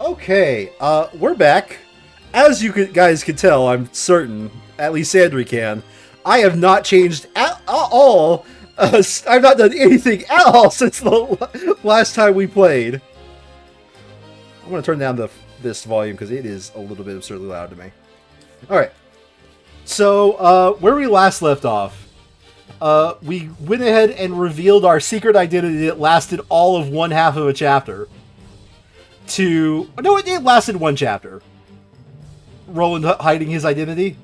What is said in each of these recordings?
Okay, we're back. As you guys can tell, I'm certain, at least Sandry can, I have not changed at all. I've not done anything at all since the last time we played. I'm going to turn down this volume because it is a little bit absurdly loud to me. Alright, so where we last left off, we went ahead and revealed our secret identity that lasted all of one half of a chapter. No, it lasted one chapter. Roland hiding his identity.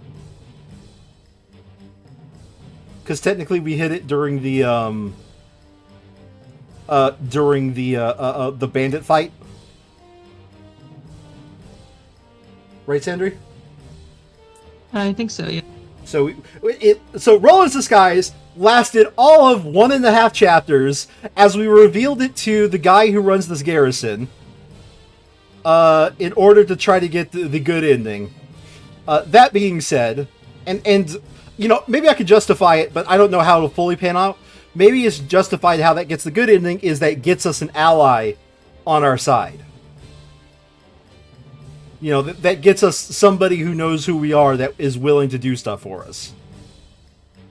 Because technically we hid it during the bandit fight. Right, Sandry? I think so, yeah. So Roland's disguise lasted all of 1.5 chapters as we revealed it to the guy who runs this garrison. In order to try to get the good ending. That being said, and you know, maybe I could justify it, but I don't know how it'll fully pan out. Maybe it's justified how that gets the good ending is that it gets us an ally on our side. You know, that gets us somebody who knows who we are that is willing to do stuff for us.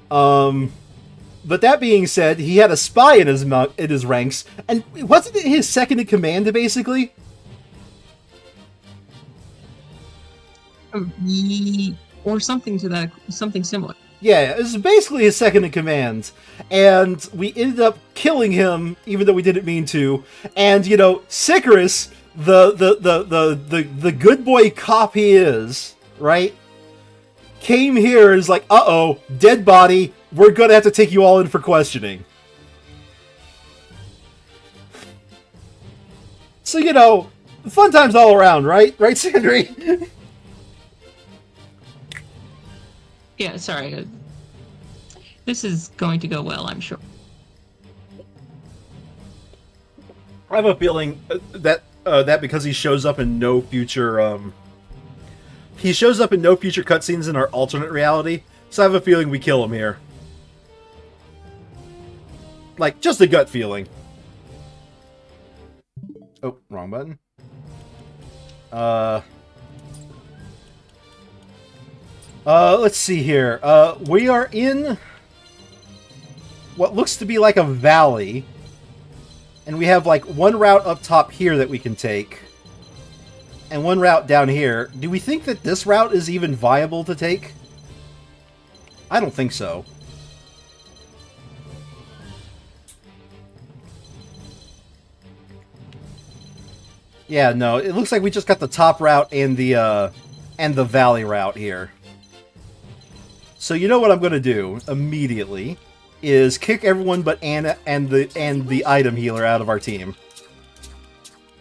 But that being said, he had a spy in his ranks, and wasn't it his second in command, basically? Or something to that, something similar. Yeah, it was basically his second in command, and we ended up killing him, even though we didn't mean to. And you know, Sycras, the good boy cop he is, right? Came here and is like, uh-oh, dead body. We're gonna have to take you all in for questioning. So you know, fun times all around, right? Right, Sandry? Yeah, sorry. This is going to go well, I'm sure. I have a feeling that because he shows up in no future cutscenes in our alternate reality, so I have a feeling we kill him here. Like, just a gut feeling. Oh, wrong button. Let's see here. We are in what looks to be like a valley. And we have like one route up top here that we can take. And one route down here. Do we think that this route is even viable to take? I don't think so. Yeah, no. It looks like we just got the top route and the valley route here. So you know what I'm going to do immediately is kick everyone but Anna and the item healer out of our team.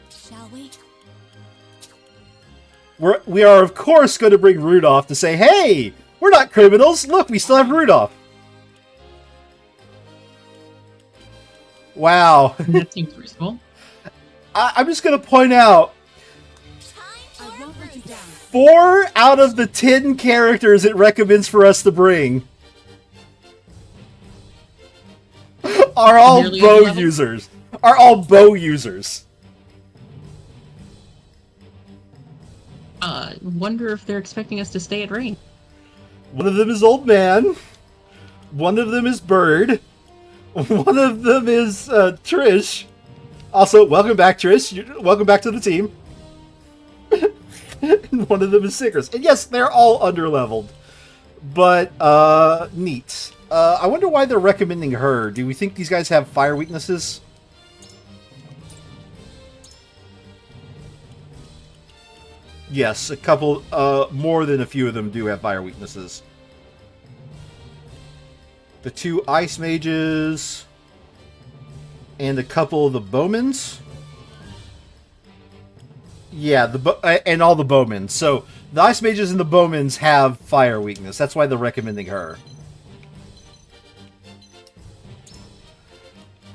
Shall we? We are of course going to bring Rudolph to say, hey, we're not criminals. Look, we still have Rudolph. Wow. That seems reasonable. I'm just going to point out, I won't let you down. 4 out of the 10 characters it recommends for us to bring are all Nearly bow every level? users. Are all bow users. Wonder if they're expecting us to stay at range. One of them is Old Man. One of them is Bird. One of them is Trish. Also, welcome back, Trish. Welcome back to the team. And one of them is Sycras. And yes, they're all underleveled. But, neat. I wonder why they're recommending her. Do we think these guys have fire weaknesses? Yes, a couple, more than a few of them do have fire weaknesses. The 2 ice mages and a couple of the bowmans. Yeah, and all the bowmen. So the ice mages and the bowmans have fire weakness. That's why they're recommending her.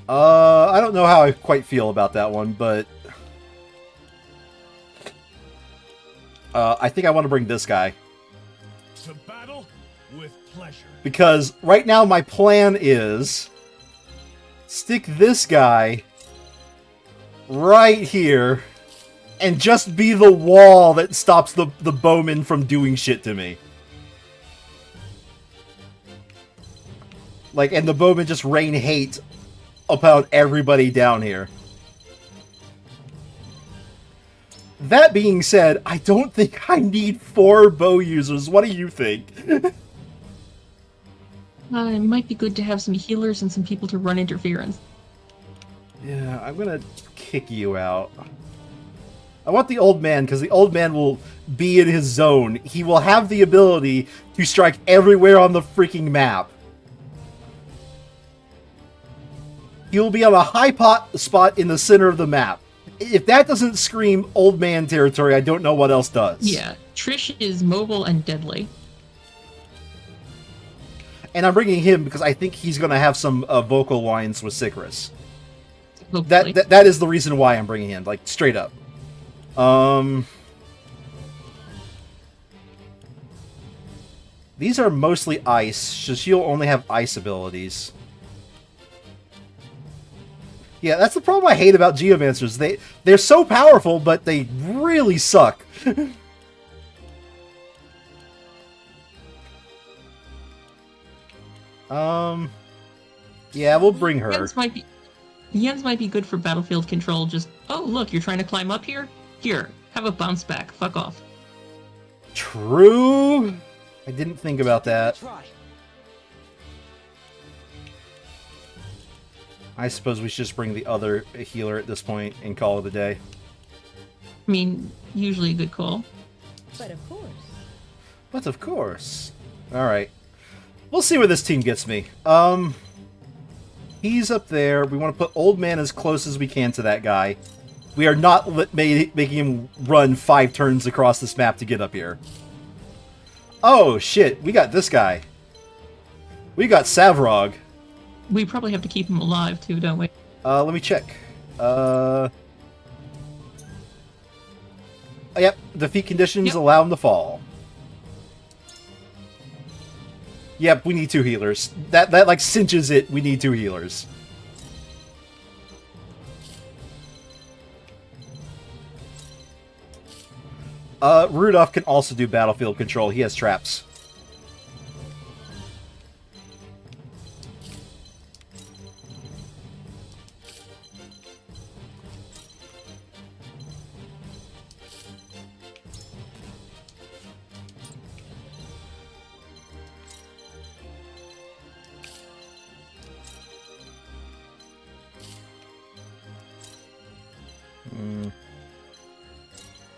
I don't know how I quite feel about that one, but I think I want to bring this guy. To battle with pleasure. Because right now my plan is stick this guy right here and just be the wall that stops the bowman from doing shit to me. Like, and the bowman just rain hate upon everybody down here. That being said, I don't think I need 4 bow users. What do you think? It might be good to have some healers and some people to run interference. Yeah, I'm gonna kick you out. I want the old man, because the old man will be in his zone. He will have the ability to strike everywhere on the freaking map. He will be on a high spot in the center of the map. If that doesn't scream old man territory, I don't know what else does. Yeah, Trish is mobile and deadly. And I'm bringing him because I think he's going to have some vocal lines with Sycras. Hopefully. That is the reason why I'm bringing him, like, straight up. These are mostly ice, so she'll only have ice abilities. Yeah, that's the problem I hate about Geomancers. They're so powerful, but they really suck. Yeah, we'll bring her. Jens might be good for battlefield control. Just, oh, look, you're trying to climb up here? Here, have a bounce back. Fuck off. True. I didn't think about that. I suppose we should just bring the other healer at this point and call it a day. I mean, usually a good call. But of course. But of course. Alright. We'll see where this team gets me. He's up there. We want to put Old Man as close as we can to that guy. We are not making him run 5 turns across this map to get up here. Oh, shit. We got this guy. We got Savrog. We probably have to keep him alive, too, don't we? Let me check. Yep, defeat conditions allow him to fall. Yep, we need 2 healers. That like cinches it. We need 2 healers. Rudolph can also do battlefield control. He has traps.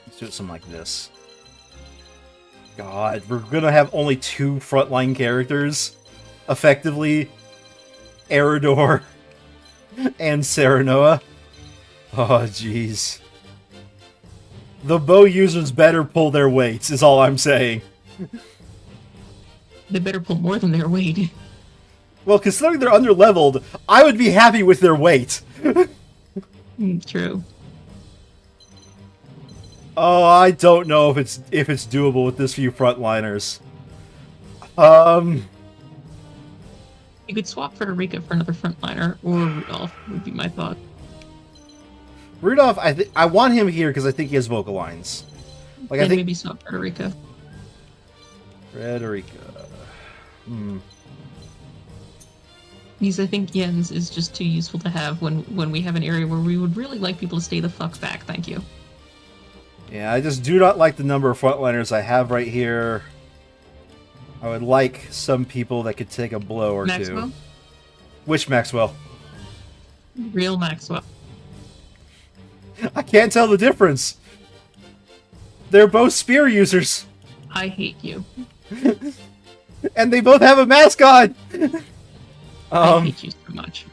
Let's do it something like this. God, we're gonna have only 2 frontline characters, effectively, Eridor and Serenoa. Oh, jeez. The bow users better pull their weights, is all I'm saying. They better pull more than their weight. Well, considering they're underleveled, I would be happy with their weight. True. Oh, I don't know if it's doable with this few frontliners. You could swap Frederica for another frontliner, or Rudolph would be my thought. Rudolph, I want him here because I think he has vocal lines. Like, Then I think maybe swap Frederica. Because I think Jens is just too useful to have when we have an area where we would really like people to stay the fuck back, thank you. Yeah, I just do not like the number of frontliners I have right here. I would like some people that could take a blow or Maxwell? 2. Which Maxwell? Real Maxwell. I can't tell the difference. They're both spear users. I hate you. And they both have a mascot! I hate you so much.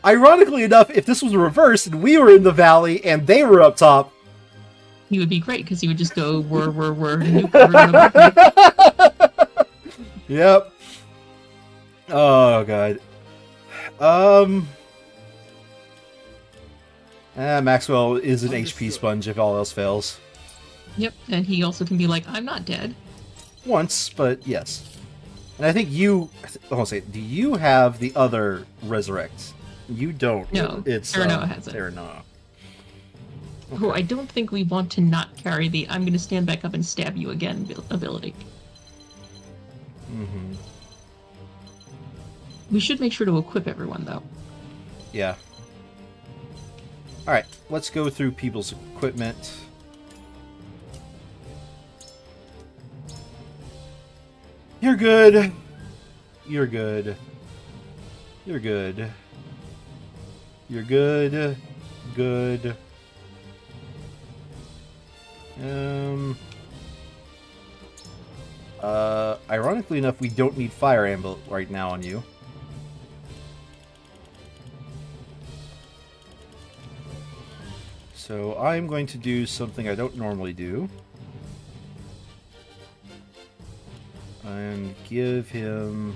Ironically enough, if this was reversed and we were in the valley and they were up top... He would be great, because he would just go, whir, nuke everyone. Yep. Oh, God. Maxwell is an HP sponge if all else fails. Yep, and he also can be like, I'm not dead. Once, but yes. And I think you... Hold on, do you have the other Resurrect? You don't. No, It's Serenoa has it. Serenoa. Oh, I don't think we want to not carry the I'm going to stand back up and stab you again ability. Mm-hmm. We should make sure to equip everyone, though. Yeah. Alright, let's go through people's equipment. You're good. You're good. You're good. You're good. Good. Ironically enough, we don't need fire amble right now on you. So I'm going to do something I don't normally do. And give him...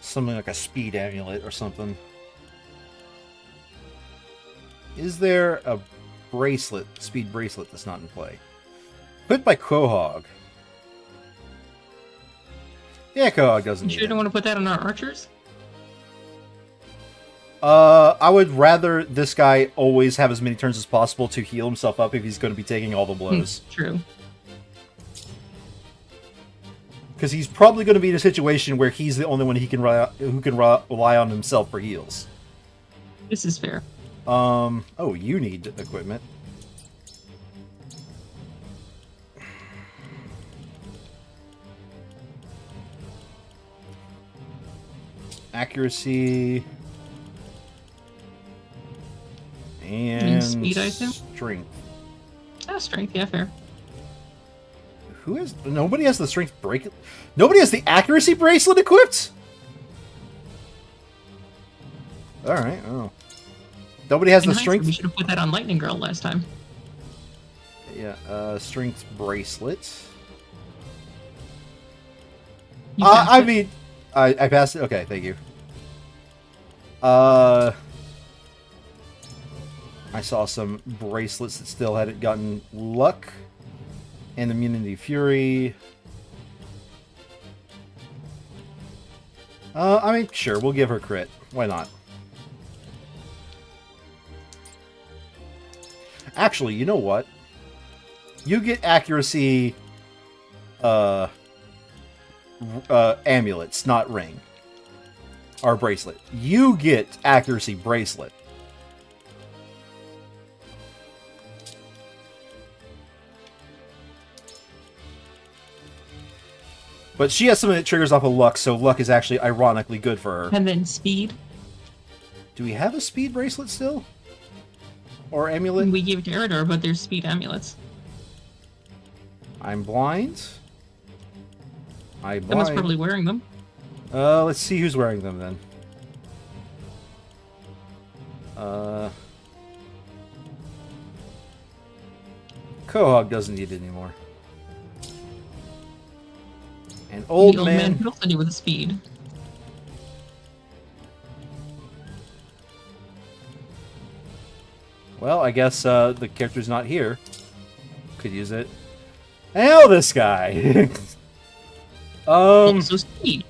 something like a speed amulet or something. Is there a bracelet, speed bracelet that's not in play? Put by Quahog. Yeah, Quahog doesn't You need sure it. don't want to put that on our archers? I would rather this guy always have as many turns as possible to heal himself up if he's going to be taking all the blows. True. Because he's probably going to be in a situation where he's the only one who can rely on himself for heals. This is fair. Oh, you need equipment. Accuracy. And speed, I assume? Strength. Ah, strength, yeah, fair. Who has... Nobody has the strength break... Nobody has the accuracy bracelet equipped? Alright, oh. Nobody has the In hindsight, strength... We should have put that on Lightning Girl last time. Yeah, strength bracelet. You passed I it. mean... I passed it? Okay, thank you. I saw some bracelets that still hadn't gotten luck. And immunity fury. I mean, sure, we'll give her crit. Why not? Actually, you know what? You get accuracy amulets, not ring. Or bracelet. You get accuracy bracelet. But she has something that triggers off of luck, so luck is actually ironically good for her. And then speed. Do we have a speed bracelet still? Or amulet? We gave it to Eridor, but there's speed amulets. I'm blind. I'm Someone's blind. probably wearing them. Let's see who's wearing them then. Quahog doesn't need it anymore. And old The old man... could also do with the speed. Well, I guess the character's not here. Could use it. Hell, this guy! Also speed.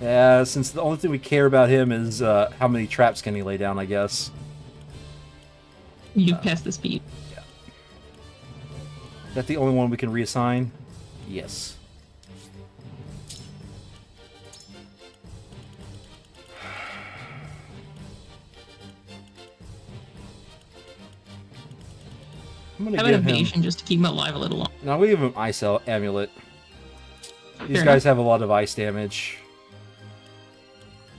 Yeah, since the only thing we care about him is how many traps can he lay down, I guess. You've passed the speed. Yeah. Is that the only one we can reassign? Yes. I'm gonna Have an give him... evasion just to keep him alive a little longer. No, we give him Ice Amulet. These Fair guys enough. have a lot of ice damage.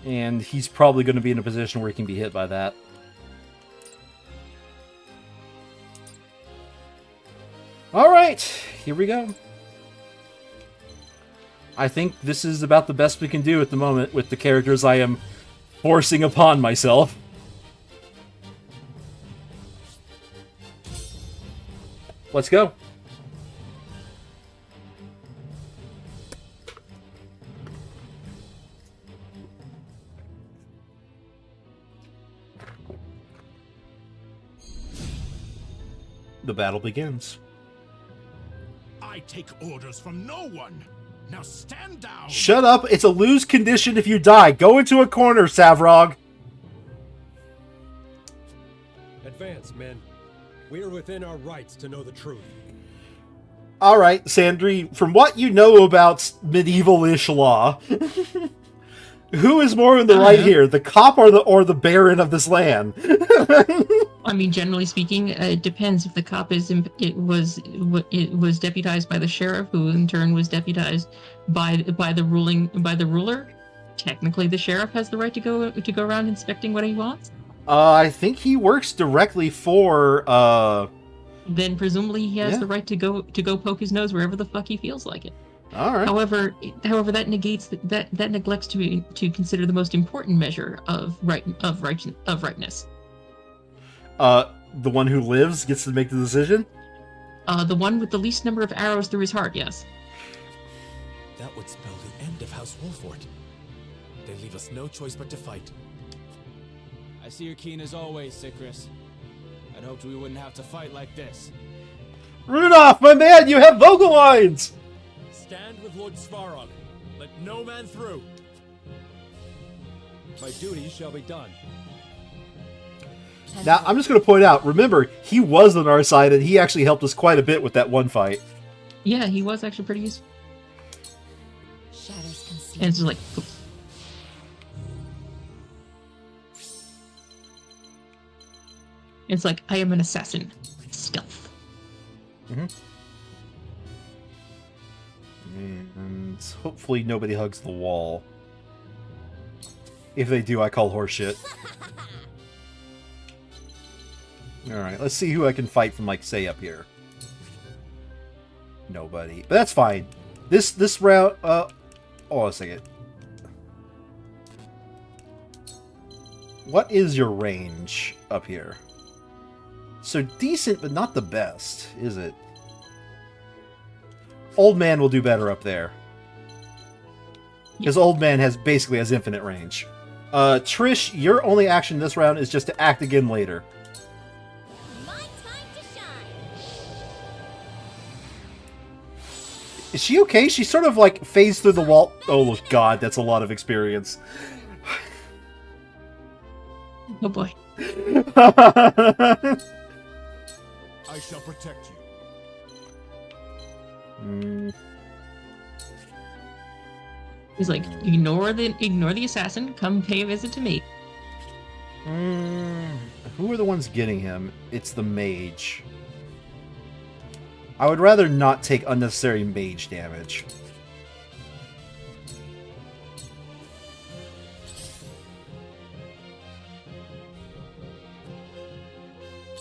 And he's probably going to be in a position where he can be hit by that. Alright, here we go. I think this is about the best we can do at the moment with the characters I am forcing upon myself. Let's go. The battle begins. I take orders from no one. Now stand down. Shut up! It's a lose condition if you die. Go into a corner, Savrog. Advance, men. We are within our rights to know the truth. All right, Sandri, from what you know about medieval-ish law, who is more in the right here, the cop or the baron of this land? I mean, generally speaking, it depends. If the cop it was deputized by the sheriff, who in turn was deputized by the ruler. Technically, the sheriff has the right to go around inspecting what he wants. I think he works directly for. Then presumably he has the right to go poke his nose wherever the fuck he feels like it. All right. However, that neglects to consider the most important measure of rightness. The one who lives gets to make the decision? The one with the least number of arrows through his heart, yes. That would spell the end of House Wolfort. They leave us no choice but to fight. I see you're keen as always, Sycras. I'd hoped we wouldn't have to fight like this. Rudolph, my man, you have vocal lines! Stand with Lord Svarog. Let no man through. My duty shall be done. Now, I'm just going to point out, remember, he was on our side, and he actually helped us quite a bit with that one fight. Yeah, he was actually pretty useful. Shadows concealed. And it's just like, oops. It's like, I am an assassin. Stealth. Mm-hmm. And hopefully nobody hugs the wall. If they do, I call horseshit. Alright, let's see who I can fight from, like, say, up here. Nobody. But that's fine. This round, hold on a second. What is your range up here? So decent, but not the best, is it? Old Man will do better up there. Because Old Man basically has infinite range. Trish, your only action this round is just to act again later. My time to shine. Is she okay? She sort of like phased through the wall. Oh god, that's a lot of experience. Oh boy. I shall protect you. He's like, ignore the assassin, come pay a visit to me. Who are the ones getting him? It's the mage. I would rather not take unnecessary mage damage.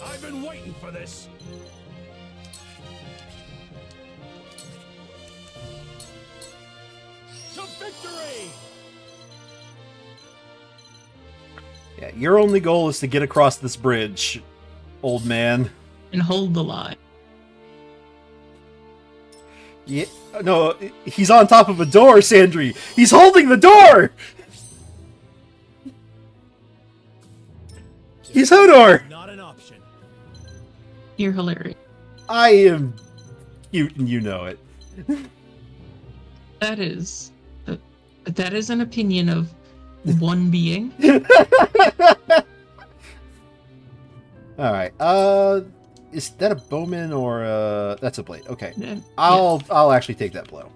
I've been waiting for this. To victory! Yeah, your only goal is to get across this bridge, old man. And hold the line. Yeah, no, he's on top of a door, Sandri. He's holding the door! He's Hodor! Not an option. You're hilarious. I am cute and you know it. That is an opinion of one being. Alright, is that a bowman or that's a blade? Okay. Yeah. I'll actually take that blow.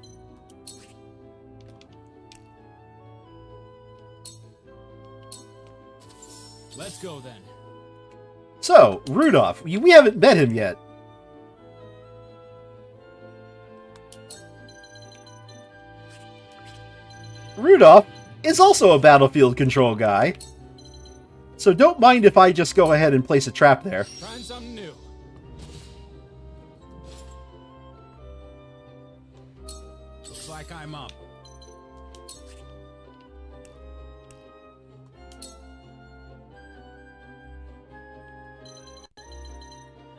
Let's go then. So, Rudolph, we haven't met him yet. Rudolph is also a battlefield control guy. So don't mind if I just go ahead and place a trap there. Trying something new. Looks like I'm up.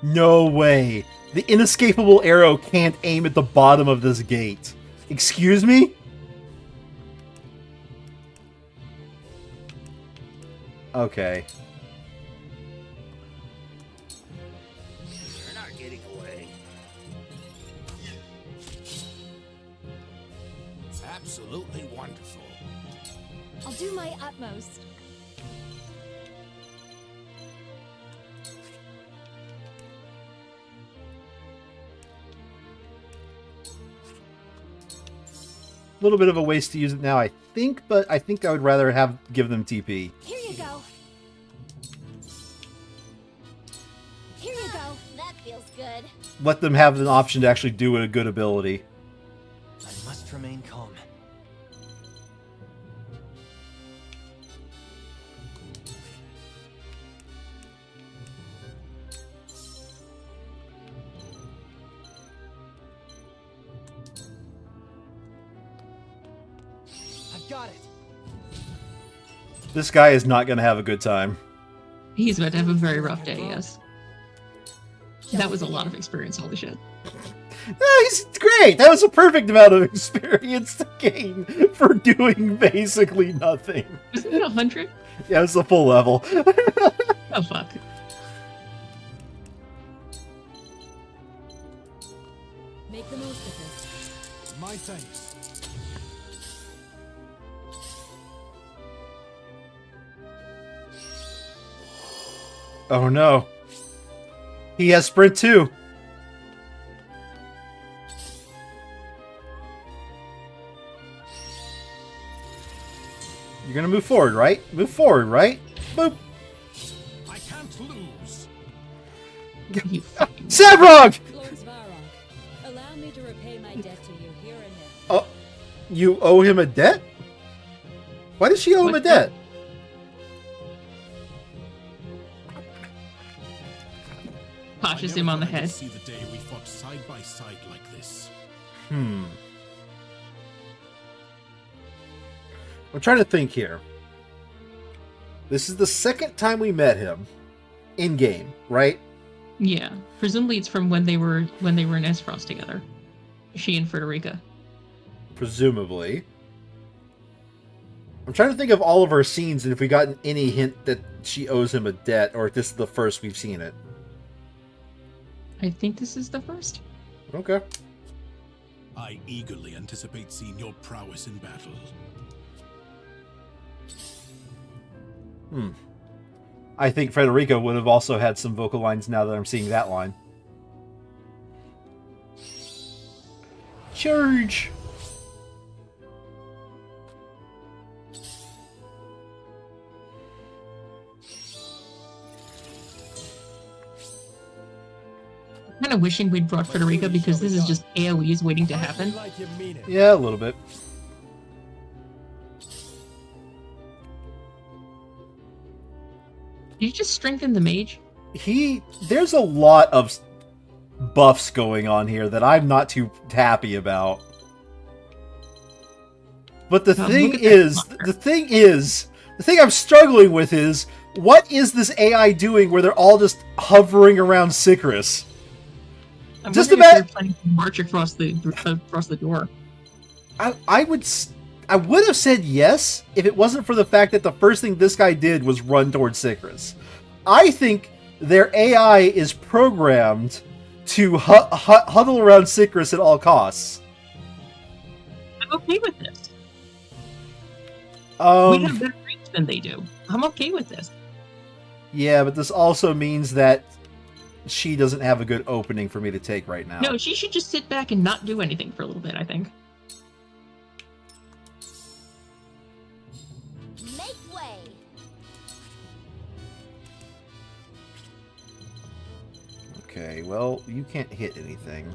No way. The inescapable arrow can't aim at the bottom of this gate. Excuse me? Okay. You're not getting away. Absolutely wonderful. I'll do my utmost. little bit of a waste to use it now, I think, but I think I would rather give them TP. Here you go. Here you go. That feels good. Let them have an option to actually do a good ability. I must remain calm. I've got it. This guy is not going to have a good time. He's about to have a very rough day, yes. That was a lot of experience, holy shit. He's great! That was a perfect amount of experience to gain for doing basically nothing. Wasn't it 100? Yeah, it was the full level. Oh, fuck. Make the most of it. My thanks. Oh no. He has sprint too. You're gonna move forward, right? Move forward, right? Boop. I can't lose. You fucking... Sabrog! Lord Svarog, allow me to repay my debt to you here and now. Oh, you owe him a debt? Why does she owe him a What? debt? Pashes I him on the never thought I'd head. see the day we fought side by side like this. I'm trying to think here. This is the second time we met him in game, right? Yeah. Presumably it's from when they were in Esfrost together. She and Frederica. Presumably. I'm trying to think of all of our scenes and if we gotten any hint that she owes him a debt, or if this is the first we've seen it. I think this is the first. Okay. I eagerly anticipate seeing your prowess in battle. I think Frederica would have also had some vocal lines now that I'm seeing that line. Charge! I'm kind of wishing we'd brought Frederica because this is just AoEs waiting to happen. Like you mean it. Yeah, a little bit. Did you just strengthen the mage? There's a lot of buffs going on here that I'm not too happy about. But the thing I'm struggling with is, what is this AI doing where they're all just hovering around Sycras? I'm Just wondering if about- they're planning to march across the door. I would have said yes if it wasn't for the fact that the first thing this guy did was run towards Sycras. I think their AI is programmed to huddle around Sycras at all costs. I'm okay with this. We have Um, better reach than they do. I'm okay with this. yeah, but this also means that she doesn't have a good opening for me to take right now. No, she should just sit back and not do anything for a little bit, I think. Make way. Okay, well, you can't hit anything.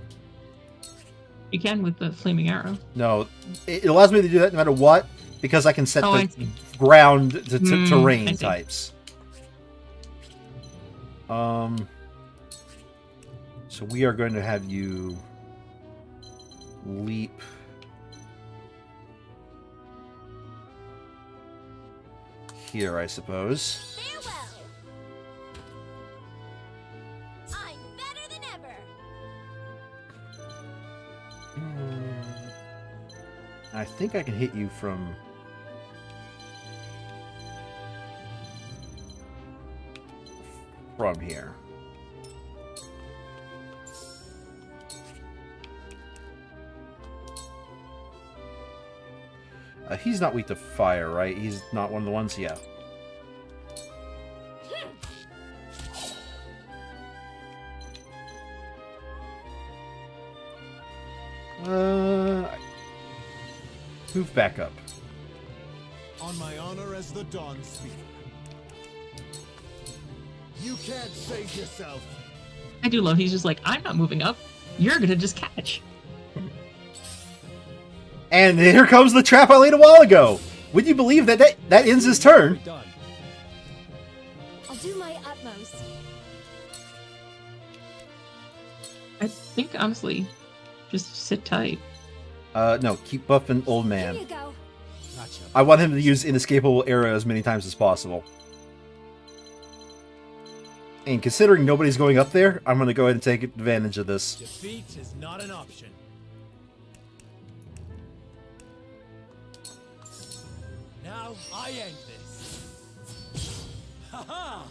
You can with the flaming arrow. No, it allows me to do that no matter what, because I can set Oh, I the see. ground to I terrain see. types. So we are going to have you leap here, I suppose. Farewell. I'm better than ever. I think I can hit you from here. He's not weak to fire, right? He's not one of the ones, yeah. Move back up. On my honor as the Dawn Speaker. You can't save yourself. I do love he's just like, I'm not moving up. You're gonna just catch. And here comes the trap I laid a while ago. Would you believe that that ends his turn? Done. I'll do my utmost. I think, honestly, just sit tight. No, keep buffing old man. Here you go. Gotcha. I want him to use inescapable arrow as many times as possible. And considering nobody's going up there, I'm going to go ahead and take advantage of this. Defeat is not an option. Now I end this. Ha-ha!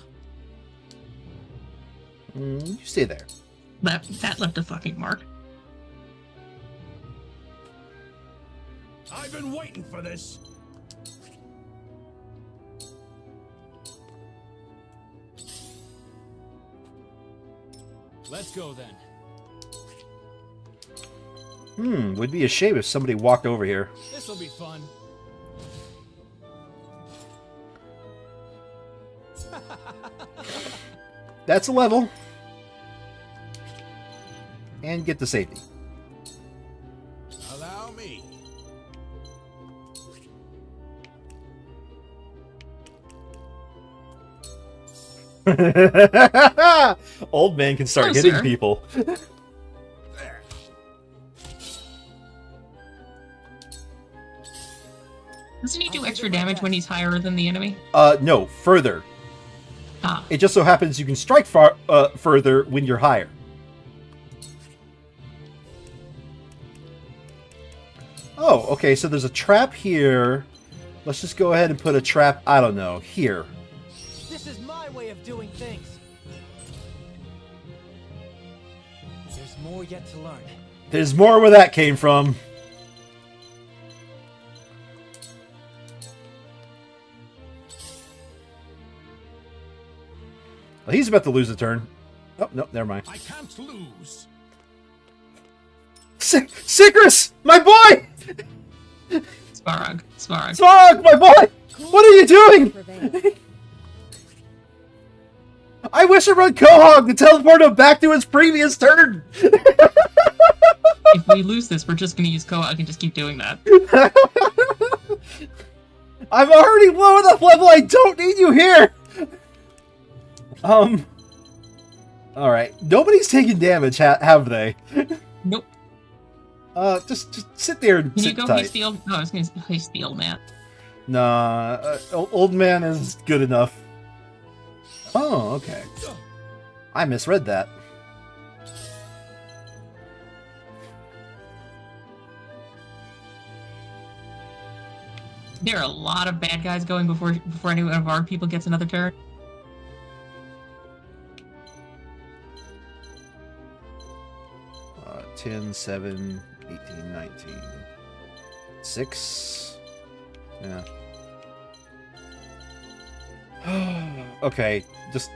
You stay there. That left a fucking mark. I've been waiting for this. Let's go then. Would be a shame if somebody walked over here. This'll be fun. That's a level. And get the safety. Allow me. Old man can start Oh, hitting sir. people. There. Doesn't he do extra damage when he's higher than the enemy? No, further. Ah, It just so happens you can strike further when you're higher. Oh, okay, so there's a trap here. Let's just go ahead and put a trap, I don't know, here. This is my way of doing things. There's more yet to learn. There's more where that came from. Well, he's about to lose a turn. Oh, no, never mind. I can't lose. Sycras! My boy! Svarog. Svarog, my boy! What are you doing? Prevail. I wish I run Quahog to teleport him back to his previous turn! If we lose this, we're just gonna use Koag and just keep doing that. I'm already low enough level, I don't need you here! Alright. Nobody's taking damage, have they? Nope. Just sit there and Can you sit go tight. face the old? No, I was gonna face the old man. Nah, old man is good enough. Oh, okay. I misread that. There are a lot of bad guys going before any of our people gets another turn. Uh, 10, 7, 18, 19. 6. Yeah. Okay, just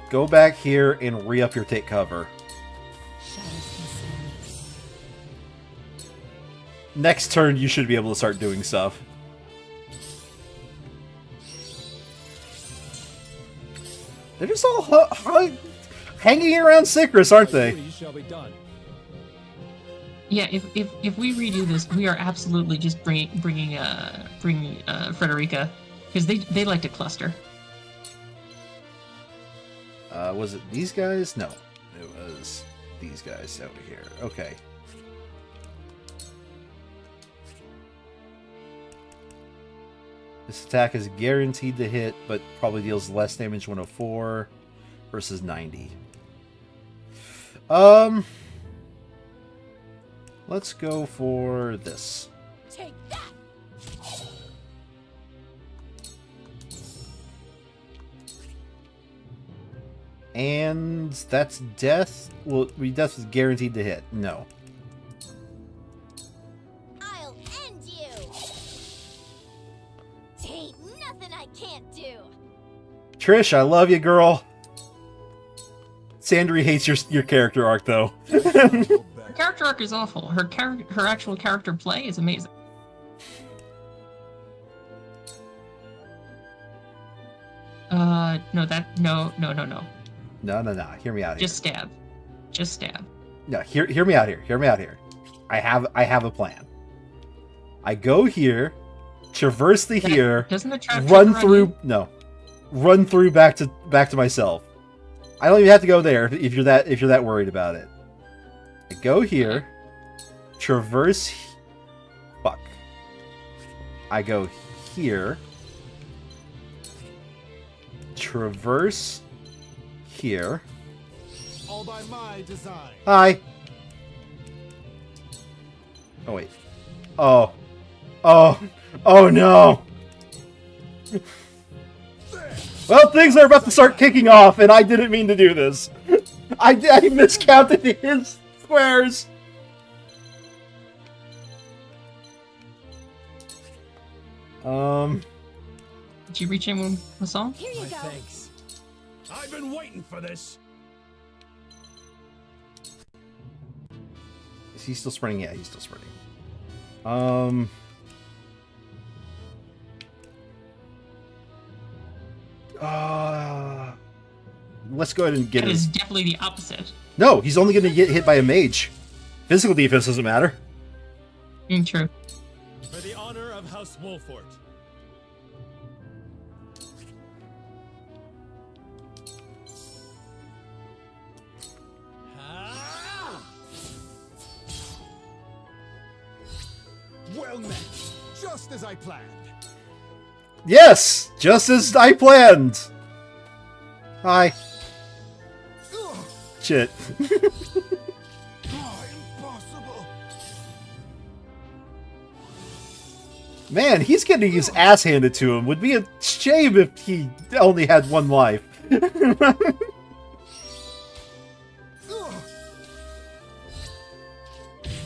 go back here and re-up your take cover. Shadows conceal me. Next turn, you should be able to start doing stuff. They're just all hanging around Sycras, aren't they? Duty shall be done. Yeah, if we redo this, we are absolutely just bringing Frederica, because they like to cluster. Was it these guys? No, it was these guys over here. Okay. This attack is guaranteed to hit, but probably deals less damage. 104 versus 90. Let's go for this. Take that! And that's death. Well, death is guaranteed to hit. No. I'll end you! Ain't nothing I can't do! Trish, I love you, girl. Sandry hates your character arc, though. Her character arc is awful. Her actual character play is amazing. No. No. Hear me out here. Just stab. Just stab. No, hear me out here. Hear me out here. I have a plan. I go here, traverse the here, Doesn't the trap run trigger on through. you? No, run through back to myself. I don't even have to go there if you're that worried about it. I go here, traverse. Fuck. I go here, traverse here. All by my design. Hi. Oh wait. Oh no. Well, things are about to start kicking off, and I didn't mean to do this. I miscounted his squares. Did you reach him with a song? Here you My go. thanks. I've been waiting for this. Is he still sprinting? Yeah, he's still sprinting. Let's go ahead and get That his... is definitely the opposite. No, he's only going to get hit by a mage. Physical defense doesn't matter. True. For the honor of House Wolfort. Well met. Just as I planned. Yes! Just as I planned! Hi. Ugh. Shit. Oh, impossible. Man, he's getting his ass handed to him. Would be a shame if he only had one life. Ugh.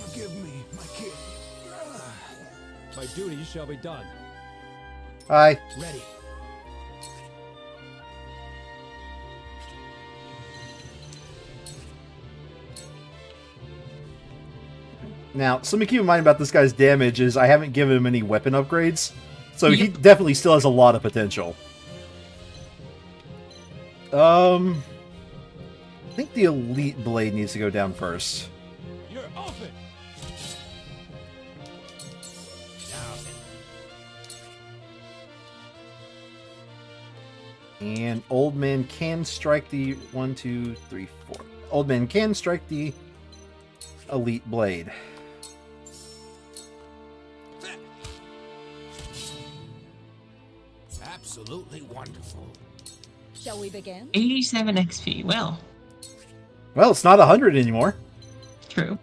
Forgive me, my kid. My duty shall be done. Hi. Ready. Now, something to keep in mind about this guy's damage is I haven't given him any weapon upgrades, so he Yep. definitely still has a lot of potential. I think the Elite Blade needs to go down first. You're off it. And Old Man can strike the 1, 2, 3, 4. Old Man can strike the Elite Blade. Absolutely wonderful. Shall we begin? 87 XP. Well, Well, it's not 100 anymore. true.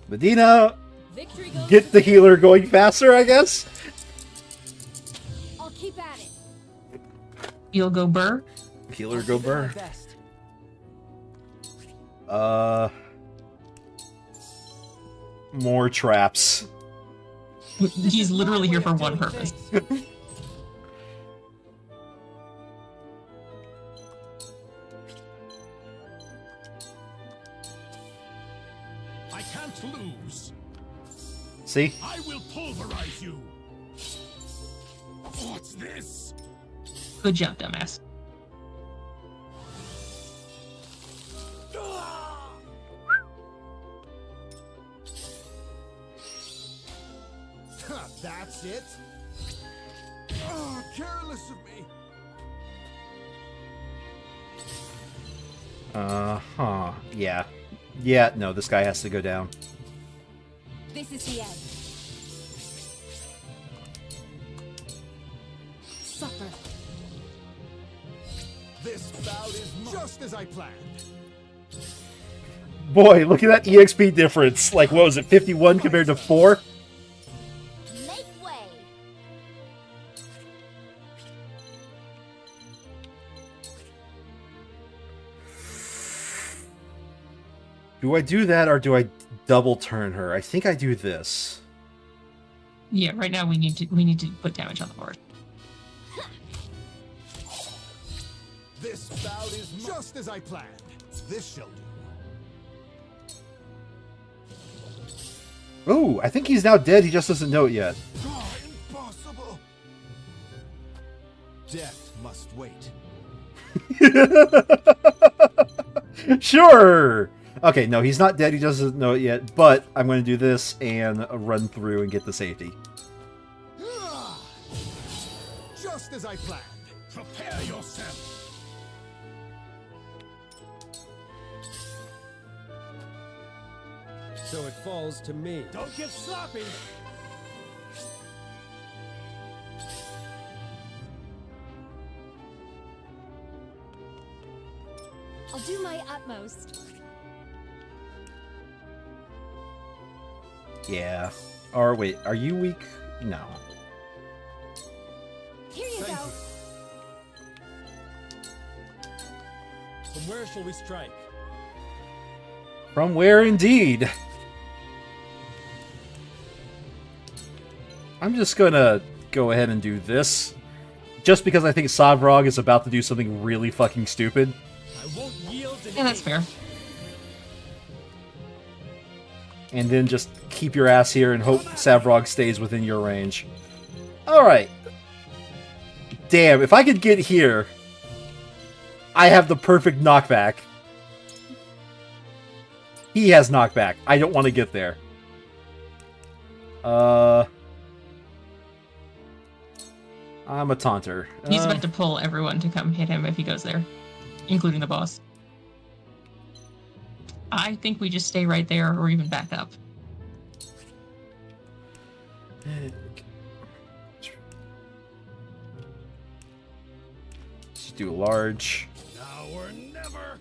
Medina, Victory goes get to the healer going faster, I guess? I'll keep at it. You'll go burr. Healer I'll go give it my burr. best. More traps. He's literally here for one purpose. I can't lose. See? I will pulverize you. What's this? Good job, dumbass. That's it? Oh, careless of me. Uh-huh. Yeah. Yeah, no, this guy has to go down. This is the end. Supper. This bout is just as I planned. Boy, look at that EXP difference. Like, what was it, 51 compared to 4? Make way. Do I do that or do I double turn her? I think I do this. Yeah, right now we need to put damage on the board. This bout is just as I planned. This shall do. Ooh, I think he's now dead. He just doesn't know it yet. Oh, impossible! Death must wait. Sure! Okay, no, he's not dead. He doesn't know it yet. But I'm going to do this and run through and get the safety. Just as I planned. Prepare yourself. So it falls to me. Don't get sloppy. I'll do my utmost. Yeah. Or wait, are you weak? No. Here you go. From where shall we strike? From where indeed? I'm just gonna go ahead and do this. Just because I think Savrog is about to do something really fucking stupid. I won't yield to Yeah, that's fair. And then just keep your ass here and hope Savrog stays within your range. Alright. Damn, if I could get here, I have the perfect knockback. He has knockback. I don't want to get there. I'm a taunter. He's about to pull everyone to come hit him if he goes there, including the boss. I think we just stay right there or even back up. Let's do large. Now or never.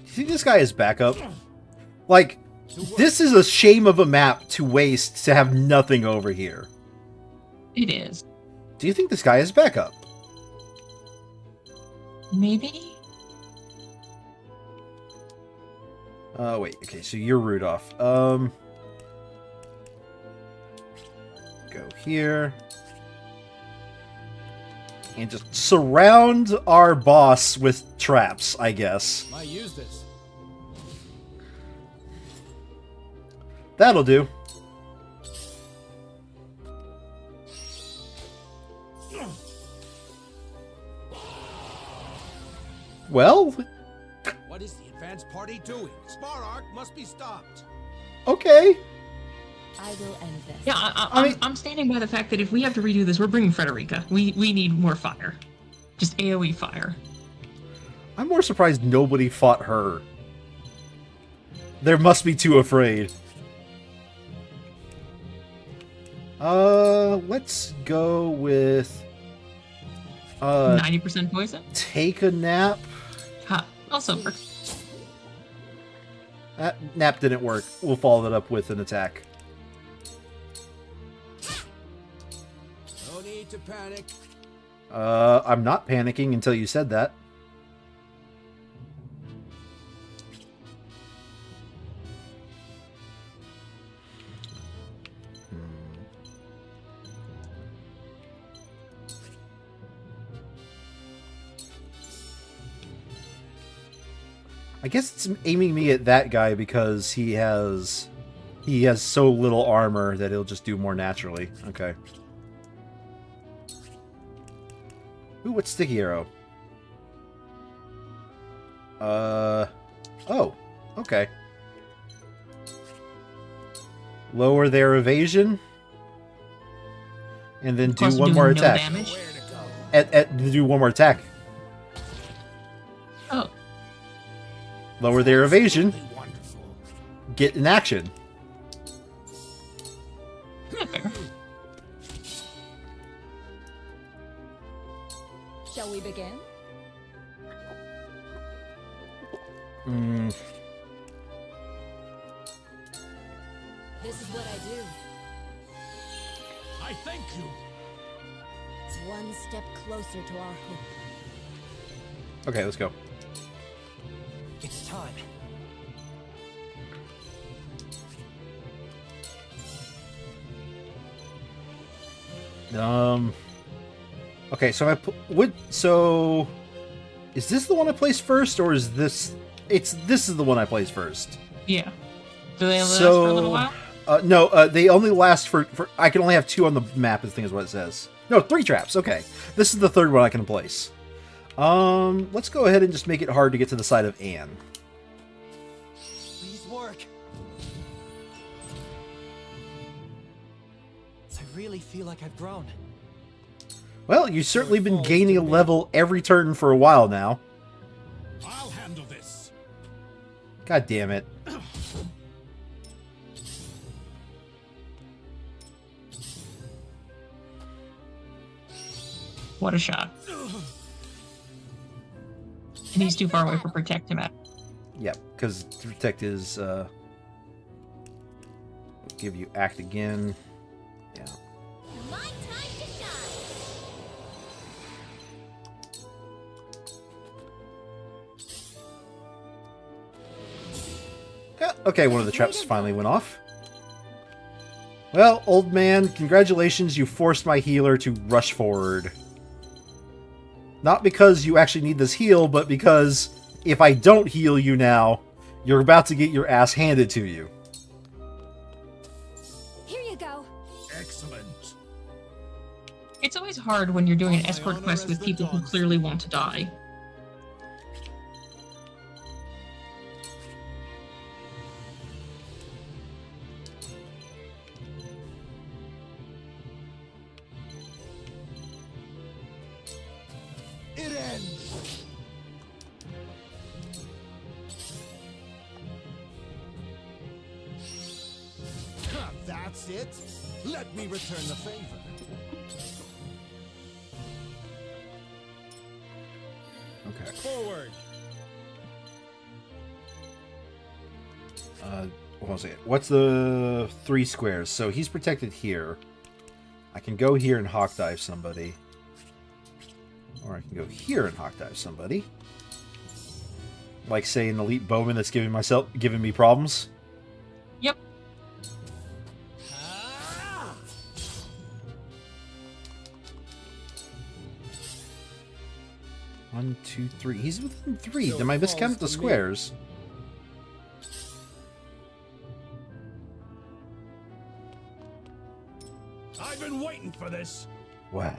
You think this guy is backup? Like, this is a shame of a map to waste to have nothing over here. It is. Do you think this guy is backup? Maybe? Wait, okay, so you're Rudolph. Go here. And just surround our boss with traps, I guess. Might use this. That'll do. Well, What is the advance party doing? Sparark must be stopped. okay. I will end this. Yeah, I'm standing by the fact that if we have to redo this, we're bringing Frederica. We need more fire. Just AoE fire. I'm more surprised nobody fought her. There must be too afraid. Let's go with 90% poison? take a nap. Ha, also work. That nap didn't work. We'll follow that up with an attack. No need to panic. I'm not panicking until you said that. I guess it's aiming me at that guy because he has so little armor that he'll just do more naturally. Okay. Ooh, what's sticky arrow? Oh, okay. Lower their evasion, and then do Plus one doing more no attack. damage. Do one more attack. Oh, Lower their evasion. Really wonderful. Get in action. yeah, fair. Shall we begin? This is what I do. I thank you. One step closer to our hope. Okay, let's go. It's time. Okay, so so is this the one I placed first, or is this this is the one I placed first. Yeah. Do they only last for a little while? No, they only last for... I can only have 2 on the map, I think is what it says. No, 3 traps, okay. This is the 3rd one I can place. Let's go ahead and just make it hard to get to the side of Anne. Please work. I really feel like I've grown. Well, you've certainly been gaining a level every turn for a while now. I'll handle this. God damn it. What a shot. And he's too far away for protect him at. Yep, because protect is, give you act again. Yeah. My time to shine. Yeah, okay, one of the traps finally went off. Well, old man, congratulations, you forced my healer to rush forward. Not because you actually need this heal, but because if I don't heal you now, you're about to get your ass handed to you. Here you go. Excellent. It's always hard when you're doing an escort quest with people who clearly want to die. It ends. That's it. Let me return the favor. Okay. Forward. Hold on a second. What's the 3 squares? So he's protected here. I can go here and hawk dive somebody. Or I can go here and hawk dive somebody. Like, say, an elite bowman that's giving me problems. Yep. One, two, 3. He's within 3. Am I miscounting the squares? I've been waiting for this. Wow.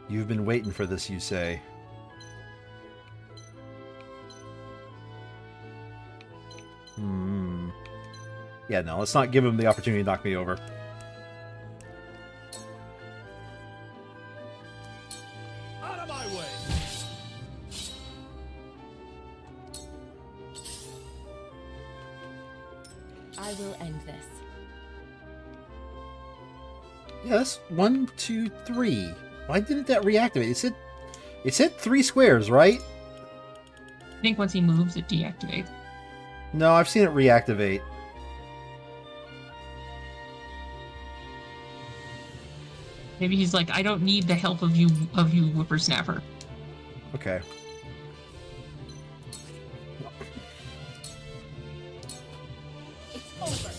You've been waiting for this, you say. Yeah, no, let's not give him the opportunity to knock me over. Out of my way. I will end this. Yeah, that's 1, 2, 3. Why didn't that reactivate? It said 3 squares, right? I think once he moves, it deactivates. No, I've seen it reactivate. Maybe he's like, I don't need the help of you, whippersnapper. Okay. It's over.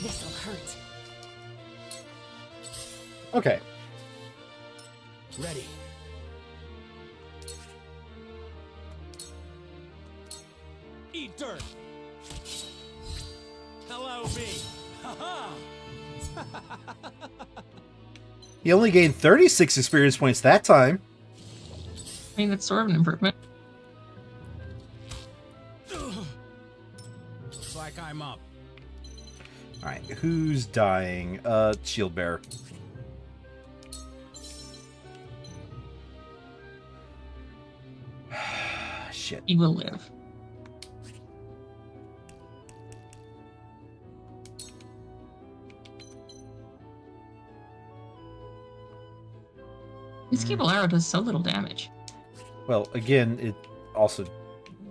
This'll hurt. Okay. Ready. Eat dirt. Hello, me. Ha He only gained 36 experience points that time. I mean, that's sort of an improvement. Looks like I'm up. Alright, who's dying? Shield Bearer. Shit. He will live. His cable arrow does so little damage. Well, again, it also...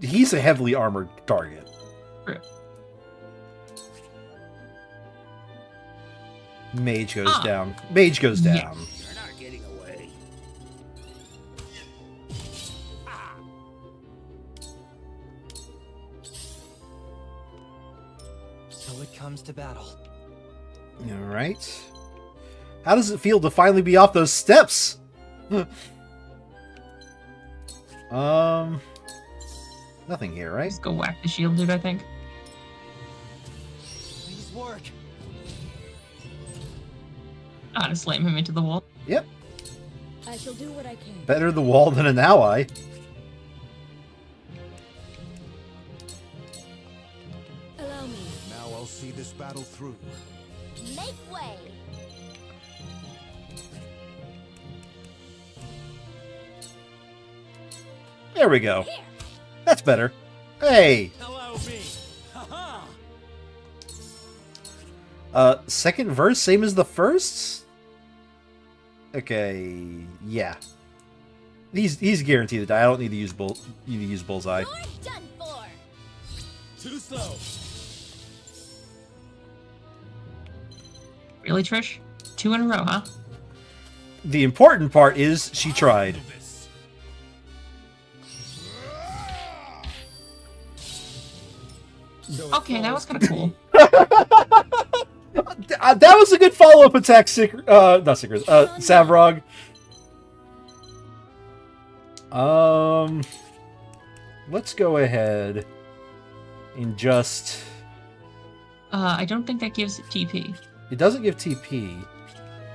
He's a heavily armored target. True. Mage goes down. Mage goes down. Yeah. You're not getting away. till it comes to battle. All right. How does it feel to finally be off those steps? Nothing here, right? Just go whack the shield dude, I think. Please work. Ah, to slam him into the wall. Yep. I shall do what I can. Better the wall than an ally. Allow me. Now I'll see this battle through. Make way. There we go. That's better. Hey! Allow me. Haha. Second verse, same as the first? Okay, yeah. He's guaranteed to die. I don't need to use bullseye. You're done for. Too slow. Really, Trish? 2 in a row, huh? The important part is she tried. Handle this. Okay, that was kind of cool. That was a good follow-up attack, not Sycras, Savrog. Let's go ahead and just... I don't think that gives TP. It doesn't give TP.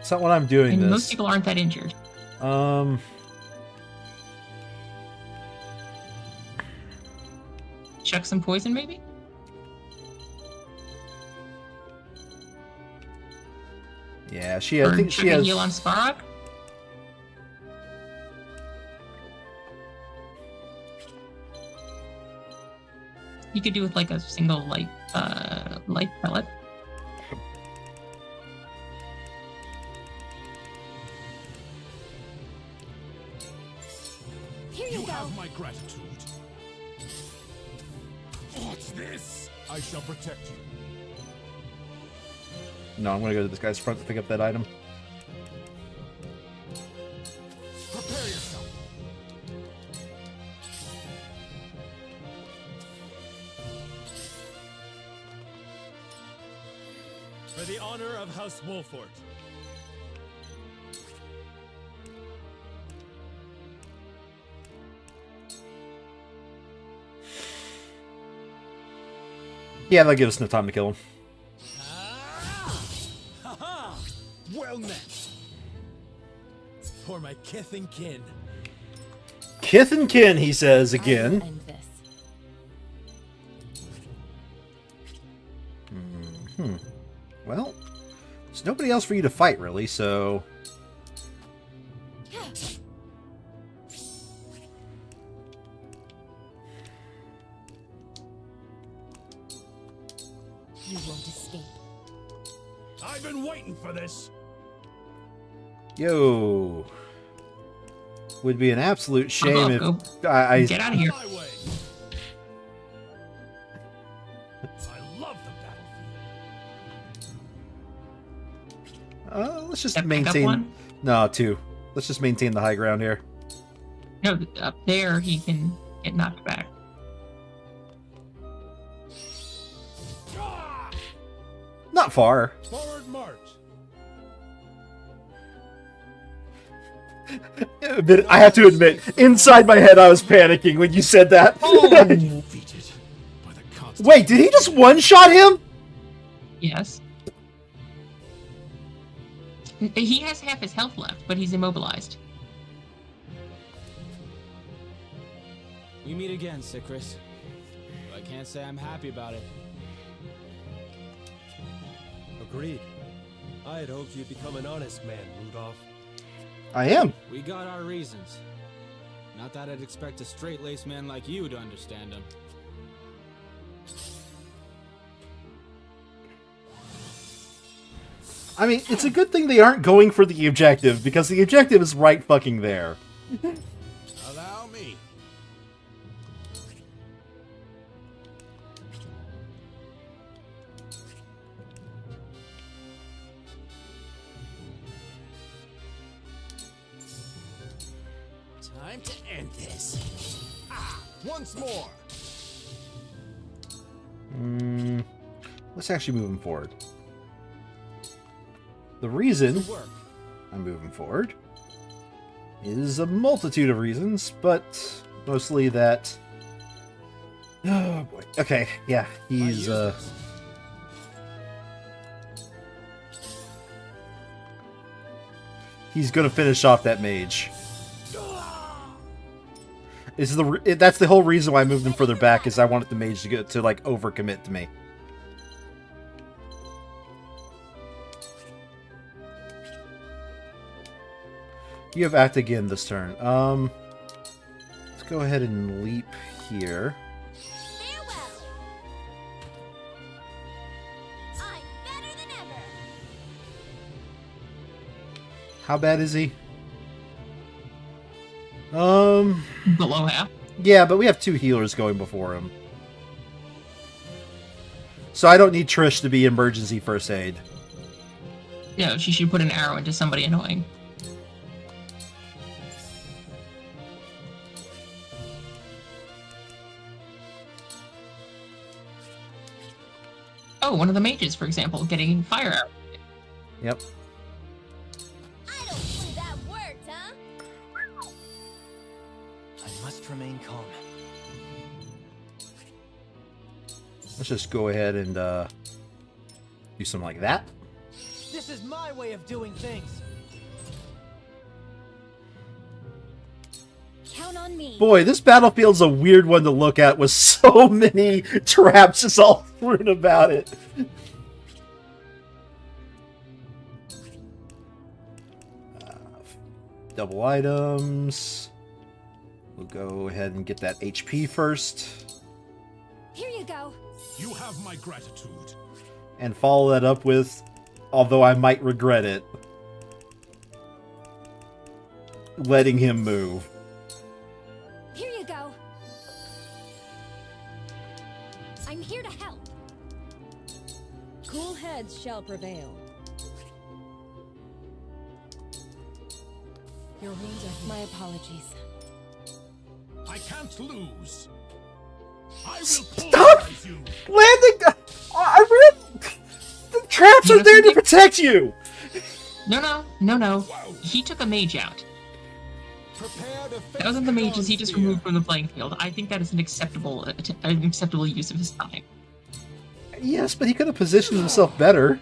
It's not what I'm doing And this. most people aren't that injured. Chuck some poison, maybe? Yeah, I Or think chuck she a has... heal on Svarog? You could do with like a single light pellet. Here you You go. have my gratitude. What's this? I shall protect you. No, I'm gonna go to this guy's front to pick up that item. Prepare yourself. For the honor of House Wolfort. Yeah, that'll give us enough time to kill him. Haha! Well met. For my kith and kin. Kith and kin, he says I will again. end this. Well, there's nobody else for you to fight, really, so... You won't escape. I've been waiting for this. Yo. Would be an absolute shame if... Go. I Get out of here. My way. I love the battlefield. let's just Step back up maintain... one? No, 2. Let's just maintain the high ground here. No, up there he can get knocked back. Not far. Forward march. But I have to admit, inside my head I was panicking when you said that. Defeated by the constant. Wait, did he just one-shot him? Yes. He has half his health left, but he's immobilized. We meet again, Sycras. But I can't say I'm happy about it. Agreed. I had hoped you'd become an honest man, Rudolph. I am. We got our reasons. Not that I'd expect a straight-laced man like you to understand them. I mean, it's a good thing they aren't going for the objective, because the objective is right fucking there. Allow me. Time to end this. Once more. Let's let's actually move him forward. The reason I'm moving forward is a multitude of reasons, but mostly that... Oh boy. Okay, yeah, he's gonna finish off that mage. That's the whole reason why I moved him further back, is I wanted the mage to like overcommit to me. You have act again this turn. Let's go ahead and leap here. Farewell. I'm better than ever. How bad is he? Below half. Yeah, but we have 2 healers going before him. So I don't need Trish to be emergency first aid. No, she should put an arrow into somebody annoying. Oh, one of the mages, for example, getting fire arrow. Yep. I don't believe that worked, huh? I must remain calm. Let's just go ahead and do something like that. This is my way of doing things. Count on me. Boy, this battlefield's a weird one to look at with so many traps just all strewn about it. Double items. We'll go ahead and get that HP first. Here you go. You have my gratitude. And follow that up with, although I might regret it, letting him move. Here you go. I'm here to help. Cool heads shall prevail. Your wounds are my apologies. I can't lose. I will Stop pulverize you. landing. I read. The traps are there to protect you. No. He took a mage out. Prepare to face That wasn't the mages he just Dawnsphere. removed from the playing field. I think that is an acceptable use of his time. Yes, but he could have positioned himself better.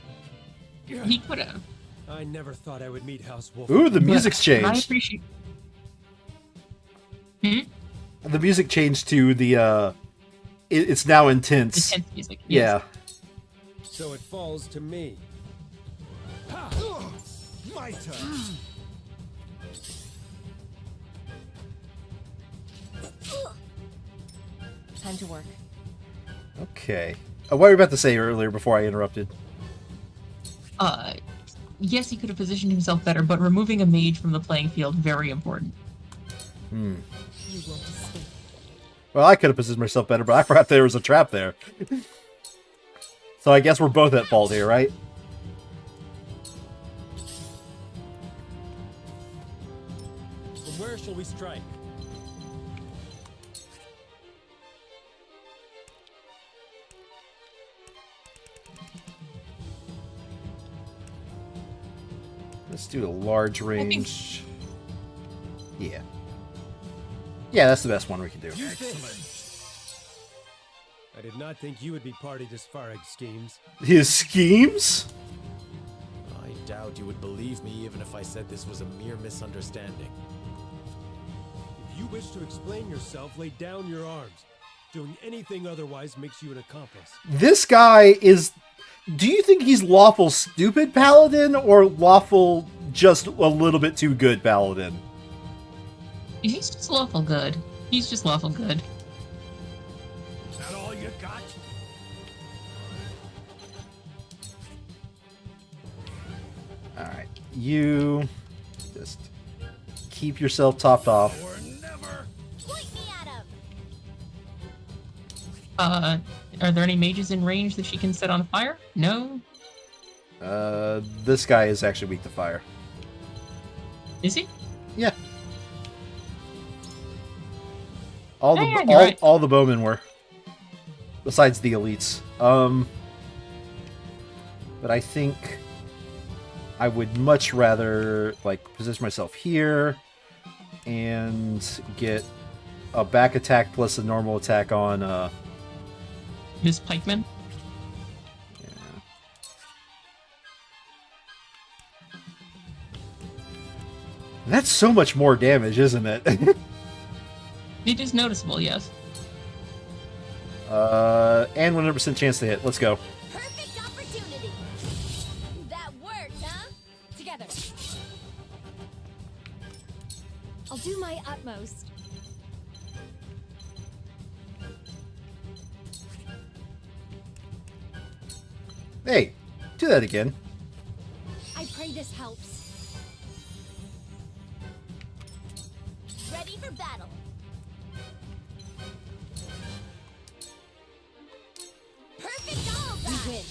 He could have. I never thought I would meet House Wolf. Ooh, the music's I changed. appreciate. The music changed to the. It's now intense. Intense music. Yes. Yeah. So it falls to me. My turn. Time to work. Okay. What were you about to say earlier before I interrupted? Yes, he could have positioned himself better, but removing a mage from the playing field, very important. You won't escape. Well, I could have positioned myself better, but I forgot there was a trap there. So I guess we're both at fault here, right? From where shall we strike? Let's do a large range. Yeah. Yeah, that's the best one we can do. Excellent. I did not think you would be party to Svarag's schemes. His schemes? I doubt you would believe me even if I said this was a mere misunderstanding. If you wish to explain yourself, lay down your arms. Doing anything otherwise makes you an accomplice. This guy is... Do you think he's lawful stupid paladin or lawful just a little bit too good paladin? He's just lawful good. He's just lawful good. Is that all you got? Alright, you just keep yourself topped off. Or never. Point me at him. Are there any mages in range that she can set on fire? No? This guy is actually weak to fire. Is he? Yeah. All the Yeah, you're right. all the bowmen were. Besides the elites. But I think I would much rather like position myself here and get a back attack plus a normal attack on This pikeman. That's so much more damage, isn't it? It is noticeable, yes. And 100% chance to hit. Let's go. Perfect opportunity. That worked, huh? Together. I'll do my utmost. Hey, do that again. I pray this helps. Ready for battle. Perfect all that. We win.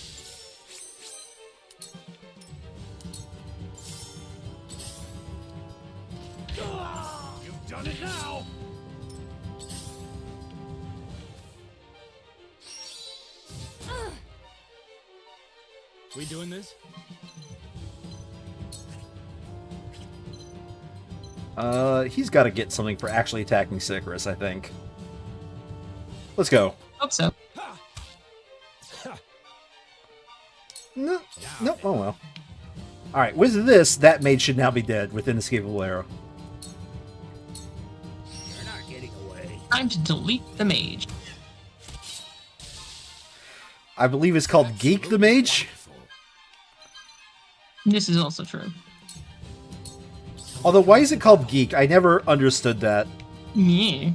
You've done it now! We doing this? He's got to get something for actually attacking Sycras, I think. Let's go. Hope so. No, nope. Oh well. All right. With this, that mage should now be dead with inescapable arrow. You're not getting away. Time to delete the mage. I believe it's called Geek the Mage. This is also true. Although, why is it called Geek? I never understood that. Yeah.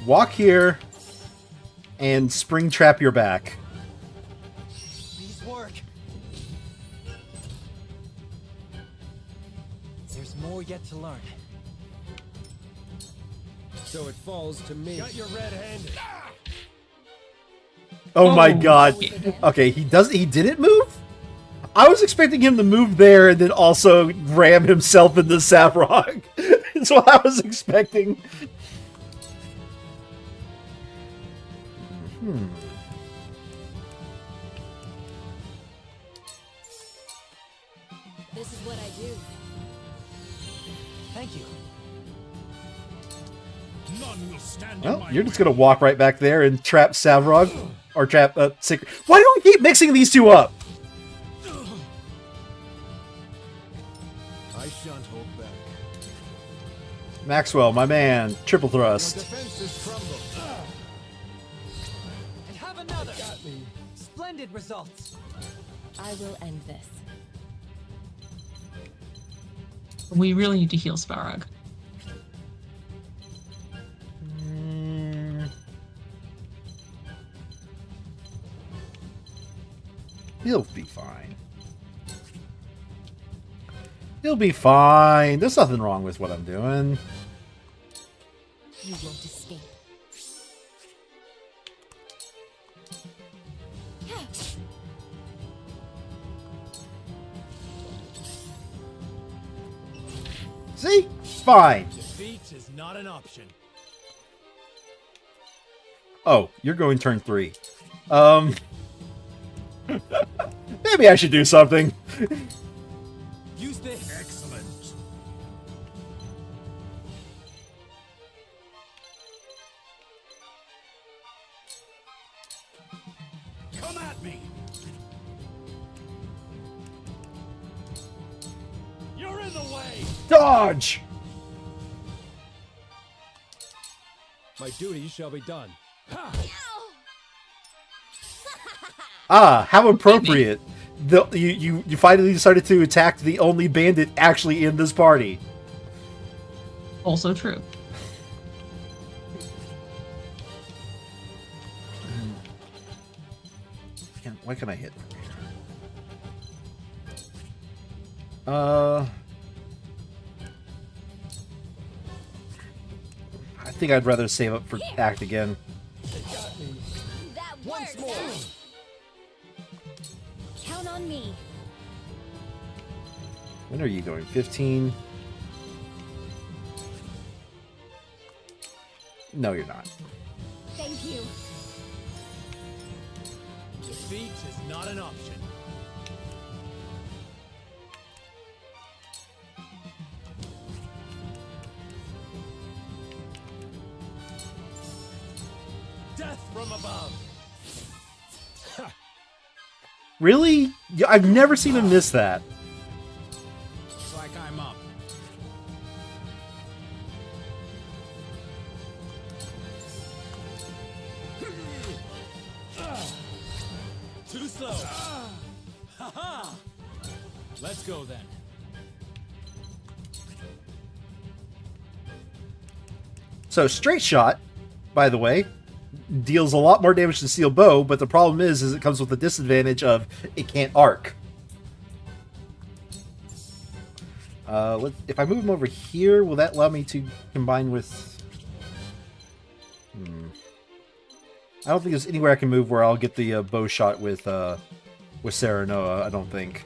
Walk here and spring trap your back. These work. There's more yet to learn. So it falls to me. Got your red-handed. Oh my Oh. god. Okay, he didn't move? I was expecting him to move there and then also ram himself into Savrog. That's what I was expecting. This is what I do. Thank you. None will stand in Well, my you're just way. gonna walk right back there and trap Savrog. Or trap Sycras. Why do we keep mixing these two up? I shan't hold back. Maxwell, my man. Triple thrust. Defenses crumble. And have another. Got me. Splendid results. I will end this. We really need to heal Sparrog. He'll be fine. He'll be fine. There's nothing wrong with what I'm doing. You won't escape. See? Fine. Defeat is not an option. Oh, you're going turn 3. Maybe I should do something. Use this. Excellent. Come at me. You're in the way. Dodge! My duty shall be done. Ah, how appropriate. You finally decided to attack the only bandit actually in this party. Also true. Why can I hit from here? I think I'd rather save up for act again. That worked. Count on me. When are you going? 15? No, you're not. Thank you. Defeat is not an option. Death from above. Really? Yeah, I've never seen him miss that. Looks like I'm up. Too slow. Haha! Let's go then. So straight shot, by the way, deals a lot more damage than steel bow, but the problem is it comes with the disadvantage of it can't arc. If I move him over here, will that allow me to combine with... I don't think there's anywhere I can move where I'll get the bow shot with Serenoa, I don't think.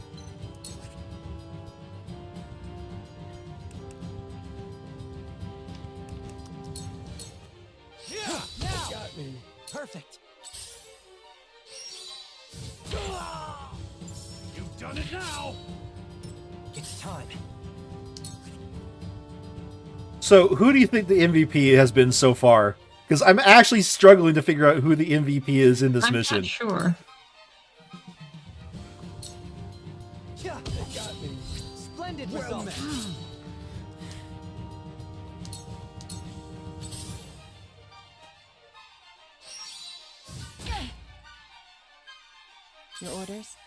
Got me. Perfect. You've done it now. It's time. So, who do you think the MVP has been so far? Because I'm actually struggling to figure out who the MVP is in this mission. I'm not sure. Yeah, they got me. Splendid results. Your orders?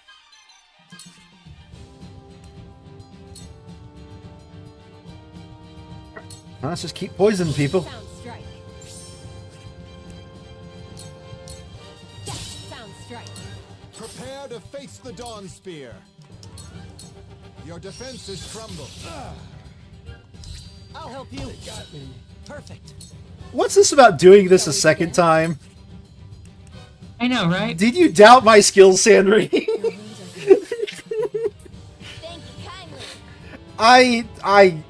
Let's just keep poisoning people. Sound strike. Yes, sound strike. Prepare to face the Dawn Spear. Your defenses crumble. I'll help you. They got me. Perfect. What's this about doing this a second time? I know, right? Did you doubt my skills, Sandry? Thank you kindly.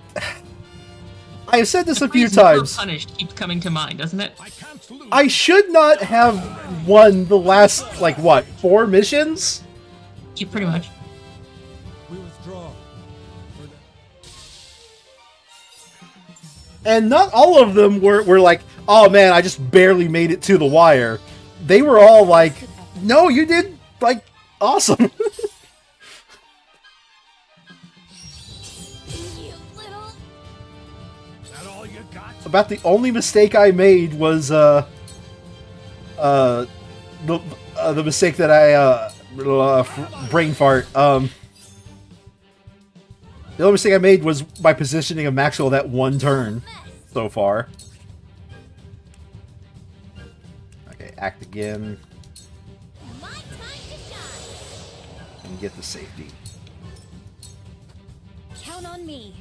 I've said this a few Phrase "never times. punished" keeps coming to mind, doesn't it? I can't lose. I should not have won the last, like, what, 4 missions? Yeah, pretty much. We withdraw. And not all of them were like, oh man, I just barely made it to the wire. They were all like, no, you did, like, awesome. You little. That all you got? About the only mistake I made was, the mistake that I, brain fart, the only mistake I made was by positioning of Maxwell that one turn so far. Okay, act again. My time to shine. And get the safety. Count on me.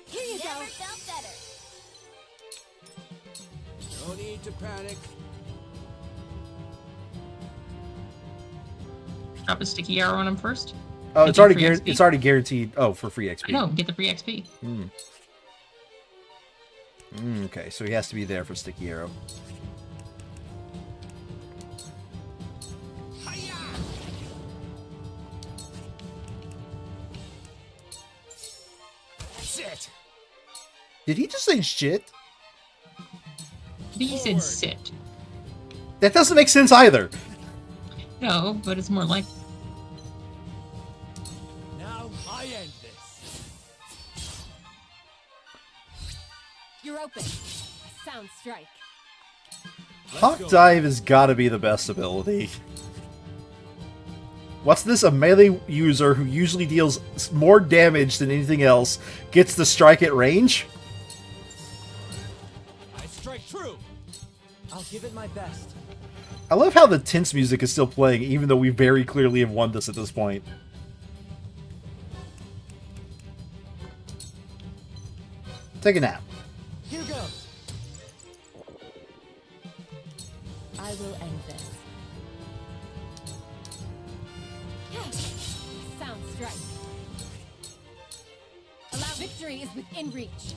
Here you go. Never felt better. No need to panic. Drop a sticky arrow on him first. Oh, Get it's the already free XP. it's already guaranteed. Oh, for free XP. No, get the free XP. Okay, so he has to be there for sticky arrow. Shit. Did he just say shit? He said sit. That doesn't make sense either. No, but it's more like Now I end this. You're open. A sound strike. Hawk Dive has got to be the best ability. What's this? A melee user who usually deals more damage than anything else gets to strike at range? I strike true. I'll give it my best. I love how the tense music is still playing, even though we very clearly have won this at this point. Take a nap. Here goes. I will end this. Sound strike. Victory is within reach.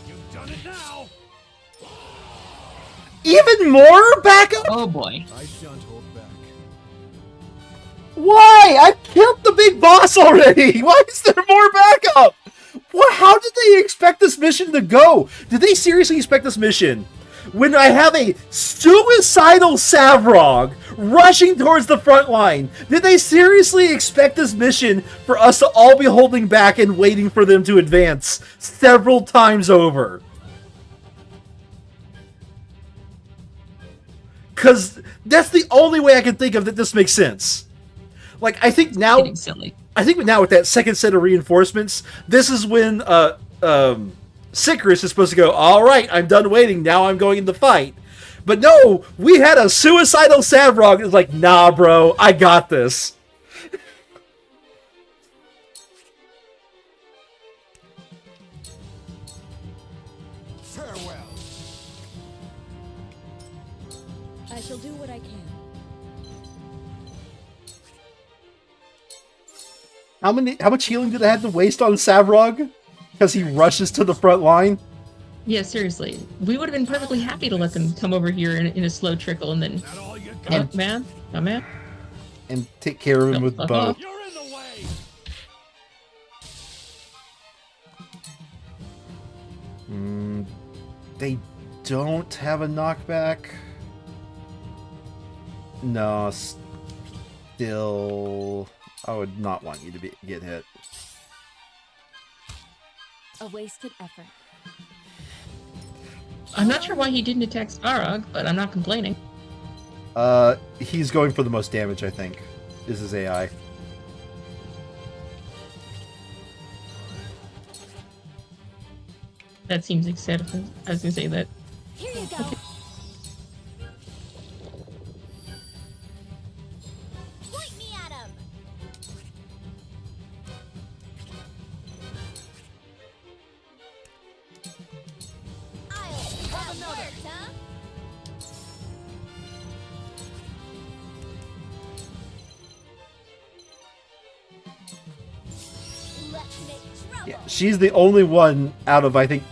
You've done it now. Even more backup? Oh boy. I shan't hold back. Why? I killed the big boss already! Why is there more backup? What? How did they expect this mission to go? Did they seriously expect this mission? When I have a suicidal Savrog rushing towards the front line, did they seriously expect this mission for us to all be holding back and waiting for them to advance several times over? Because that's the only way I can think of that this makes sense. Like, I think now... Getting silly. I think now with that second set of reinforcements, this is when Sycras is supposed to go, alright, I'm done waiting, now I'm going in the fight. But no, we had a suicidal Savrog that's like, nah bro, I got this. Farewell. I shall do what I can. How much healing did I have to waste on Savrog? Because he rushes to the front line? Yeah, seriously. We would have been perfectly happy to let them come over here in a slow trickle and then... That all you Oh, got? man. Oh, man. And take care of him with bow. You're in the way. They don't have a knockback. No, still... I would not want you to get hit. A wasted effort. I'm not sure why he didn't attack Starog, but I'm not complaining. He's going for the most damage, I think, is his AI. That seems acceptable. I was gonna say that. Here you go. Point me at him. That worked, huh? Let's make trouble. Yeah, she's the only one out of, I think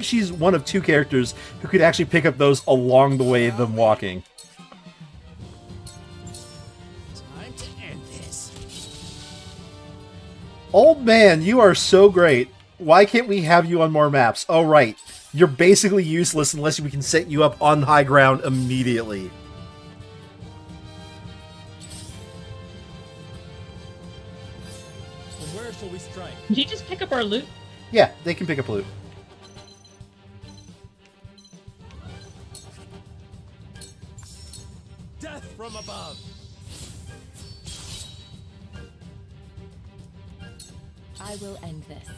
she's one of two characters who could actually pick up those along the way of them walking. Time to end this. Old man, you are so great. Why can't we have you on more maps? Oh, right. You're basically useless unless we can set you up on high ground immediately. From where shall we strike? Did he just pick up our loot? Yeah, they can pick up loot. Death from above. I will end this.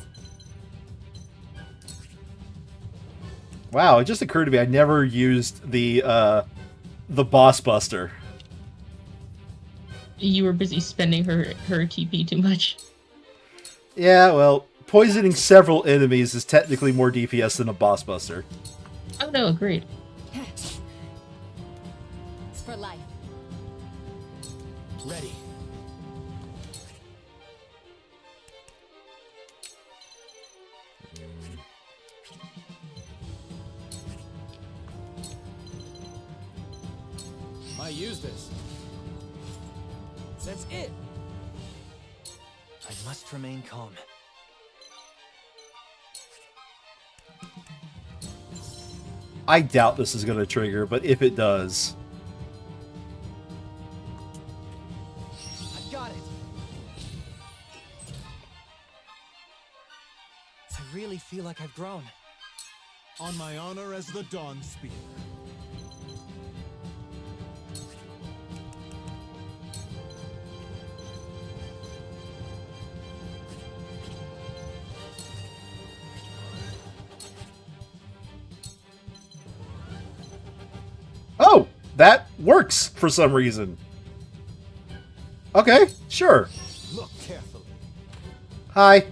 Wow, it just occurred to me I never used the boss buster. You were busy spending her TP too much. Yeah, well, poisoning several enemies is technically more DPS than a boss buster. Oh no, agreed. For life. Ready. Might use this. That's it. I must remain calm. I doubt this is going to trigger, but if it does... I've got it. I really feel like I've grown. On my honor as the Dawn Spear. Oh! That works for some reason. Okay, sure. Look carefully. Hi.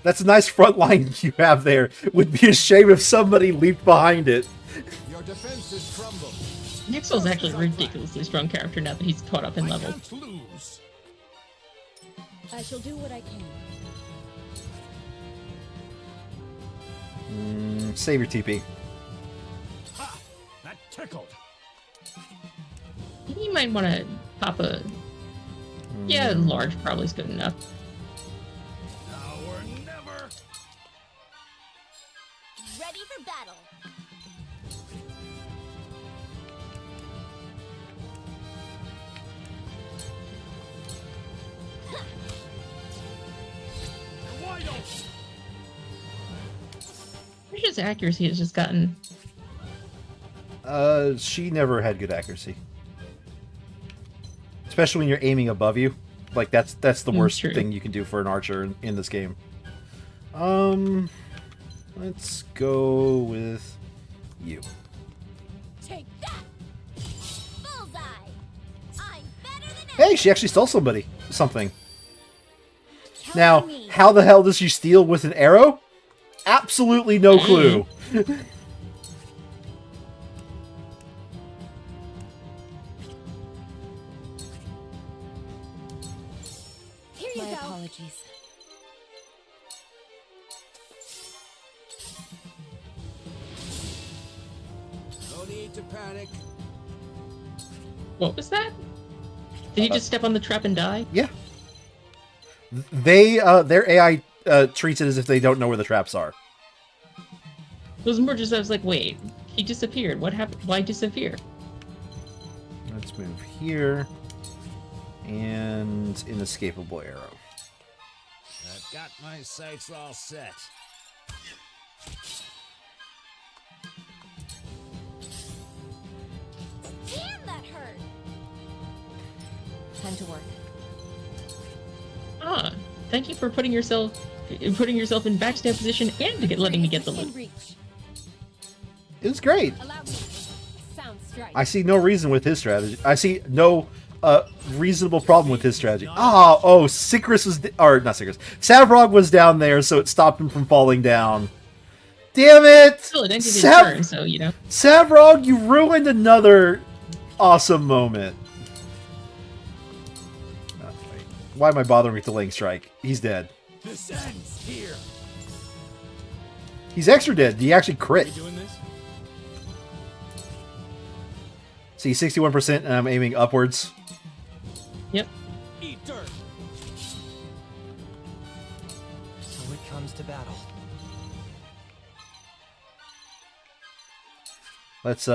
That's a nice front line you have there. Would be a shame if somebody leaped behind it. Your defenses crumble. Maxwell's actually a ridiculously strong character now that he's caught up in level. I can't lose. I shall do what I can. Save your TP. Ha! That tickled. You might want to pop a... Yeah, large probably is good enough. Now or never. Ready for battle. Why don't? His accuracy has just gotten... She never had good accuracy. Especially when you're aiming above you. Like, that's the worst thing you can do for an archer in this game. Let's go with you. Take that! Bullseye! I'm better than Hey, she actually stole something. Now, how the hell does she steal with an arrow? Absolutely no clue. Here you My go. apologies. No need to panic. What was that? Did he just step on the trap and die? Yeah. They, their AI treats it as if they don't know where the traps are. It was more just, I was like, wait, he disappeared. What happened? Why disappear? Let's move here. And inescapable arrow. I've got my sights all set. Damn, that hurt! Time to work. Ah, thank you for putting yourself in backstab position and letting me get the loot. In reach. It was great. Allow me. Sound strike. I see no reason with his strategy. I see no reasonable problem with his strategy. Oh, Sycras was... Or, not Sycras. Savrog was down there, so it stopped him from falling down. Damn it! Still, it ended his turn, so, you know. Savrog, you ruined another awesome moment. Oh, wait. Why am I bothering with delaying strike? He's dead. This ends here. He's extra dead. He actually crit. You doing this? See, 61%, and I'm aiming upwards. Yep. Eat dirt. So it comes to battle. Let's,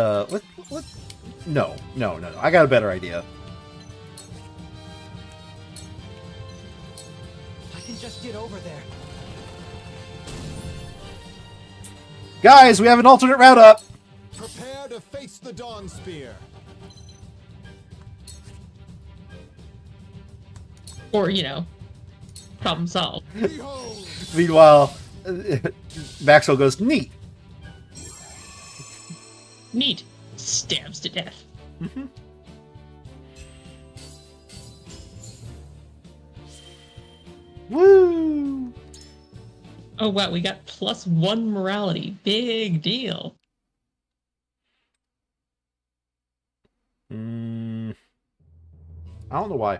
No. I got a better idea. I can just get over there. Guys, we have an alternate route up. Prepare to face the Dawn Spear. Or, you know, problem solved. Behold! Meanwhile, Maxwell goes, neat. Neat. Stabs to death. Woo! Oh, wow, we got +1 morality. Big deal. I don't know why.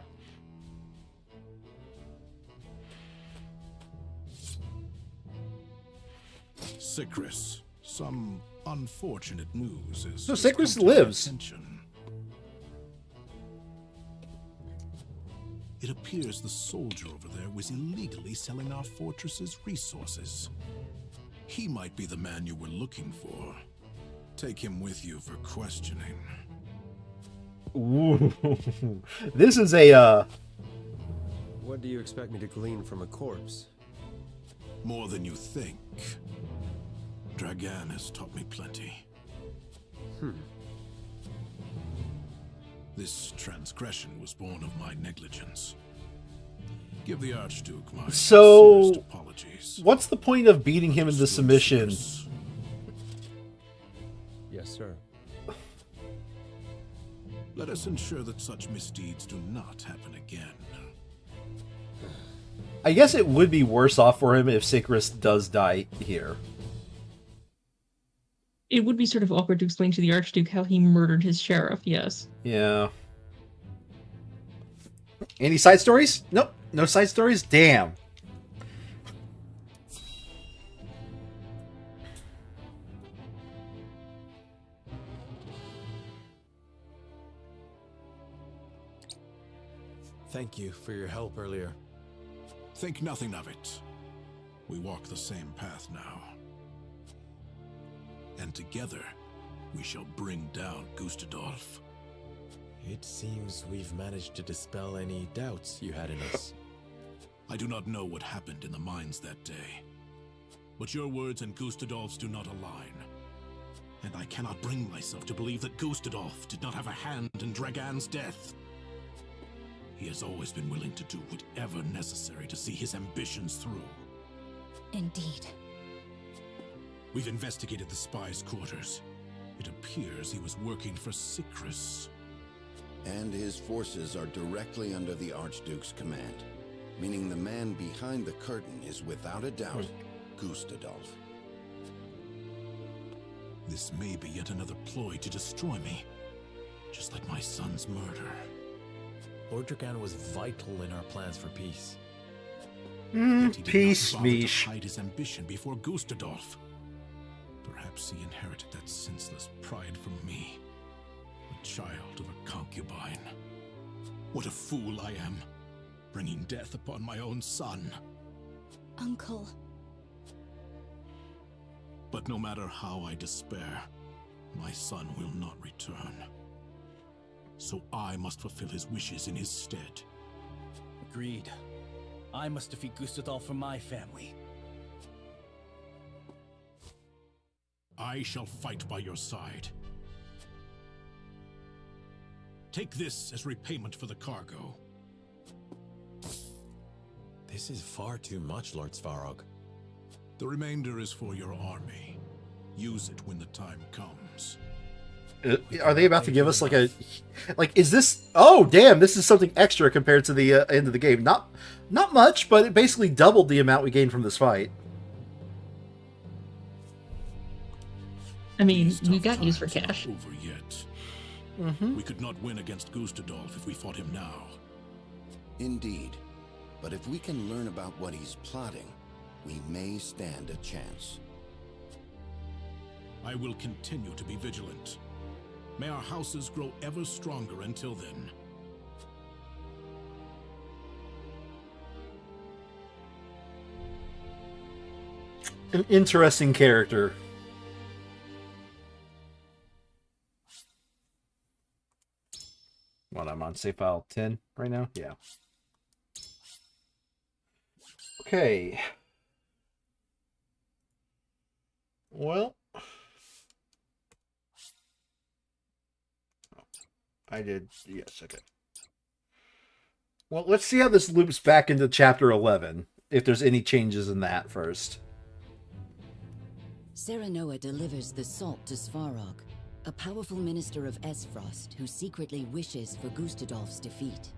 Sycras, some unfortunate news is. No, Sycras lives. It appears the soldier over there was illegally selling our fortress's resources. He might be the man you were looking for. Take him with you for questioning. Ooh. This is a, What do you expect me to glean from a corpse? More than you think. Dragan has taught me plenty. This transgression was born of my negligence. Give the Archduke my sincerest apologies. What's the point of beating him into submission? Yes, sir. Let us ensure that such misdeeds do not happen again. I guess it would be worse off for him if Sycras does die here. it would be sort of awkward to explain to the Archduke how he murdered his sheriff, yes. Yeah. Any side stories? Nope. No side stories? Damn. Thank you for your help earlier. Think nothing of it. We walk the same path now. And together, we shall bring down Gustadolf. It seems we've managed to dispel any doubts you had in us. I do not know what happened in the mines that day, but your words and Gustadolf's do not align. And I cannot bring myself to believe that Gustadolf did not have a hand in Dragan's death. He has always been willing to do whatever necessary to see his ambitions through. Indeed. We've investigated the spy's quarters. It appears he was working for Sycras. And his forces are directly under the Archduke's command, meaning the man behind the curtain is without a doubt Gustadolf. This may be yet another ploy to destroy me, just like my son's murder. Lord Dragan was vital in our plans for peace. Yet he did Peace, not bother to Mish. hide his ambition before Gustadolf. Perhaps he inherited that senseless pride from me, the child of a concubine. What a fool I am, bringing death upon my own son. Uncle. But no matter how I despair, my son will not return. So I must fulfill his wishes in his stead. Agreed. I must defeat Gustadolf for my family. I shall fight by your side. Take this as repayment for the cargo. This is far too much, Lord Svarog. The remainder is for your army. Use it when the time comes. Are they about to give us like a... Like, is this... Oh, damn, this is something extra compared to the end of the game. Not much, but it basically doubled the amount we gained from this fight. I mean, These we tough got used for times are cash. not over yet. Mm-hmm. We could not win against Gustadolf if we fought him now. Indeed. But if we can learn about what he's plotting, we may stand a chance. I will continue to be vigilant. May our houses grow ever stronger until then. An interesting character. What, I'm on save file 10 right now? Yeah. Okay. Well, I did, yes, okay. Well, let's see how this loops back into chapter 11, if there's any changes in that first. Serenoa delivers the salt to Svarog, a powerful minister of Esfrost who secretly wishes for Gustadolf's defeat.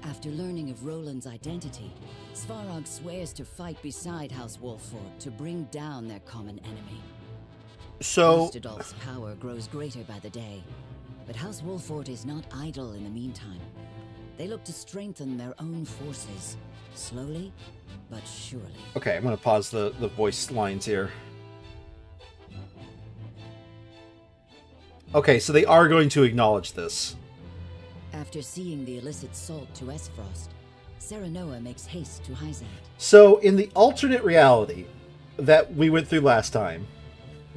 After learning of Roland's identity, Svarog swears to fight beside House Wolffort to bring down their common enemy. So Gustadolf's power grows greater by the day, but House Wolffort is not idle in the meantime. They look to strengthen their own forces, slowly but surely. Okay, I'm going to pause the voice lines here. Okay, so they are going to acknowledge this. After seeing the illicit salt to Esfrost, Serenoa makes haste to Hyzad. So, in the alternate reality that we went through last time,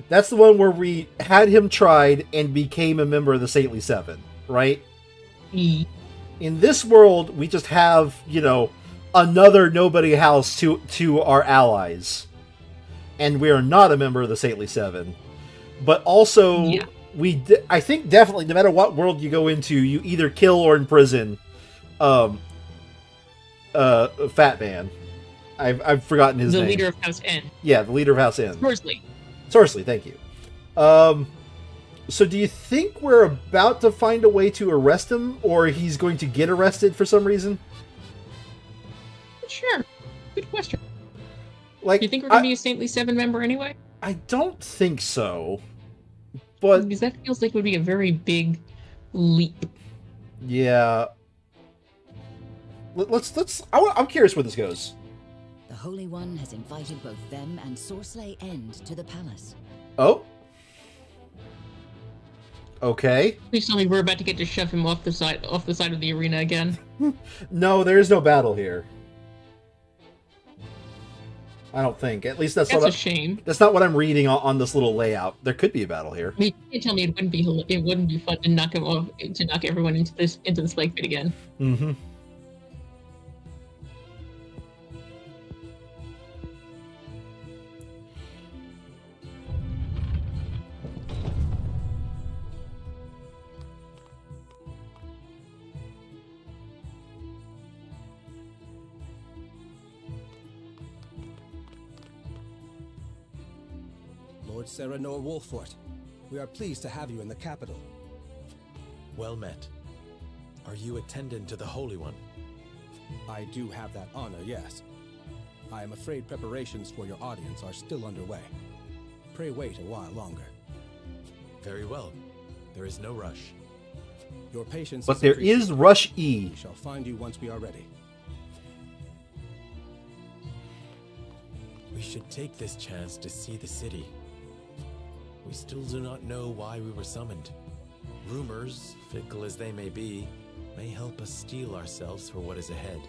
that's the one where we had him tried and became a member of the Saintly Seven, right? Mm. In this world, we just have, you know, another nobody house to our allies. And we are not a member of the Saintly Seven. But also, yeah. I think definitely, no matter what world you go into, you either kill or imprison Fat Man. I've forgotten his name. The leader of House N. Yeah, the leader of House N. Horsley. Sorcery, thank you. So do you think we're about to find a way to arrest him, or he's going to get arrested for some reason? Sure. Good question. Like, Do you think we're going to be a Saintly Seven member anyway? I don't think so. But because that feels like it would be a very big leap. Yeah. I'm curious where this goes. The Holy One has invited both them and Sorcelay End to the palace. Oh. Okay. Please tell me we're about to get to shove him off the side of the arena again. No, there is no battle here. I don't think. At least that's a shame. That's not what I'm reading on this little layout. There could be a battle here. I mean, you can't tell me it wouldn't be fun to knock him off, to knock everyone into the plague pit again. Mm-hmm. Lord Serenor Wolfort, we are pleased to have you in the capital. Well met. Are you attendant to the Holy One? I do have that honor, yes. I am afraid preparations for your audience are still underway. Pray wait a while longer. Very well. There is no rush. Your patience But there is rush E. We shall find you once we are ready. We should take this chance to see the city. We still do not know why we were summoned. Rumors, fickle as they may be, may help us steel ourselves for what is ahead.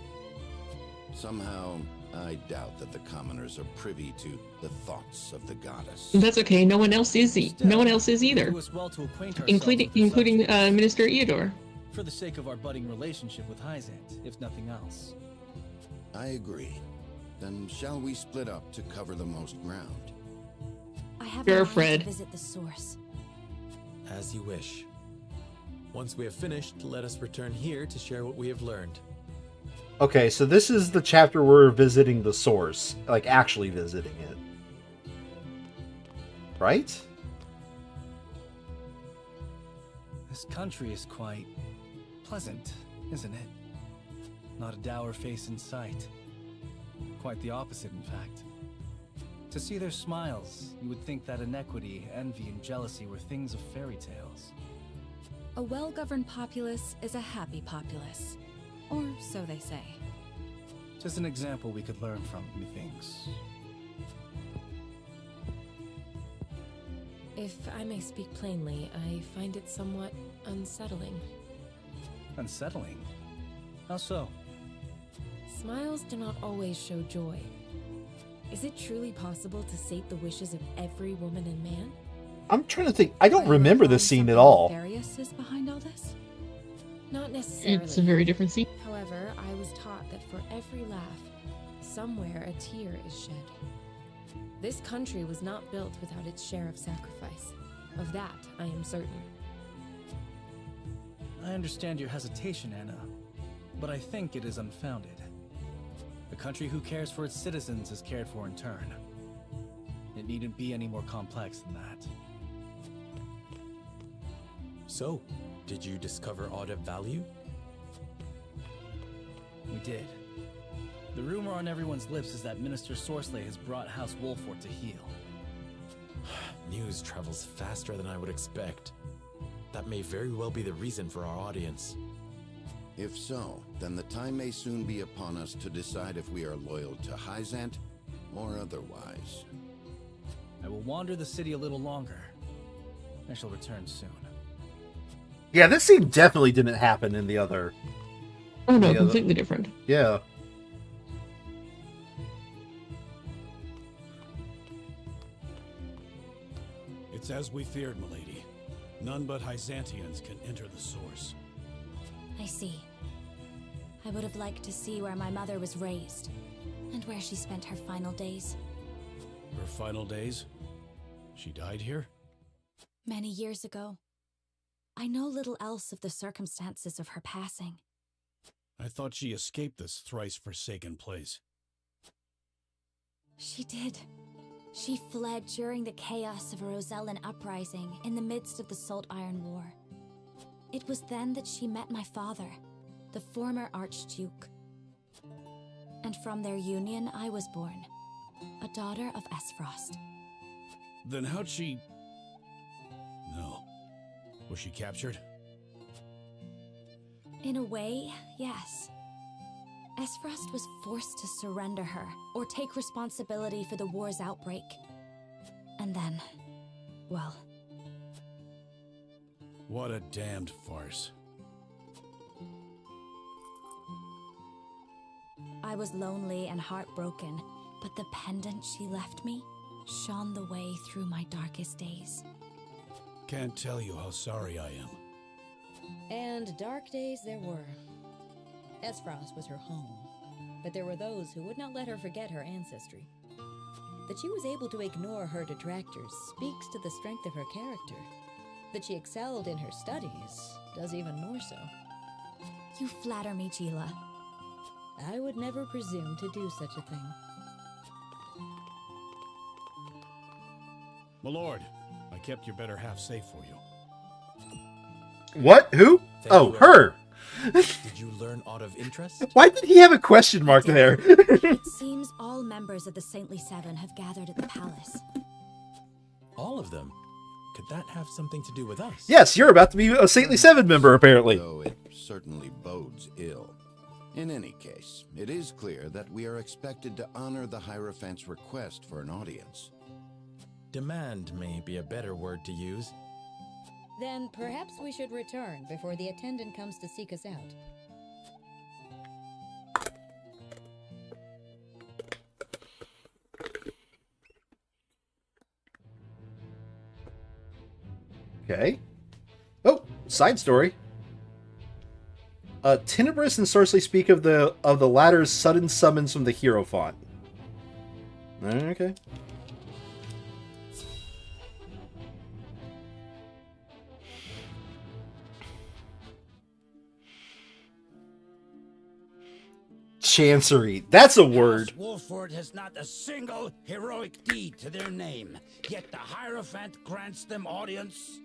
Somehow, I doubt that the commoners are privy to the thoughts of the goddess. That's okay. No one else is. No one else is either, Well to acquaint including Minister Eodor. For the sake of our budding relationship with Hyzant, if nothing else. I agree. Then shall we split up to cover the most ground? I have Sure, a mind Fred. to visit the source. As you wish. Once we have finished, let us return here to share what we have learned. Okay, so this is the chapter where we're visiting the source. Like, actually visiting it. Right? This country is quite pleasant, isn't it? Not a dour face in sight. Quite the opposite, in fact. To see their smiles, you would think that inequity, envy, and jealousy were things of fairy tales. A well-governed populace is a happy populace. Or so they say. Just an example we could learn from, methinks. If I may speak plainly, I find it somewhat unsettling. Unsettling? How so? Smiles do not always show joy. Is it truly possible to sate the wishes of every woman and man? I'm trying to think. I don't remember this scene at all. Nefarious is behind all this? Not necessarily. It's a very different scene. However, I was taught that for every laugh, somewhere a tear is shed. This country was not built without its share of sacrifice. Of that, I am certain. I understand your hesitation, Anna, but I think it is unfounded. A country who cares for its citizens is cared for in turn. It needn't be any more complex than that. So, did you discover aught of value? We did. The rumor on everyone's lips is that Minister Sorcelay has brought House Wolfort to heel. News travels faster than I would expect. That may very well be the reason for our audience. If so, then the time may soon be upon us to decide if we are loyal to Hyzant or otherwise. I will wander the city a little longer. I shall return soon. Yeah, this scene definitely didn't happen in the other. Oh no, completely different. Yeah. It's as we feared, milady. None but Hyzantians can enter the source. I see. I would have liked to see where my mother was raised, and where she spent her final days. Her final days? She died here? Many years ago. I know little else of the circumstances of her passing. I thought she escaped this thrice-forsaken place. She did. She fled during the chaos of a Rosellan uprising in the midst of the Salt Iron War. It was then that she met my father, the former Archduke. And from their union I was born, a daughter of Esfrost. Then how'd she... No. Was she captured? In a way, yes. Esfrost was forced to surrender her, or take responsibility for the war's outbreak. And then, well... What a damned farce. I was lonely and heartbroken, but the pendant she left me shone the way through my darkest days. Can't tell you how sorry I am. And dark days there were. Esfrost was her home, but there were those who would not let her forget her ancestry. That she was able to ignore her detractors speaks to the strength of her character. That she excelled in her studies does even more so. You flatter me, Gila. I would never presume to do such a thing. My lord, I kept your better half safe for you. What? Who? Oh, her! Did you learn aught of interest? Why did he have a question mark there? It seems all members of the Saintly Seven have gathered at the palace. All of them? Could that have something to do with us? Yes, you're about to be a Saintly Seven member, apparently. Though it certainly bodes ill. In any case, it is clear that we are expected to honor the Hierophant's request for an audience. Demand may be a better word to use. Then perhaps we should return before the attendant comes to seek us out. Okay. Oh, side story. Tenebris and Sorcery speak of the latter's sudden summons from the Hierophant. Okay. Chancery. That's a word. Wolford has not a single heroic deed to their name, yet the Hierophant grants them audience.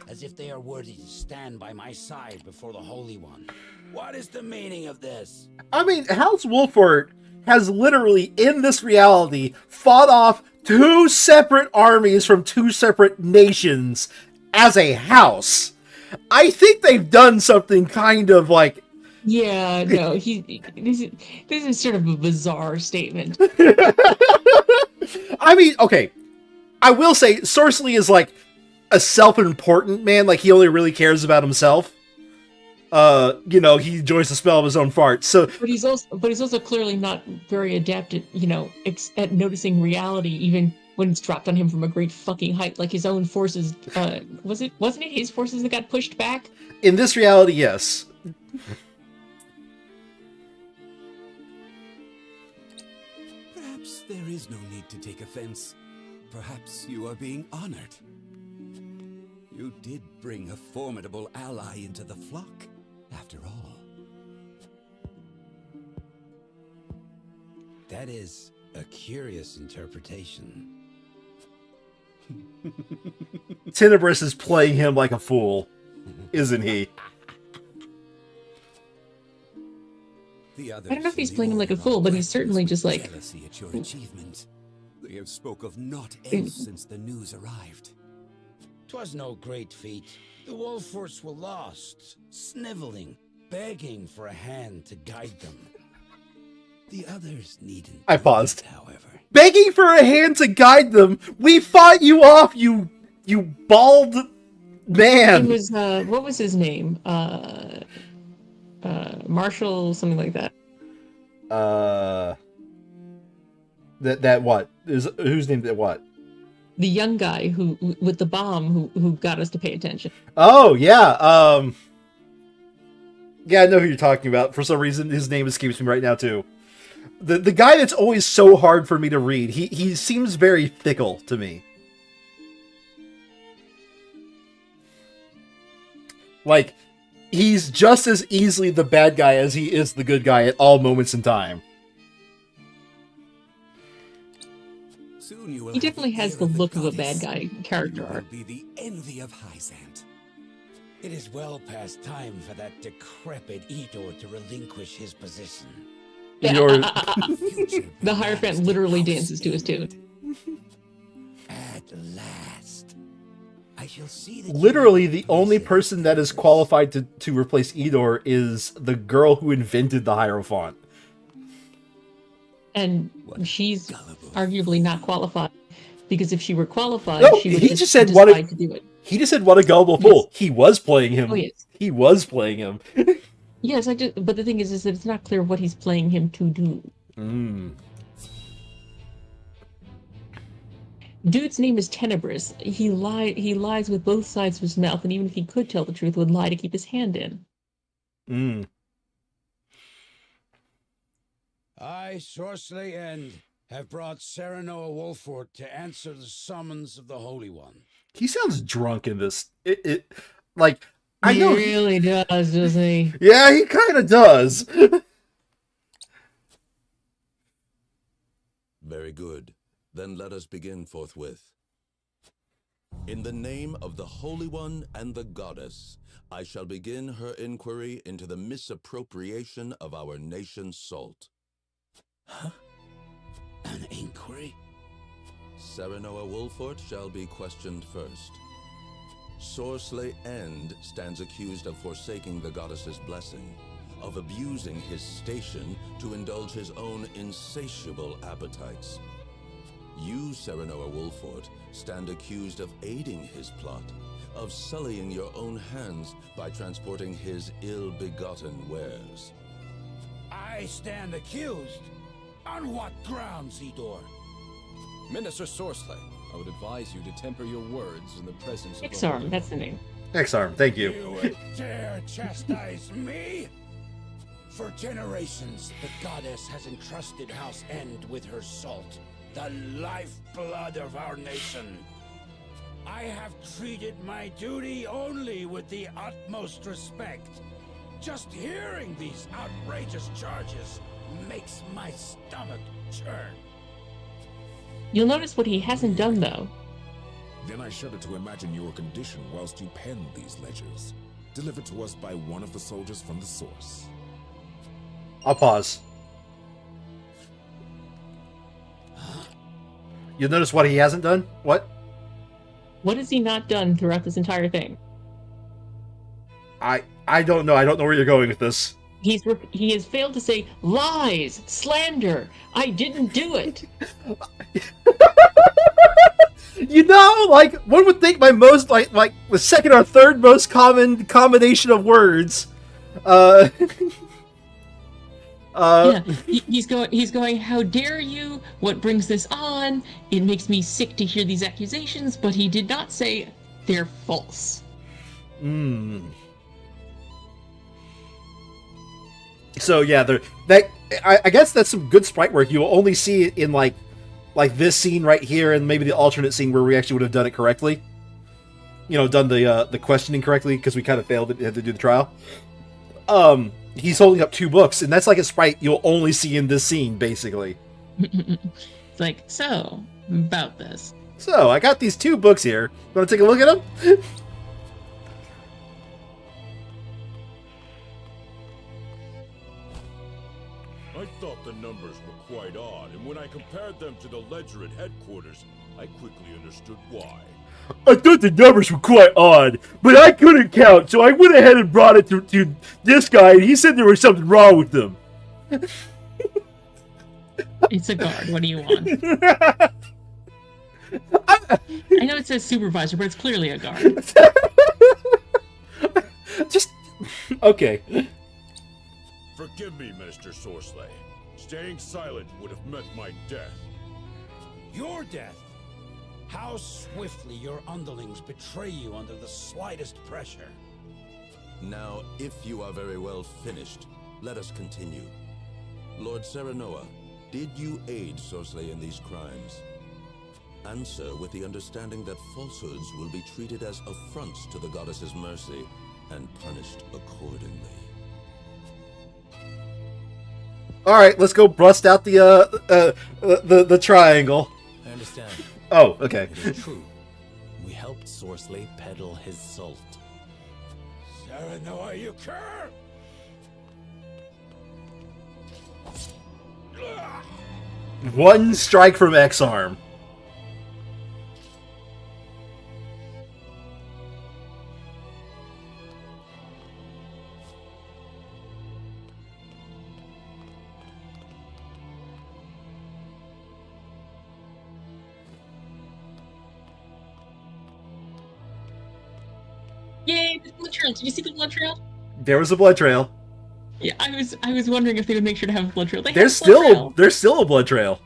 As if they are worthy to stand by my side before the Holy One. What is the meaning of this? I mean, House Wolford has literally, in this reality, fought off two separate armies from two separate nations as a house. I think they've done something kind of like... Yeah, no, this is sort of a bizarre statement. I mean, okay, I will say, Sorcery is like a self-important man, like he only really cares about himself. You know, he enjoys the smell of his own farts. So, but he's also clearly not very adept at, you know, at noticing reality, even when it's dropped on him from a great fucking height. Like his own forces, wasn't it his forces that got pushed back? In this reality, yes. Perhaps there is no need to take offense. Perhaps you are being honored. You did bring a formidable ally into the flock, after all. That is a curious interpretation. Tenebris is playing him like a fool, isn't he? I don't know if he's playing him like a fool, but he's certainly just like... Jealousy at your achievement. They have spoke of naught else since the news arrived. 'Twas no great feat. The Wolforts were lost, sniveling, begging for a hand to guide them. The others needn't. I paused. However, begging for a hand to guide them. We fought you off, you bald man. It was what was his name? Marshall, something like that. That what is whose name? That what? The young guy who with the bomb who got us to pay attention. Oh yeah, yeah, I know who you're talking about. For some reason, his name escapes me right now too. The guy that's always so hard for me to read. He seems very fickle to me. Like, he's just as easily the bad guy as he is the good guy at all moments in time. He definitely has the look of a bad guy character arc. Be the envy of Hyzant. it is well past time for that decrepit Etor to relinquish his position. Your The Hierophant literally dances to his tune. At last, I shall see that literally the only person that is qualified to replace Edor is the girl who invented the Hierophant. And she's arguably not qualified, because if she were qualified, No, she would he just just said decide to do it. He just said what a gullible fool. He was playing him. Oh, yes. He was playing him. Yes, but the thing is that it's not clear what he's playing him to do. Dude's name is Tenebris. He lies with both sides of his mouth, and even if he could tell the truth, would lie to keep his hand in. I, Sorcery End, have brought Serenoa Wolfort to answer the summons of the Holy One. He sounds drunk in this. Like, I He know really does, doesn't he? Yeah, he kind of does. Very good. Then let us begin forthwith. In the name of the Holy One and the Goddess, I shall begin her inquiry into the misappropriation of our nation's salt. Huh? An inquiry? Serenoa Wolfort shall be questioned first. Sorsley End stands accused of forsaking the goddess's blessing, of abusing his station to indulge his own insatiable appetites. You, Serenoa Wolfort, stand accused of aiding his plot, of sullying your own hands by transporting his ill-begotten wares. I stand accused? On what grounds, Edor? Minister Sorsley, I would advise you to temper your words in the presence of X-Arm, that's the name. X-Arm, thank you. You would dare chastise me? For generations, the goddess has entrusted House End with her salt, the lifeblood of our nation. I have treated my duty only with the utmost respect. Just hearing these outrageous charges makes my stomach churn. You'll notice what he hasn't done, though. Then I shudder to imagine your condition whilst you penned these ledgers, delivered to us by one of the soldiers from the source. I'll pause. You'll notice what he hasn't done? What? What has he not done throughout this entire thing? I don't know. I don't know where you're going with this. He has failed to say lies, slander. I didn't do it. You know, like, one would think my most, like the second or third most common combination of words. Yeah, he's going, how dare you? What brings this on? It makes me sick to hear these accusations, but he did not say they're false. So yeah, I guess that's some good sprite work. You'll only see it in like this scene right here, and maybe the alternate scene where we actually would have done it correctly. You know, done the questioning correctly, because we kind of failed had to do the trial. He's holding up 2 books, and that's like a sprite you'll only see in this scene, basically. It's like, so, about this. So, I got these 2 books here. Want to take a look at them? I thought the numbers were quite odd, and when I compared them to the ledger at headquarters, I quickly understood why. I thought the numbers were quite odd, but I couldn't count, so I went ahead and brought it to this guy, and he said there was something wrong with them. It's a guard. What do you want? I know it says supervisor, but it's clearly a guard. Just... Okay. Forgive me, Minister Sorsley. Staying silent would have meant my death. Your death? How swiftly your underlings betray you under the slightest pressure. Now, if you are very well finished, let us continue. Lord Serenoa, did you aid Sorsley in these crimes? Answer with the understanding that falsehoods will be treated as affronts to the goddess's mercy and punished accordingly. All right, let's go bust out the triangle. I understand. Oh, okay. It is true. We helped Sorsley peddle his salt. Serenoa, you cur! One strike from X-Arm. Yay, the blood trail. Did you see the blood trail? There was a blood trail. Yeah, I was wondering if they would make sure to have a blood trail. There's still a blood trail.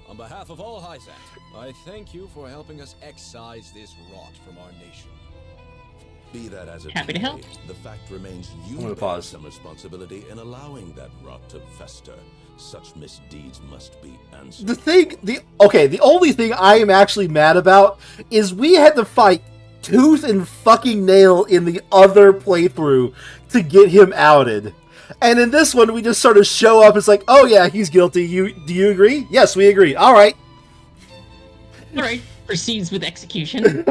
On behalf of all Hyzat, I thank you for helping us excise this rot from our nation. Be that as it Happy to may, help. the fact remains you gonna bear pause. some responsibility in allowing that rot to fester. Such misdeeds must be answered. The only thing I am actually mad about is we had to fight tooth and fucking nail in the other playthrough to get him outed. And in this one, we just sort of show up. It's like, oh yeah, he's guilty. Do you agree? Yes, we agree. All right. All right. Proceeds with execution.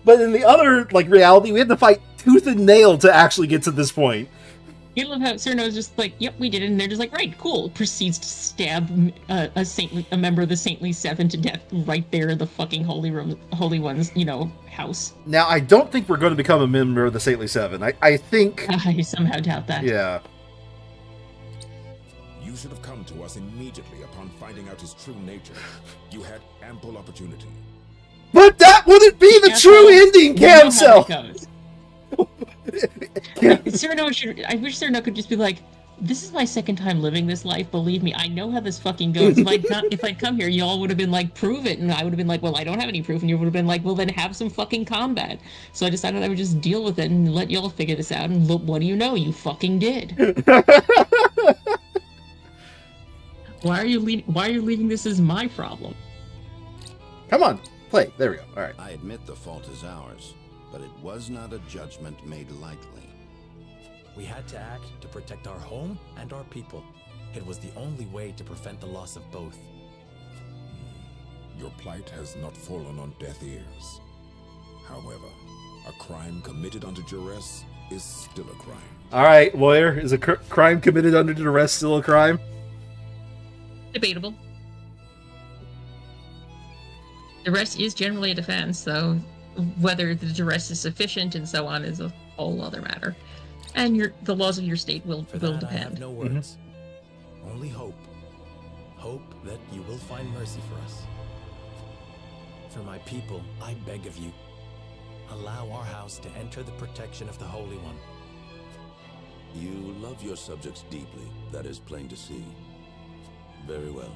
But in the other reality, we had to fight tooth and nail to actually get to this point. You love how Cyrano's just like, yep, we did it, and they're just like, right, cool. Proceeds to stab a member of the Saintly Seven to death right there in the fucking Holy One's, house. Now, I don't think we're going to become a member of the Saintly Seven. I think... I somehow doubt that. Yeah. You should have come to us immediately upon finding out his true nature. You had ample opportunity. But that wouldn't be the true ending, Camcel! I wish Cyrano could just be like, this is my second time living this life, believe me, I know how this fucking goes. If I'd come here, y'all would have been like, prove it, and I would have been like, well, I don't have any proof, and you would have been like, well, then have some fucking combat. So I decided I would just deal with it and let y'all figure this out, and look, what do you know? You fucking did. Why are you leaving this as my problem? Come on, play. There we go. All right. I admit the fault is ours, but it was not a judgment made lightly. We had to act to protect our home and our people. It was the only way to prevent the loss of both. Your plight has not fallen on deaf ears. However, a crime committed under duress is still a crime. All right, lawyer. Is a crime committed under duress still a crime? Debatable. Duress is generally a defense, so whether the duress is sufficient and so on is a whole other matter. And the laws of your state will depend. I have no words. Only hope. Hope that you will find mercy for us. For my people, I beg of you, allow our house to enter the protection of the Holy One. You love your subjects deeply, that is plain to see. Very well.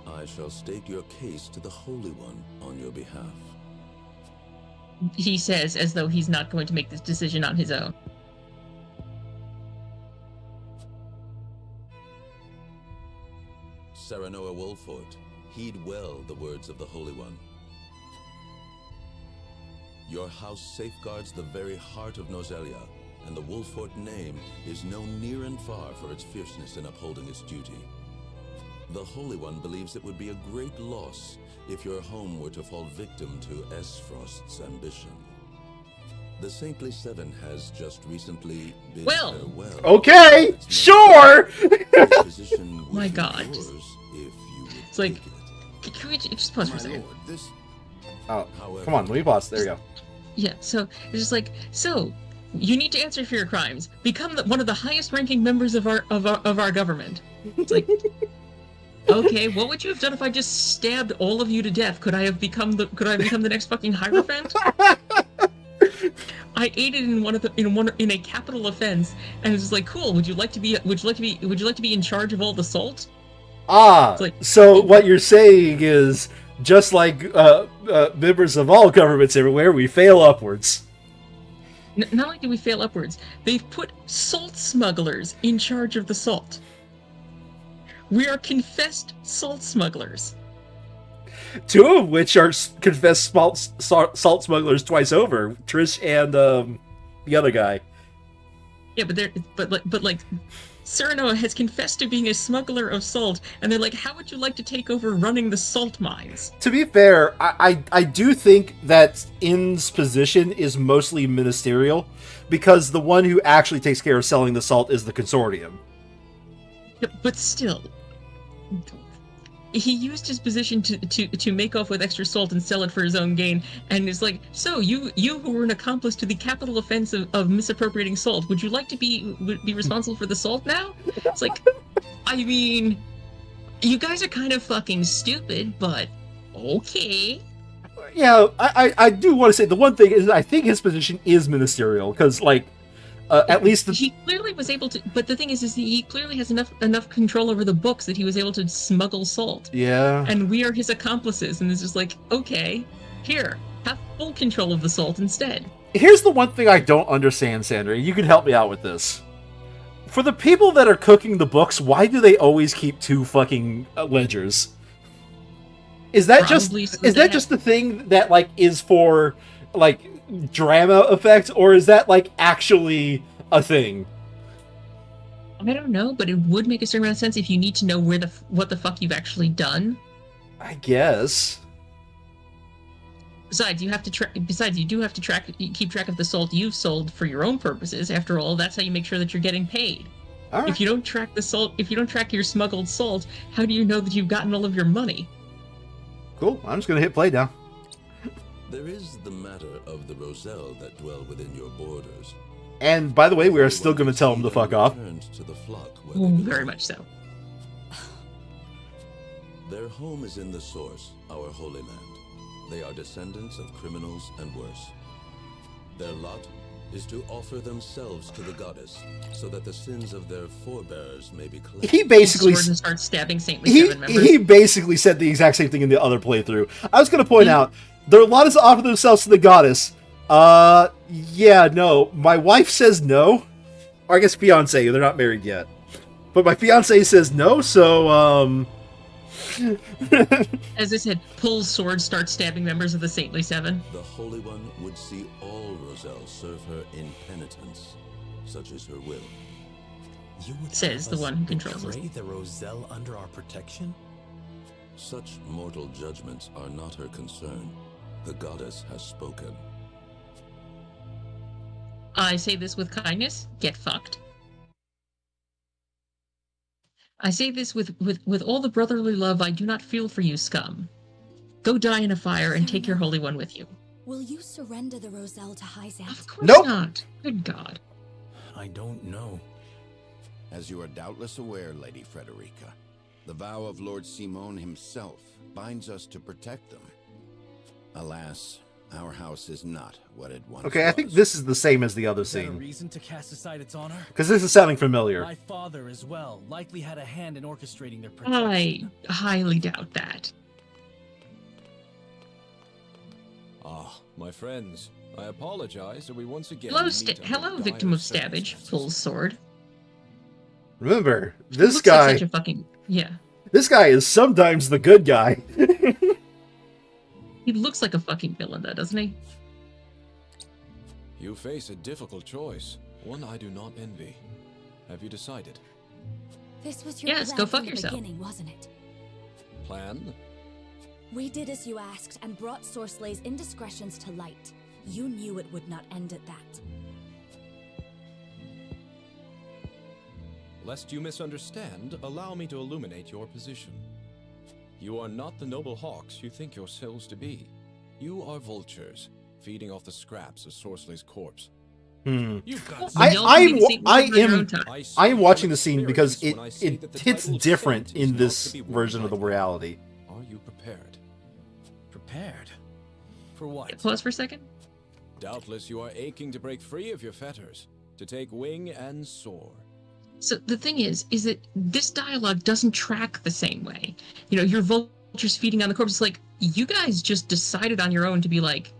I shall state your case to the Holy One on your behalf. He says, as though he's not going to make this decision on his own. Serenoa Wolfort, heed well the words of the Holy One. Your house safeguards the very heart of Nozelia, and the Wolfort name is known near and far for its fierceness in upholding its duty. The Holy One believes it would be a great loss if your home were to fall victim to Esfrost's ambition. The Saintly Seven has just recently bid farewell. Okay, sure! My God. It's like, can we just pause for a second? Oh, come on, let me pause. There we go. Yeah, so it's just like, so you need to answer for your crimes. Become one of the highest-ranking members of our government. It's like, okay, what would you have done if I just stabbed all of you to death? Could I become the next fucking Hierophant? I aided in a capital offense, and it's just like, cool. Would you like to be in charge of all the salt? So what you're saying is, just like members of all governments everywhere, we fail upwards. Not only do we fail upwards, they've put salt smugglers in charge of the salt. We are confessed salt smugglers. Two of which are confessed salt smugglers twice over, Trish and the other guy. Yeah, but Cyrano has confessed to being a smuggler of salt, and they're like, how would you like to take over running the salt mines? To be fair, I do think that In's position is mostly ministerial, because the one who actually takes care of selling the salt is the consortium. But still, he used his position to make off with extra salt and sell it for his own gain. And it's like, so you who were an accomplice to the capital offense of misappropriating salt, would you like to be responsible for the salt now? It's like, I mean, you guys are kind of fucking stupid, but okay. Yeah, I do want to say the one thing is I think his position is ministerial because, like, at least he clearly was able to. But the thing is he clearly has enough control over the books that he was able to smuggle salt. Yeah. And we are his accomplices, and it's just like, okay, here, have full control of the salt instead. Here's the one thing I don't understand, Sandra. You can help me out with this. For the people that are cooking the books, why do they always keep two fucking ledgers? Is that Probably just the thing that, like, is for, like, drama effect, or is that, like, actually a thing? I don't know, but it would make a certain amount of sense if you need to know what the fuck you've actually done. I guess. Besides, you do have to keep track of the salt you've sold for your own purposes. After all, that's how you make sure that you're getting paid. All right. If you don't track the salt, if you don't track your smuggled salt, how do you know that you've gotten all of your money? Cool. I'm just gonna hit play now. There is the matter of the Roselle that dwell within your borders. And by the way, we are still gonna tell him to fuck off. To the flock where they Very much so. Their home is in the Source, our holy land. They are descendants of criminals and worse. Their lot is to offer themselves to the goddess, so that the sins of their forebears may be cleansed. He basically starts stabbing saintly seven members. He basically said the exact same thing in the other playthrough. I was gonna point out their lot is to offer themselves to the goddess. Yeah, no. My wife says no. Or I guess fiance. They're not married yet. But my fiance says no, so As I said, pulls sword, starts stabbing members of the Saintly Seven. The Holy One would see all Roselle serve her in penitence, such is her will. You would Says the one who controls us. betray the Roselle under our protection? Such mortal judgments are not her concern. The goddess has spoken. I say this with kindness, get fucked. I say this with all the brotherly love I do not feel for you, scum. Go die in a fire and take your Holy One with you. Will you surrender the Roselle to Hyzant? Of course not. Good God. I don't know. As you are doubtless aware, Lady Frederica, the vow of Lord Simon himself binds us to protect them. Alas, our house is not what it once okay, was. I think this is the same as the other Is that a scene. reason to cast aside its honor? Because this is sounding familiar. My father, as well, likely had a hand in orchestrating their protection. I highly doubt that. Ah, my friends, I apologize that we once again Hello, victim of stabbage, pulls sword. Remember, He this looks like guy... such a fucking, yeah. This guy is sometimes the good guy. He looks like a fucking villain, though, doesn't he? You face a difficult choice, one I do not envy. Have you decided? This was your Yes, plan go fuck from the yourself. beginning, wasn't it? Plan? We did as you asked and brought Sorslay's indiscretions to light. You knew it would not end at that. Lest you misunderstand, allow me to illuminate your position. You are not the noble hawks you think yourselves to be. You are vultures, feeding off the scraps of Sorslay's corpse. You've got I am watching the scene because it hits different in this version of the reality. Are you prepared? Prepared? For what? Pause for a second. Doubtless you are aching to break free of your fetters, to take wing and soar. So the thing is that this dialogue doesn't track the same way. You know, your vultures feeding on the corpse. It's like, you guys just decided on your own to be like,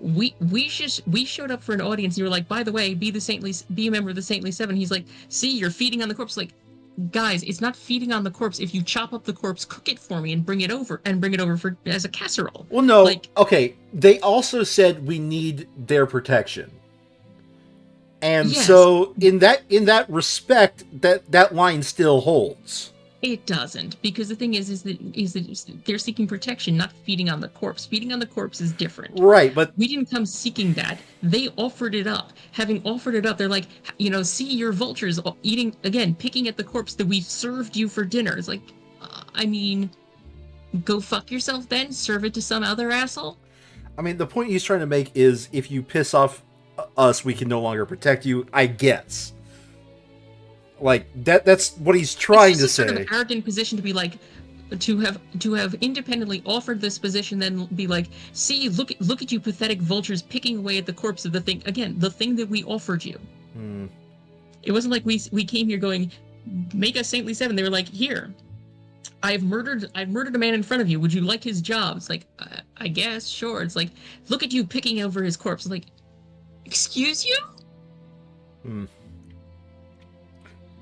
we showed up for an audience and you were like, by the way, be a member of the Saintly Seven. He's like, see, you're feeding on the corpse. Like, guys, it's not feeding on the corpse. If you chop up the corpse, cook it for me and bring it over for as a casserole. Well, no, like, okay. They also said we need their protection. And yes. so in that respect, that line still holds. It doesn't, because the thing is that they're seeking protection, not feeding on the corpse. Feeding on the corpse is different. Right, but we didn't come seeking that. They offered it up. Having offered it up, they're like, see your vultures eating again, picking at the corpse that we've served you for dinner. It's like, I mean, go fuck yourself then. Serve it to some other asshole. I mean, the point he's trying to make is if you piss off us, we can no longer protect you. I guess. Like that's what he's trying to say. Sort of an arrogant position to be like, to have independently offered this position, then be like, see, look at you pathetic vultures picking away at the corpse of the thing that we offered you. It wasn't like we came here going, make us saintly 7. They were like, here, I've murdered a man in front of you. Would you like his job? It's like, I guess, sure. It's like, look at you picking over his corpse. It's like, excuse you?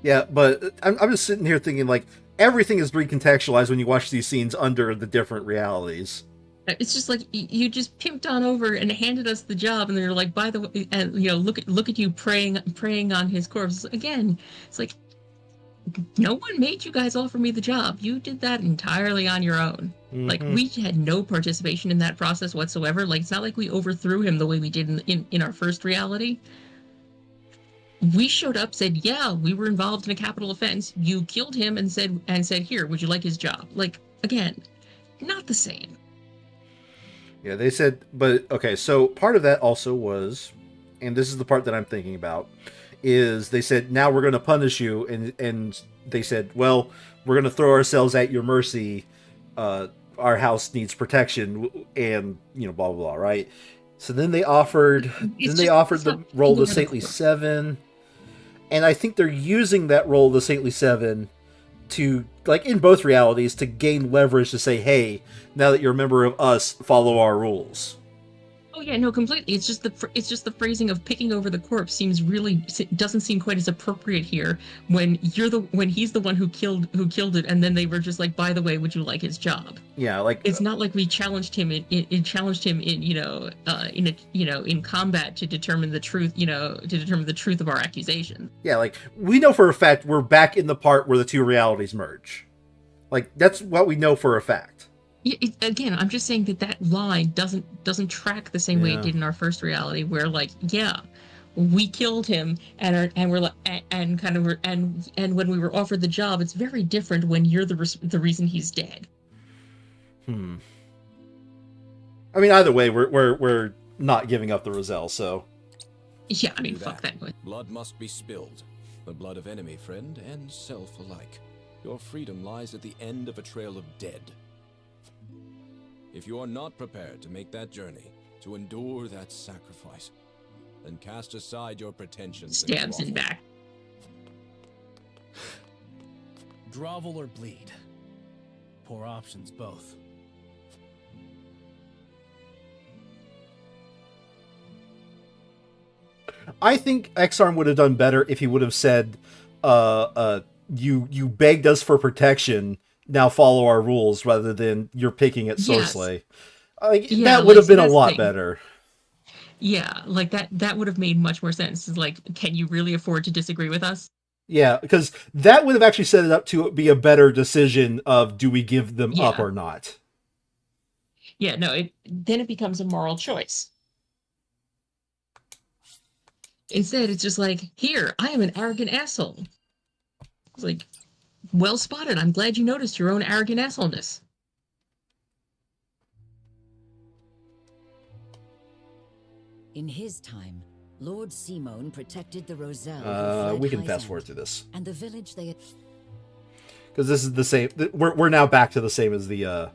Yeah, but I'm just sitting here thinking, like, everything is recontextualized when you watch these scenes under the different realities. It's just like, you just pimped on over and handed us the job, and they're like, by the way, and look at you preying on his corpse. Again, it's like, no one made you guys offer me the job. You did that entirely on your own. Like, we had no participation in that process whatsoever. Like, it's not like we overthrew him the way we did in our first reality. We showed up, said, yeah, we were involved in a capital offense. You killed him and said, here, would you like his job? Like, again, not the same. Yeah, they said, but okay, so part of that also was, and this is the part that I'm thinking about, is they said, now we're going to punish you, and they said, well, we're going to throw ourselves at your mercy. Our house needs protection, and blah blah blah, right? So then they offered the role to Saintly 7. And I think they're using that role of the Saintly 7 to, like, in both realities, to gain leverage to say, hey, now that you're a member of us, follow our rules. Oh yeah, no, completely. It's just the phrasing of picking over the corpse doesn't seem quite as appropriate here when he's the one who killed it, and then they were just like, by the way, would you like his job? Yeah, like it's not like we challenged him in combat to determine the truth of our accusation. Yeah, like we know for a fact we're back in the part where the two realities merge. Like that's what we know for a fact. Yeah, again, I'm just saying that line doesn't track the same way it did in our first reality, where like, yeah, we killed him and we're like, and when we were offered the job, it's very different when you're the reason he's dead. I mean, either way, we're not giving up the Roselle, so. Yeah, I mean, fuck that. Blood must be spilled, the blood of enemy, friend, and self alike. Your freedom lies at the end of a trail of dead. If you are not prepared to make that journey, to endure that sacrifice, then cast aside your pretensions. Stabs in back. Grovel or bleed. Poor options, both. I think X-Arm would have done better if he would have said, you begged us for protection, now follow our rules, rather than you're picking at Sorsley. Yes. That would have been a lot better. Yeah, like that would have made much more sense. It's like, can you really afford to disagree with us? Yeah, because that would have actually set it up to be a better decision of, do we give them up or not? Yeah, no, then it becomes a moral choice. Instead, it's just like, here, I am an arrogant asshole. It's like, well spotted. I'm glad you noticed your own arrogant assholeness. In his time, Lord Simone protected the Roselle. We can fast forward through this. And the village they had... Because this is the same. We're now back to the same as the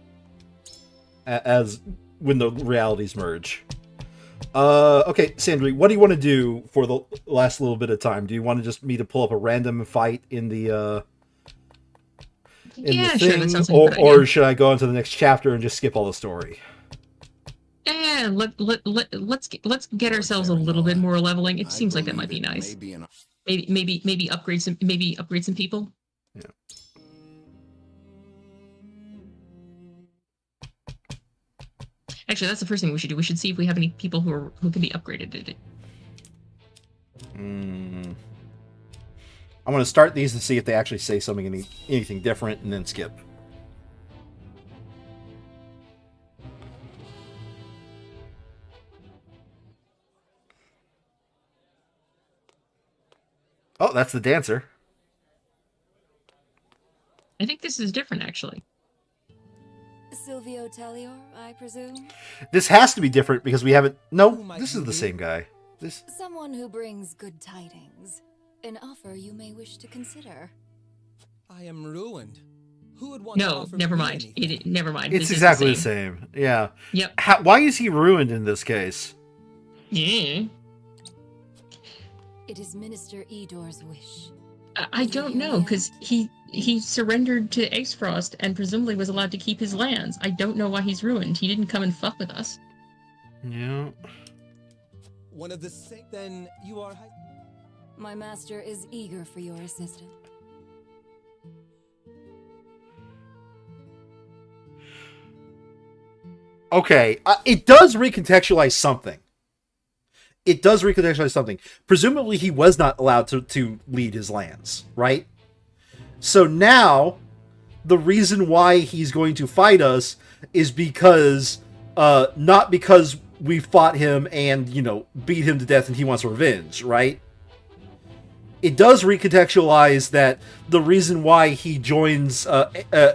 as when the realities merge. Okay, Sandri, what do you want to do for the last little bit of time? Do you want me to pull up a random fight in the Sure, thing, that sounds like a good or idea. should I go into the next chapter and just skip all the story? Yeah, let's get ourselves a little bit more leveling. It seems like that might be nice. Maybe upgrade some people. Yeah. Actually, that's the first thing we should do. We should see if we have any people who can be upgraded at it. I'm going to start these and see if they actually say something anything different, and then skip. Oh, that's the dancer. I think this is different, actually. Silvio Tellior, I presume? This has to be different because we haven't... No, this is the same guy. Someone who brings good tidings. An offer you may wish to consider. I am ruined. Who would want to No, offer never me mind. anything? Never mind. It's This is exactly the same. Yeah. Yep. Why is he ruined in this case? Yeah. It is Minister Edor's wish. I don't know, because he surrendered to Exfrost and presumably was allowed to keep his lands. I don't know why he's ruined. He didn't come and fuck with us. Yeah. One of the same. Then you are. My master is eager for your assistance. Okay, it does recontextualize something. It does recontextualize something. Presumably, he was not allowed to lead his lands, right? So now, the reason why he's going to fight us is because, not because we fought him and, you know, beat him to death and he wants revenge, right? It does recontextualize that the reason why he joins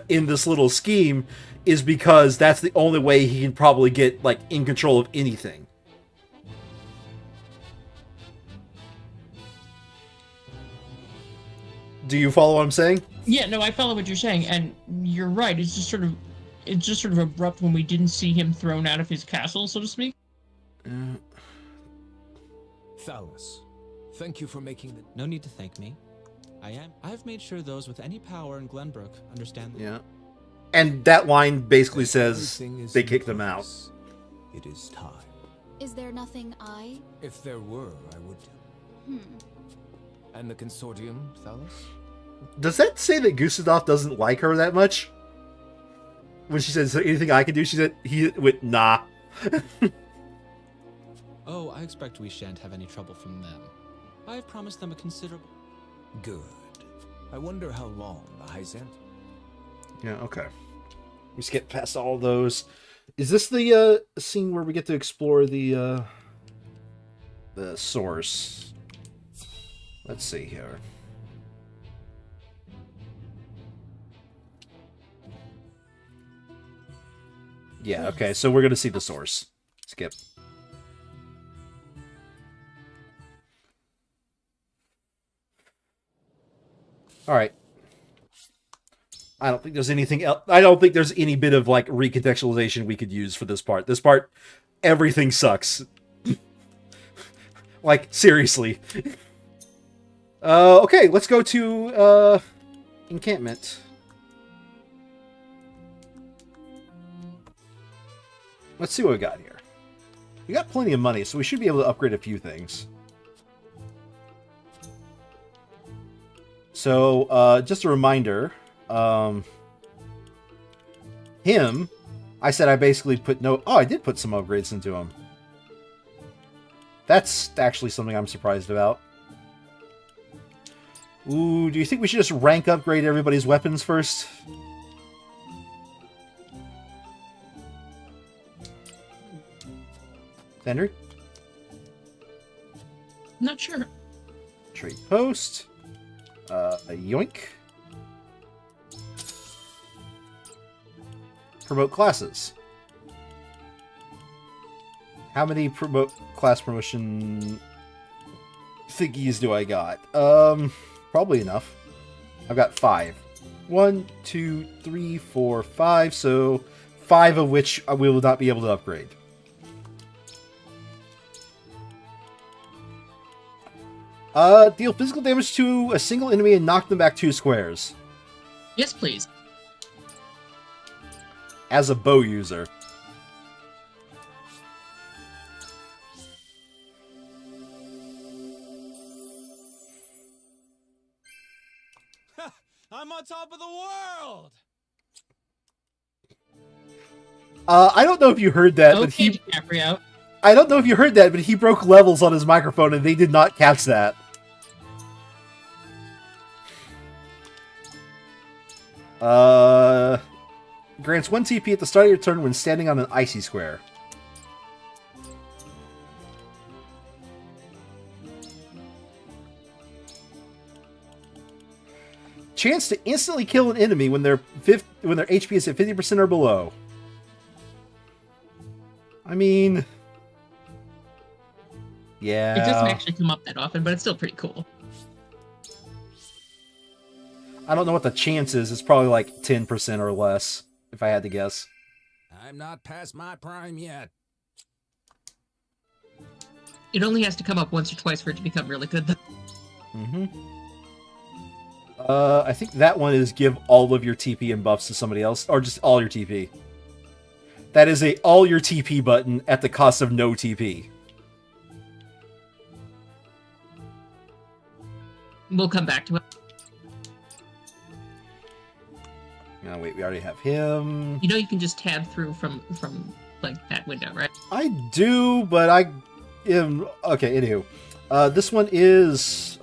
in this little scheme is because that's the only way he can probably get, like, in control of anything. Do you follow what I'm saying? Yeah, no, I follow what you're saying, and you're right. It's just sort of abrupt when we didn't see him thrown out of his castle, so to speak. Thalus, thank you for making the... No need to thank me. I've made sure those with any power in Glenbrook understand that. Yeah. And that line basically says they kicked them out. It is time. Is there nothing I... If there were, I would... And the consortium, Thalus? Does that say that Gustave doesn't like her that much? When she says, "Is there anything I can do?" She said, he went, nah. Oh, I expect we shan't have any trouble from them. I've promised them a considerable... Good. I wonder how long the Hyzant... Yeah, okay. We skip past all those. Is this the scene where we get to explore the source? Let's see here. Yeah, okay, so we're going to see the source. Skip. Alright. I don't think there's anything else. I don't think there's any bit of, like, recontextualization we could use for this part. This part, everything sucks. Like, seriously. Okay, let's go to, encampment. Let's see what we got here. We got plenty of money, so we should be able to upgrade a few things. So, just a reminder, him, I said I basically put no... Oh, I did put some upgrades into him. That's actually something I'm surprised about. Ooh, do you think we should just rank upgrade everybody's weapons first? Standard? Not sure. Trade post. Yoink. Promote classes. How many class promotion thingies do I got? Probably enough. I've got 5. 1, 2, 3, 4, 5. So 5 of which we will not be able to upgrade. Deal physical damage to a single enemy and knock them back 2 squares. Yes, please. As a bow user. I'm on top of the world! I don't know if you heard that, but he... DiCaprio. I don't know if you heard that, but he broke levels on his microphone and they did not catch that. Grants 1 TP at the start of your turn when standing on an icy square. Chance to instantly kill an enemy when their HP is at 50% or below. I mean, yeah. It doesn't actually come up that often, but it's still pretty cool. I don't know what the chance is. It's probably like 10% or less, if I had to guess. I'm not past my prime yet. It only has to come up once or twice for it to become really good, though. Mm-hmm. I think that one is give all of your TP and buffs to somebody else, or just all your TP. That is a all your TP button at the cost of no TP. We'll come back to it. No, wait, we already have him. You know you can just tab through from like that window, right? I do, but I am okay. Anywho, this one is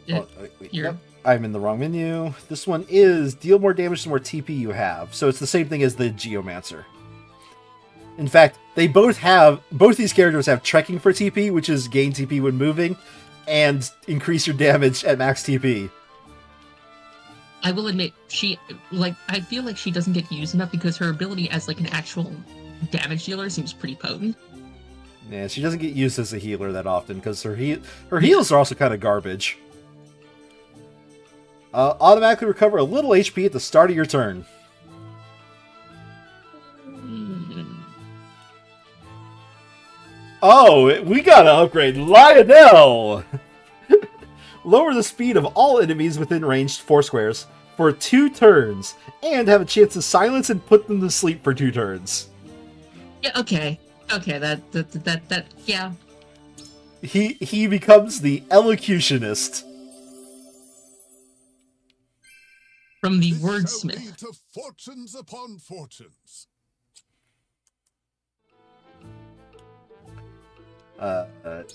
wait, yep, I'm in the wrong menu. This one is deal more damage the more TP you have, so it's the same thing as the Geomancer. In fact, they both these characters have trekking for TP, which is gain TP when moving, and increase your damage at max TP. I will admit, I feel like she doesn't get used enough because her ability as like an actual damage dealer seems pretty potent. Yeah, she doesn't get used as a healer that often because her heals are also kind of garbage. Automatically recover a little HP at the start of your turn. Oh, we gotta upgrade Lionel! Lower the speed of all enemies within range 4 squares for 2 turns, and have a chance to silence and put them to sleep for 2 turns. Yeah, okay. Okay, that yeah. He becomes the elocutionist. From the wordsmith. To fortunes upon fortunes.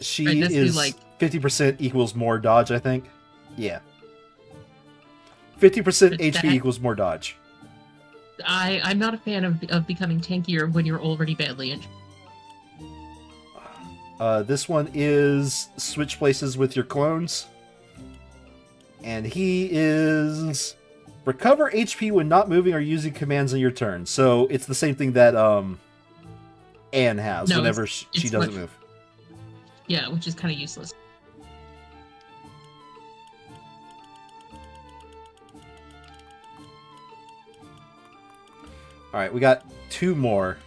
She right, is like 50% equals more dodge, I think. Yeah. 50% HP equals more dodge. I'm not a fan of becoming tankier when you're already badly injured. This one is switch places with your clones. And he is recover HP when not moving or using commands on your turn. So it's the same thing that Anne has whenever she doesn't move. Yeah, which is kind of useless. Alright, we got 2 more.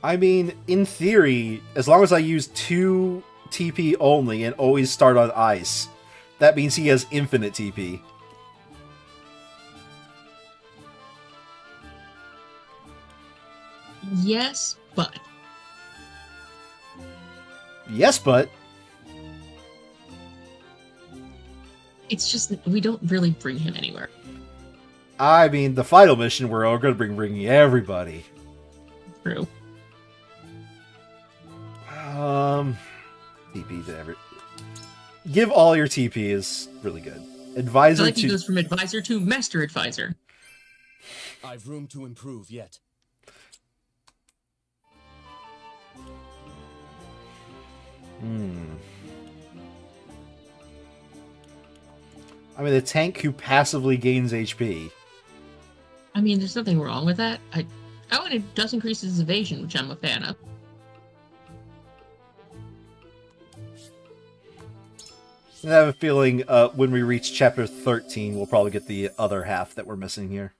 I mean, in theory, as long as I use 2 TP only and always start on ice, that means he has infinite TP. Yes, but. Yes, but. It's just we don't really bring him anywhere. I mean, the final mission we're going to bring everybody. True. TP to every. Give all your TP is really good. Advisor he goes from advisor to master advisor. I've room to improve yet. I mean, the tank who passively gains HP. I mean, there's nothing wrong with that. And it does increase his evasion, which I'm a fan of. I have a feeling when we reach chapter 13, we'll probably get the other half that we're missing here.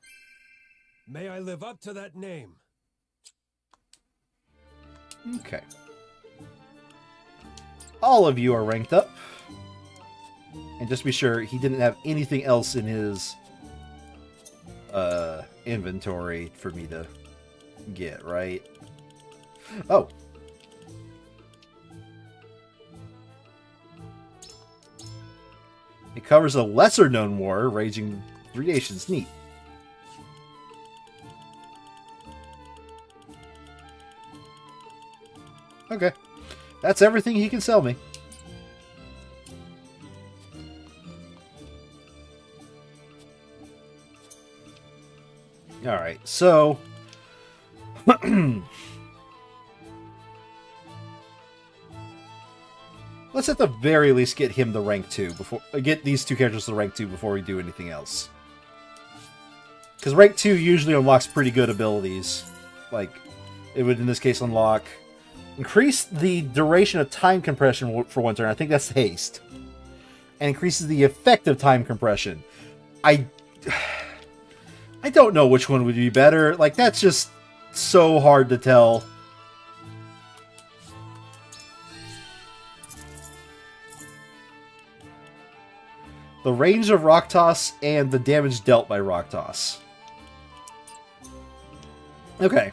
May I live up to that name. Okay. All of you are ranked up. And just be sure he didn't have anything else in his inventory for me to get, right? Oh. It covers a lesser-known war raging 3 nations. Neat. Okay. That's everything he can sell me. Alright, so... let's at the very least get him to rank 2 before... get these two characters to rank 2 before we do anything else. Because rank 2 usually unlocks pretty good abilities. Like, it would in this case unlock... increase the duration of time compression for 1 turn. I think that's haste. And increases the effective time compression. I don't know which one would be better. Like, that's just so hard to tell. The range of Rock Toss and the damage dealt by Rock Toss. Okay.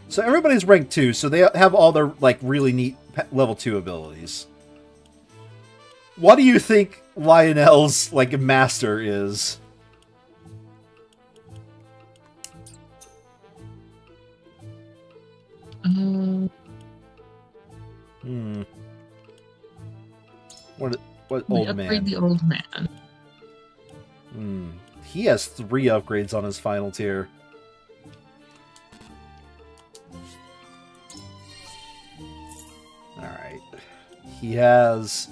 So everybody's ranked 2, so they have all their, like, really neat level 2 abilities. What do you think Lionel's, like, master is? What old man? Upgrade the old man. He has 3 upgrades on his final tier. Alright. He has...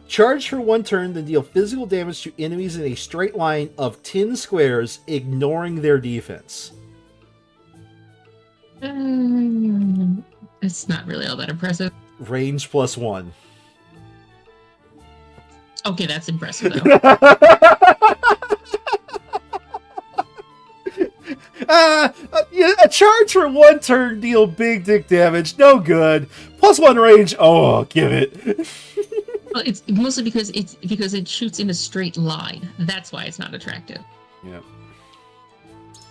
charge for 1 turn, then deal physical damage to enemies in a straight line of 10 squares, ignoring their defense. It's not really all that impressive. Range +1. Okay, that's impressive, though. A charge for 1 turn, deal big dick damage. No good. +1 range. Oh, give it. Well, it's mostly because it shoots in a straight line. That's why it's not attractive. Yeah.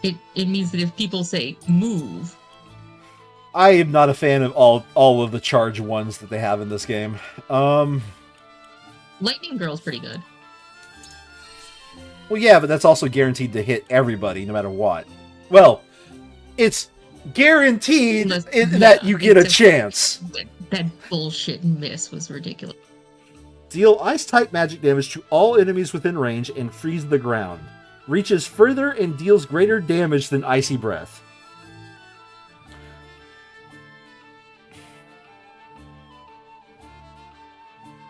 It means that if people say move. I am not a fan of all of the charge ones that they have in this game. Lightning Girl's pretty good. Well, yeah, but that's also guaranteed to hit everybody, no matter what. Well, it's guaranteed that you get a chance. That bullshit miss was ridiculous. Deal ice-type magic damage to all enemies within range and freeze the ground. Reaches further and deals greater damage than Icy Breath.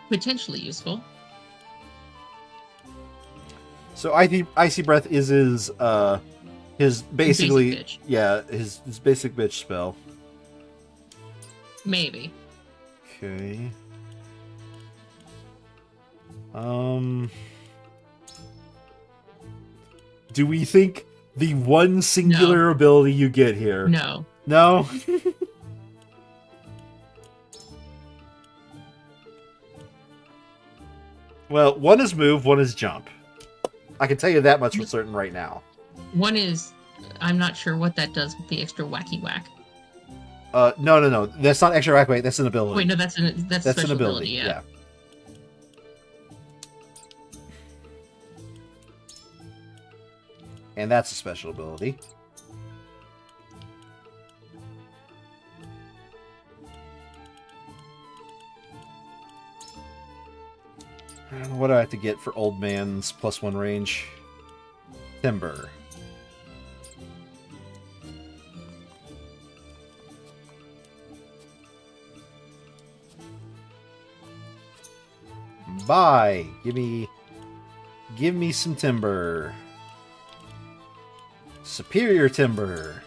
Potentially useful. So Icy Breath is his basically basic bitch. his basic bitch spell. Maybe. Okay. Do we think the one singular ability you get here? No. No? Well, one is move, one is jump. I can tell you that much for certain right now. One is, I'm not sure what that does with the extra wacky whack. No. That's not extra whack. That's an ability. Wait, no, that's a special an ability. Yeah. And that's a special ability. What do I have to get for old man's +1 range? Timber. Buy. Give me some timber. Superior timber.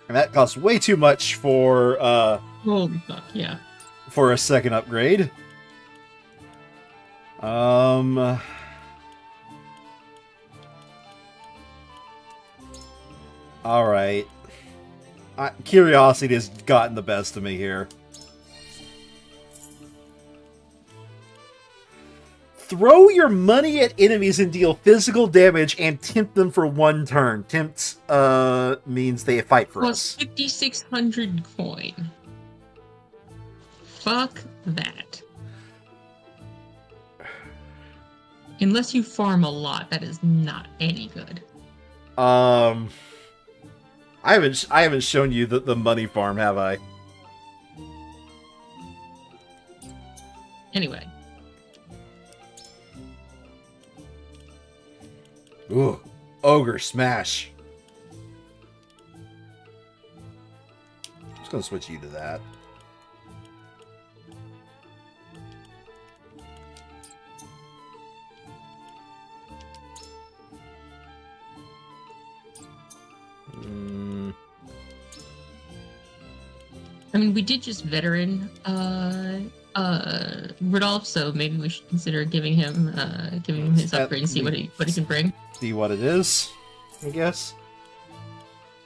And that costs way too much for holy fuck, yeah. For a second upgrade. All right. Curiosity has gotten the best of me here. Throw your money at enemies and deal physical damage and tempt them for 1 turn. Tempt means they fight for Plus us. 5,600 coin. Fuck that. Unless you farm a lot, that is not any good. I haven't shown you the money farm, have I? Anyway. Ooh, ogre smash. I'm just gonna switch you to that. I mean, we did just veteran Rudolph, so maybe we should consider giving him his upgrade and see what he can bring. See what it is, I guess.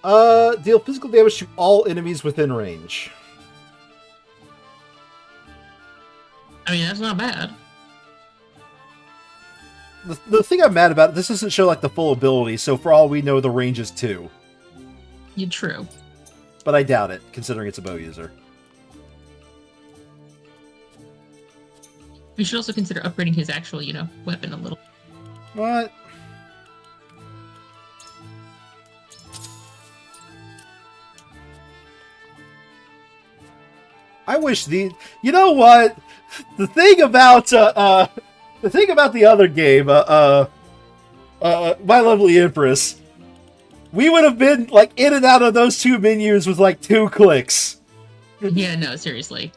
Deal physical damage to all enemies within range. I mean, that's not bad. The thing I'm mad about, this doesn't show like the full ability, so for all we know, the range is 2. Yeah, true. But I doubt it, considering it's a bow user. We should also consider upgrading his actual, weapon a little. What? I wish the... You know what? The thing about, the other game, My Lovely Empress, we would have been, like, in and out of those 2 menus with, like, 2 clicks. Yeah, no, seriously.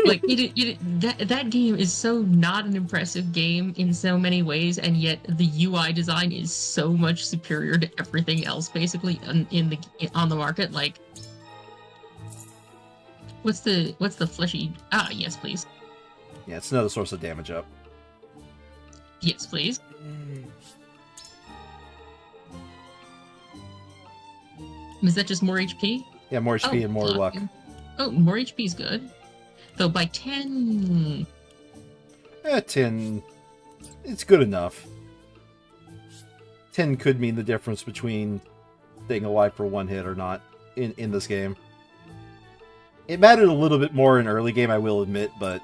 Like, that game is so not an impressive game in so many ways, and yet the UI design is so much superior to everything else, basically, on the market. Like, what's the fleshy... Ah, yes, please. Yeah, it's another source of damage up. Yes, please. Is that just more HP? Yeah, more HP and more luck. Oh, more HP is good. Though by 10... 10... It's good enough. 10 could mean the difference between staying alive for 1 hit or not in this game. It mattered a little bit more in early game, I will admit, but...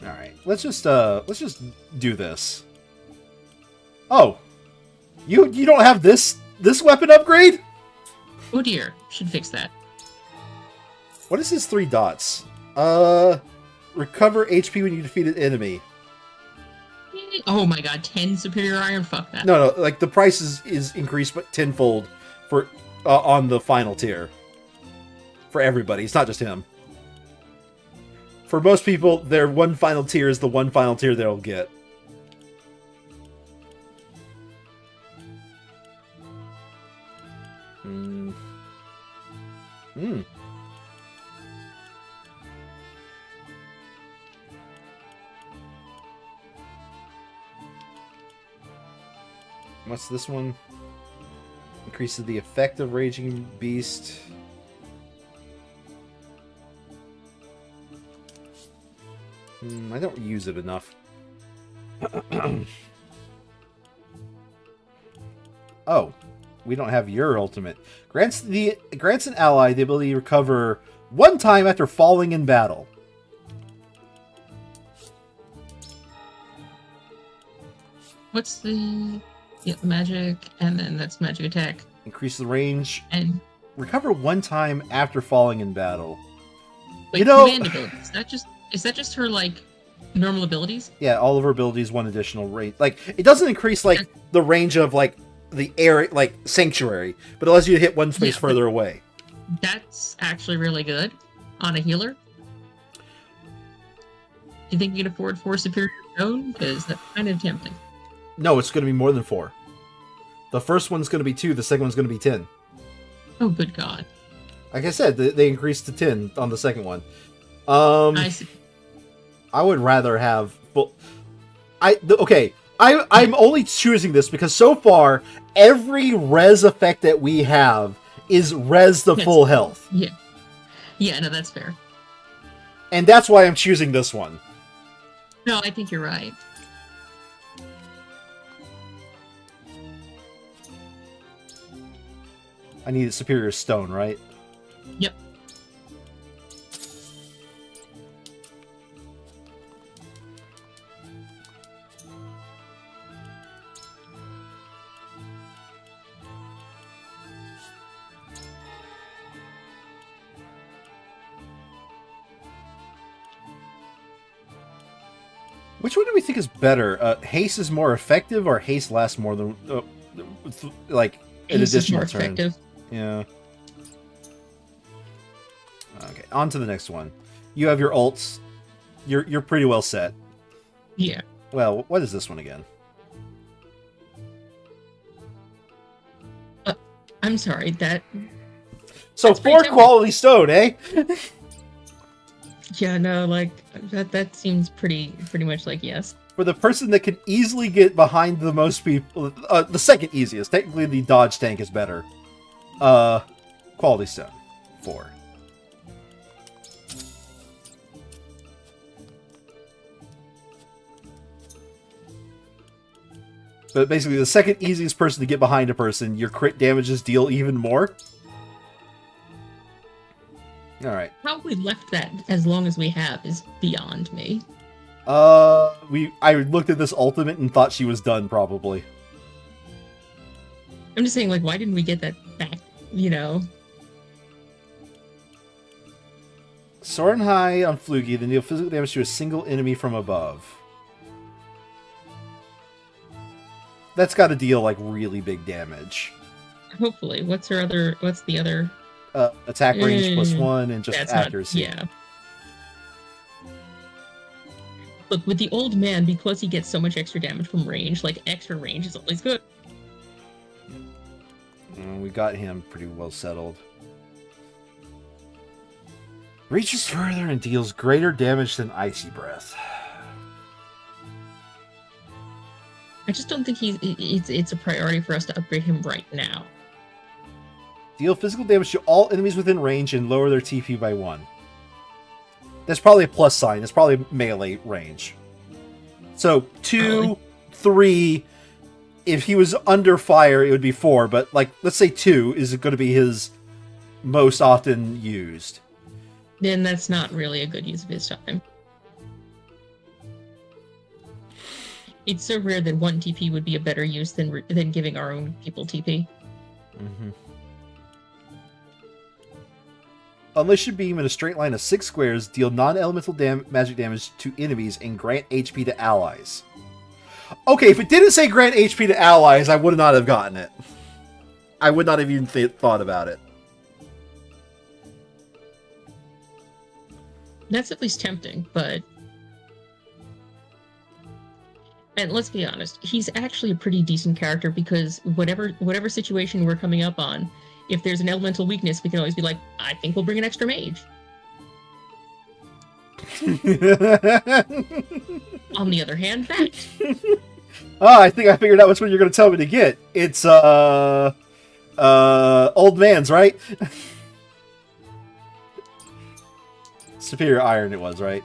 Alright, let's just do this. Oh! You don't have this weapon upgrade? Oh dear, should fix that. What is his 3 dots? Recover HP when you defeat an enemy. Oh my god, 10 superior iron? Fuck that. No, like the price is increased but tenfold for on the final tier. For everybody, it's not just him. For most people, their one final tier is the one final tier they'll get. What's this one? Increases the effect of Raging Beast. I don't use it enough. Oh, we don't have your ultimate. Grants an ally the ability to recover 1 time after falling in battle. What's the magic, and then that's magic attack. Increase the range. And recover 1 time after falling in battle. Wait, command abilities. Is that just her like normal abilities? Yeah, all of her abilities 1 additional range. Like it doesn't increase like the range of like the air like sanctuary, but it allows you to hit 1 space further away. That's actually really good on a healer. Do you think you can afford 4 superior stone? Because that's kind of tempting. No, it's going to be more than 4. The first one's going to be 2. The second one's going to be 10. Oh, good God! Like I said, they increased to 10 on the second one. I see. I would rather have. I'm only choosing this because so far every res effect that we have is res the full health. Yeah. Yeah, no, that's fair. And that's why I'm choosing this one. No, I think you're right. I need a superior stone, right? Yep. Which one do we think is better? Haste is more effective, or haste lasts more than like an Haste is additional more turn? effective. Yeah. Okay, on to the next one. You have your ults. You're pretty well set. Yeah. Well, what is this one again? I'm sorry, that... So That's pretty 4 tempting. quality stone, eh? Yeah, no, like, that seems pretty much like yes. For the person that can easily get behind the most people, the second easiest. Technically, the dodge tank is better. Quality stone, 4. But basically, the second easiest person to get behind a person, your crit damages deal even more. Alright. How we left that as long as we have is beyond me. I looked at this ultimate and thought she was done, probably. I'm just saying, like, why didn't we get that back, you know? Soaring high on Fluky, then deal physical damage to a single enemy from above. That's got to deal, like, really big damage. Hopefully. What's the other... Attack range +1 and just That's accuracy. Not, yeah. Look, with the old man, because he gets so much extra damage from range, like, extra range is always good. We got him pretty well settled. Reaches further and deals greater damage than Icy Breath. I just don't think it's a priority for us to upgrade him right now. Deal physical damage to all enemies within range and lower their TP by 1. That's probably a plus sign. It's probably melee range. So 2, 3. If he was under fire, it would be 4. But like, let's say 2 is going to be his most often used. Then that's not really a good use of his time. It's so rare that 1 TP would be a better use than giving our own people TP. Mm-hmm. Unleash your beam in a straight line of 6 squares, deal non-elemental magic damage to enemies, and grant HP to allies. Okay, if it didn't say grant HP to allies, I would not have gotten it. I would not have even thought about it. That's at least tempting, but... And let's be honest, he's actually a pretty decent character because whatever situation we're coming up on, if there's an elemental weakness, we can always be like, I think we'll bring an extra mage. On the other hand, that. I think I figured out which one you're going to tell me to get. It's, old man's, right? Superior Iron it was, right?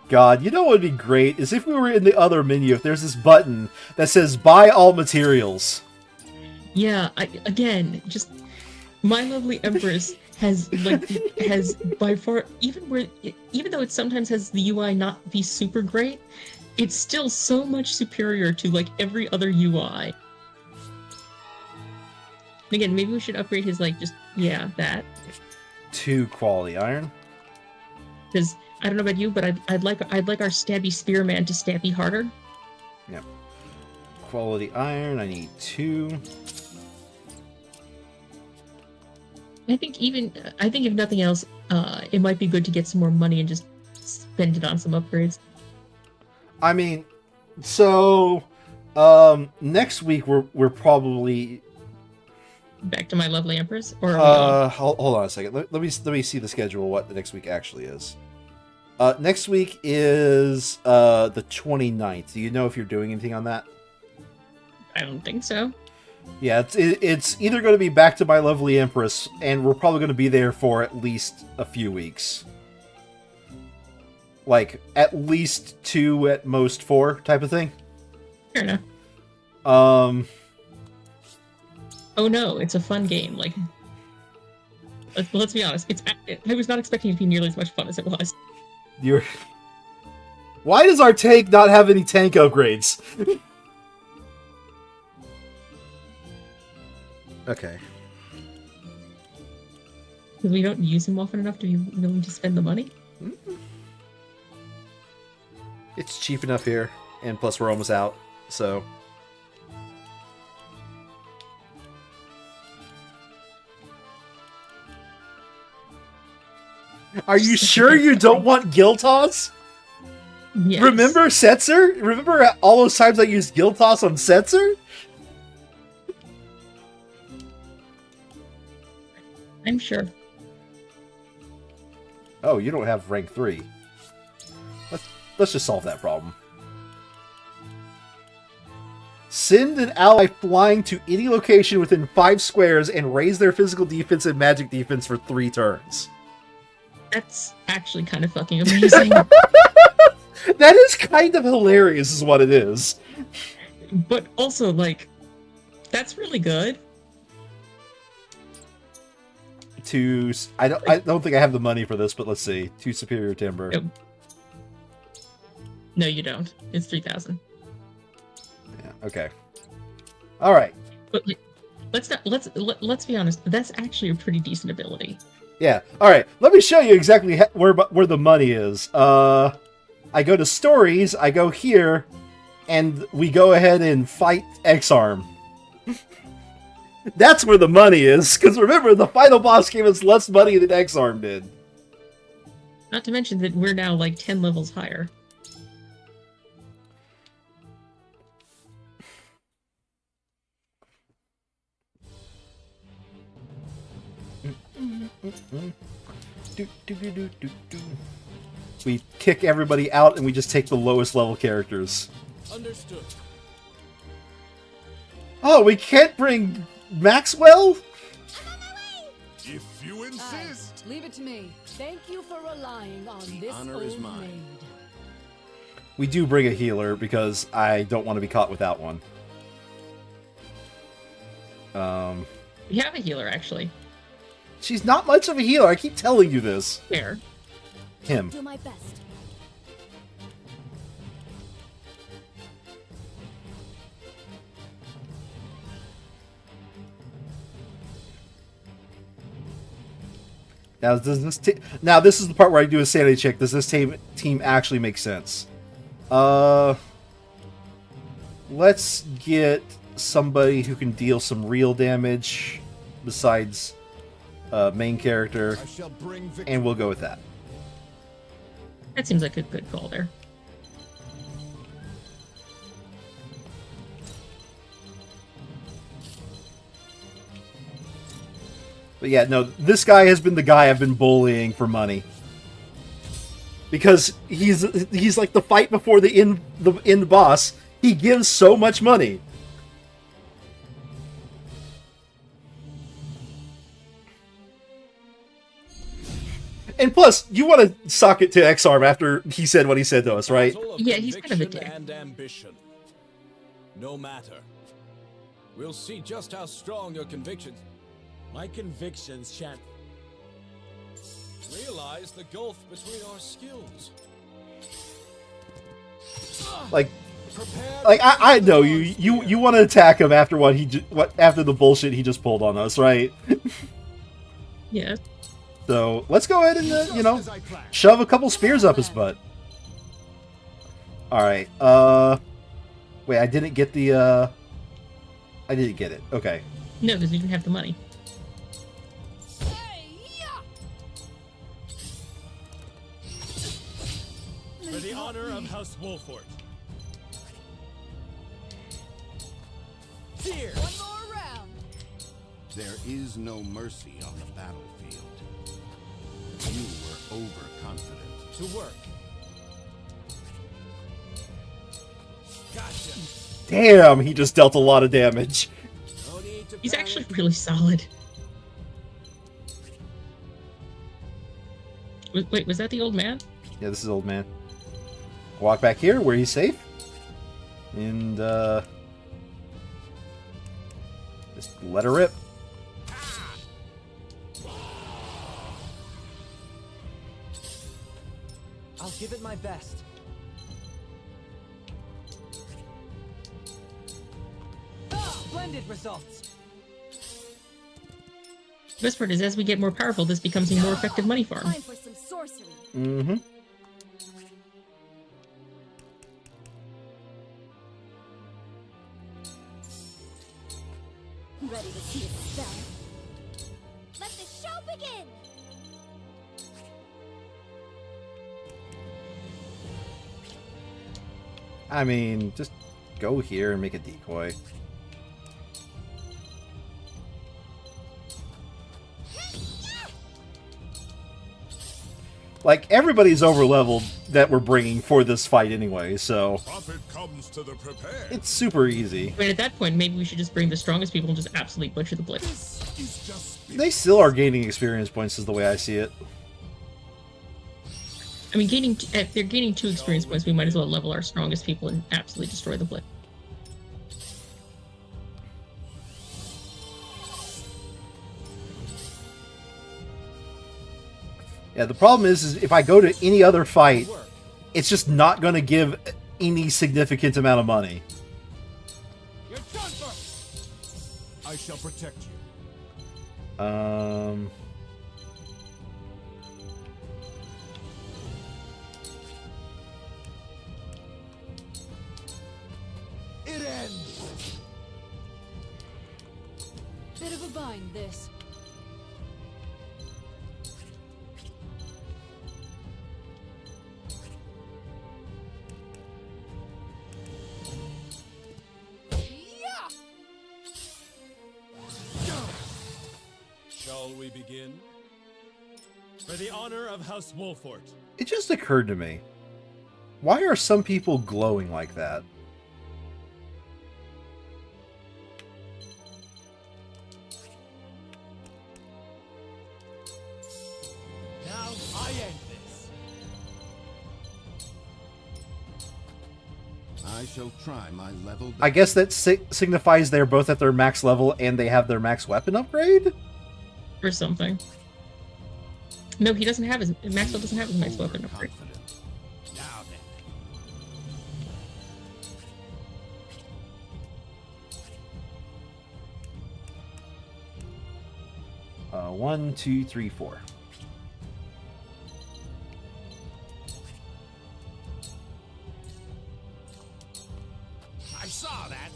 God, you know what would be great is if we were in the other menu, if there's this button that says buy all materials. Yeah, again, just my lovely Empress has by far, even though it sometimes has the UI not be super great, it's still so much superior to like every other UI. Again, maybe we should upgrade his that. 2 quality iron. Because I don't know about you, but I'd like our stabby spearman to stabby harder. Yep. Quality iron, I need 2. I think if nothing else, it might be good to get some more money and just spend it on some upgrades. I mean, so next week we're probably back to my lovely Empress, or hold on a second. Let me see the schedule. What the next week actually is. Next week is the 29th. Do you know if you're doing anything on that? I don't think so. Yeah, it's either going to be Back to My Lovely Empress, and we're probably going to be there for at least a few weeks. Like, at least 2, at most 4 type of thing. Fair enough. Oh no, it's a fun game. Like, let's be honest. I was not expecting it to be nearly as much fun as it was. Why does our tank not have any tank upgrades? Okay. Because we don't use him often enough to be willing to spend the money? It's cheap enough here, and plus we're almost out, so... Are you sure you don't want Giltoss? Yes. Remember Setzer? Remember all those times I used Giltoss on Setzer? I'm sure. Oh, you don't have rank 3. Let's just solve that problem. Send an ally flying to any location within 5 squares and raise their physical defense and magic defense for 3 turns. That's actually kind of fucking amazing. That is kind of hilarious, is what it is. But also, like, that's really good. I don't think I have the money for this, but let's see. 2 superior timber. Nope. No, you don't. It's 3,000. Yeah. Okay. All right. But like, let's be honest. That's actually a pretty decent ability. Yeah. All right. Let me show you exactly where the money is. I go to stories. I go here, and we go ahead and fight X-Arm. That's where the money is, because remember, the final boss gave us less money than X-Arm did. Not to mention that we're now like 10 levels higher. We kick everybody out, and we just take the lowest level characters. Understood. Oh, we can't bring Maxwell? If you insist. Leave it to me. Thank you for relying on this honor is old mine. maid. We do bring a healer, because I don't want to be caught without one. We have a healer, actually. She's not much of a healer. I keep telling you this. Fair. Him. Do my best. Now, now this is the part where I do a sanity check. Does this team actually make sense? Let's get somebody who can deal some real damage besides main character, and we'll go with that. That seems like a good call there. But yeah, no, this guy has been the guy I've been bullying for money. Because he's like the fight before the end boss. He gives so much money. And plus, you want to sock it to X-Arm after he said what he said to us, right? Yeah, he's kind of a dick. And ambition. No matter. We'll see just how strong your convictions. My convictions shan't. Realize the gulf between our skills. Like I know you want to attack him after after the bullshit he just pulled on us, right? Yeah. So let's go ahead and shove a couple spears up his butt. All right. Wait, I didn't get the. I didn't get it. Okay. No, because you didn't have the money. For the honor of House Wolfort. Here. One more round. There is no mercy on the battlefield. You were overconfident. To work. Gotcha. Damn, he just dealt a lot of damage. He's actually really solid. Wait, was that the old man? Yeah, this is old man. Walk back here where he's safe. And, just let her rip. I'll give it my best. Splendid results. The best part is, as we get more powerful, this becomes a more effective money farm. Time for some sorcery. Mm-hmm. Ready to see a spell? Let the show begin! I mean, just go here and make a decoy. Like, everybody's over-leveled that we're bringing for this fight anyway, so Profit comes to the prepared. it's super easy. I mean, at that point, maybe we should just bring the strongest people and just absolutely butcher the blitz. They still are gaining experience points is the way I see it. I mean, if they're gaining 2 experience points, we might as well level our strongest people and absolutely destroy the blitz. Yeah, the problem is if I go to any other fight, it's just not going to give any significant amount of money. You're done for. I shall protect you. It ends. Bit of a bind, this. Shall we begin? For the honor of House Wolfort. It just occurred to me. Why are some people glowing like that? Now I end this. I shall try my level. I guess that signifies they're both at their max level and they have their max weapon upgrade? Or something. No, he doesn't have his... Maxwell doesn't have his max weapon upgrade. Now then. 1, 2, 3, 4. I saw that.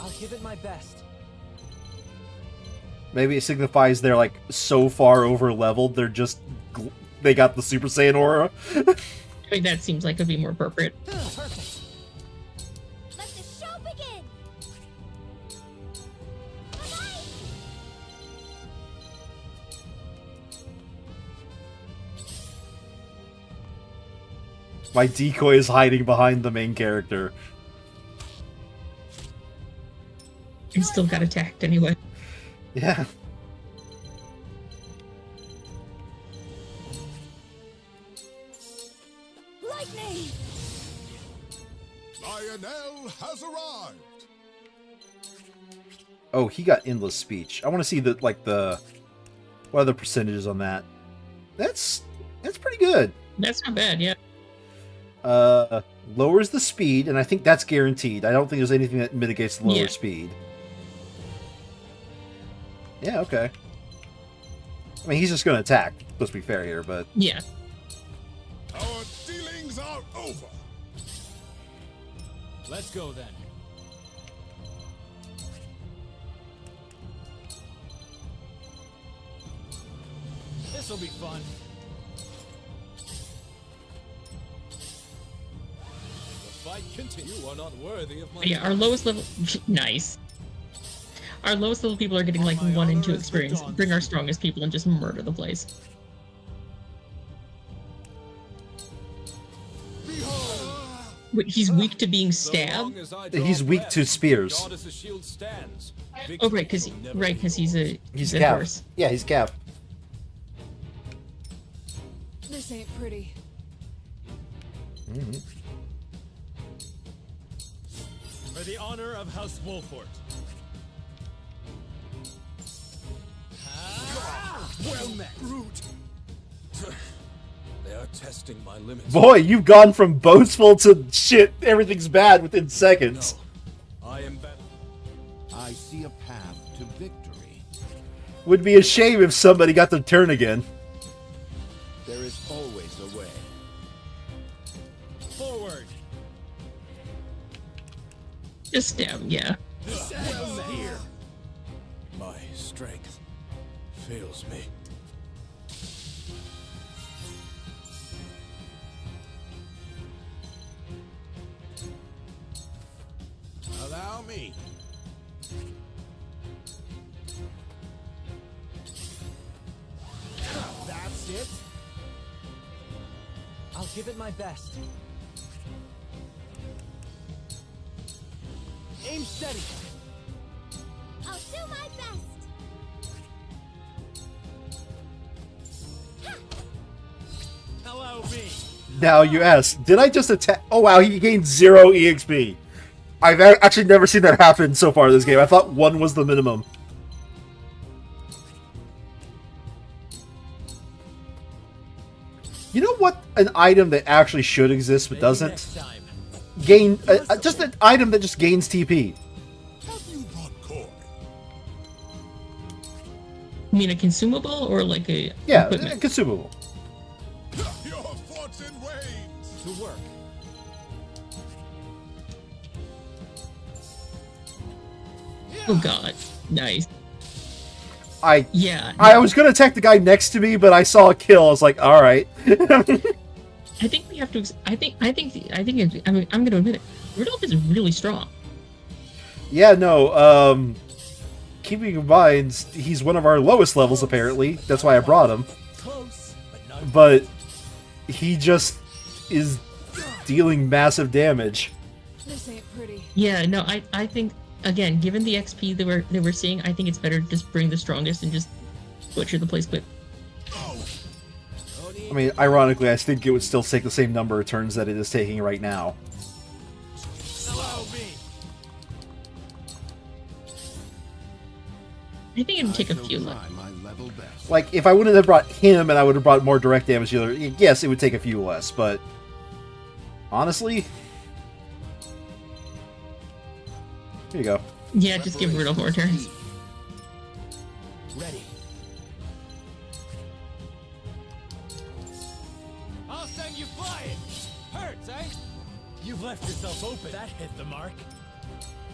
I'll give it my best. Maybe it signifies they're like so far over leveled, they're just they got the Super Saiyan aura. I think that seems like it'd be more appropriate. Perfect. Let the show begin! My decoy is hiding behind the main character. And still got attacked anyway. Yeah. Lightning! Lionel has arrived. Oh, he got endless speech. I want to see the what are the percentages on that? That's pretty good. That's not bad, yeah. Lowers the speed, and I think that's guaranteed. I don't think there's anything that mitigates the lower speed. Yeah, okay. I mean, he's just going to attack. Let's be fair here, but... Yeah. Our dealings are over. Let's go then. This'll be fun. The fight continue are not worthy of my... Yeah, our lowest level... Nice. our lowest level people are getting like 1 and 2 experience. Bring our strongest people and just murder the place. Wait, he's weak to being stabbed? He's weak to spears. Oh, right, because he's a Cap. horse. Yeah, he's Cap. This ain't pretty. For the honor of House Wolfort. Well met, brute. They are testing my limits. Boy, you've gone from boastful to shit, everything's bad within seconds. I am better. I see a path to victory. Would be a shame if somebody got their turn again. There is always a way. Forward. Just stab, yeah. Here. My strength fails me. Allow me. That's it. I'll give it my best. Aim steady. I'll do my best. Allow me. Now you ask, did I just attack? Oh wow, he gained 0 EXP. I've actually never seen that happen so far in this game. I thought 1 was the minimum. You know what? An item that actually should exist but doesn't? Gain just an item that just gains TP. You mean a consumable or like a equipment? A consumable. Your fortune wanes. To work. Oh god, nice. I was gonna attack the guy next to me, but I saw a kill. I was like, all right. I think we have to. I'm gonna admit it. Rudolph is really strong. Yeah, no. Keeping in mind, he's one of our lowest levels apparently. That's why I brought him. But he just is dealing massive damage. This ain't pretty. Yeah, no, I think again, given the XP that we're seeing, I think it's better to just bring the strongest and just butcher the place quick. I mean, ironically, I think it would still take the same number of turns that it is taking right now. Allow me. I think it would take a few left. Like, if I wouldn't have brought him and I would have brought more direct damage to the other, yes, it would take a few less, but honestly, here you go. Yeah, just give Rudolph more turns. Ready. I'll send you flying. Hurts, eh? You've left yourself open. That hit the mark.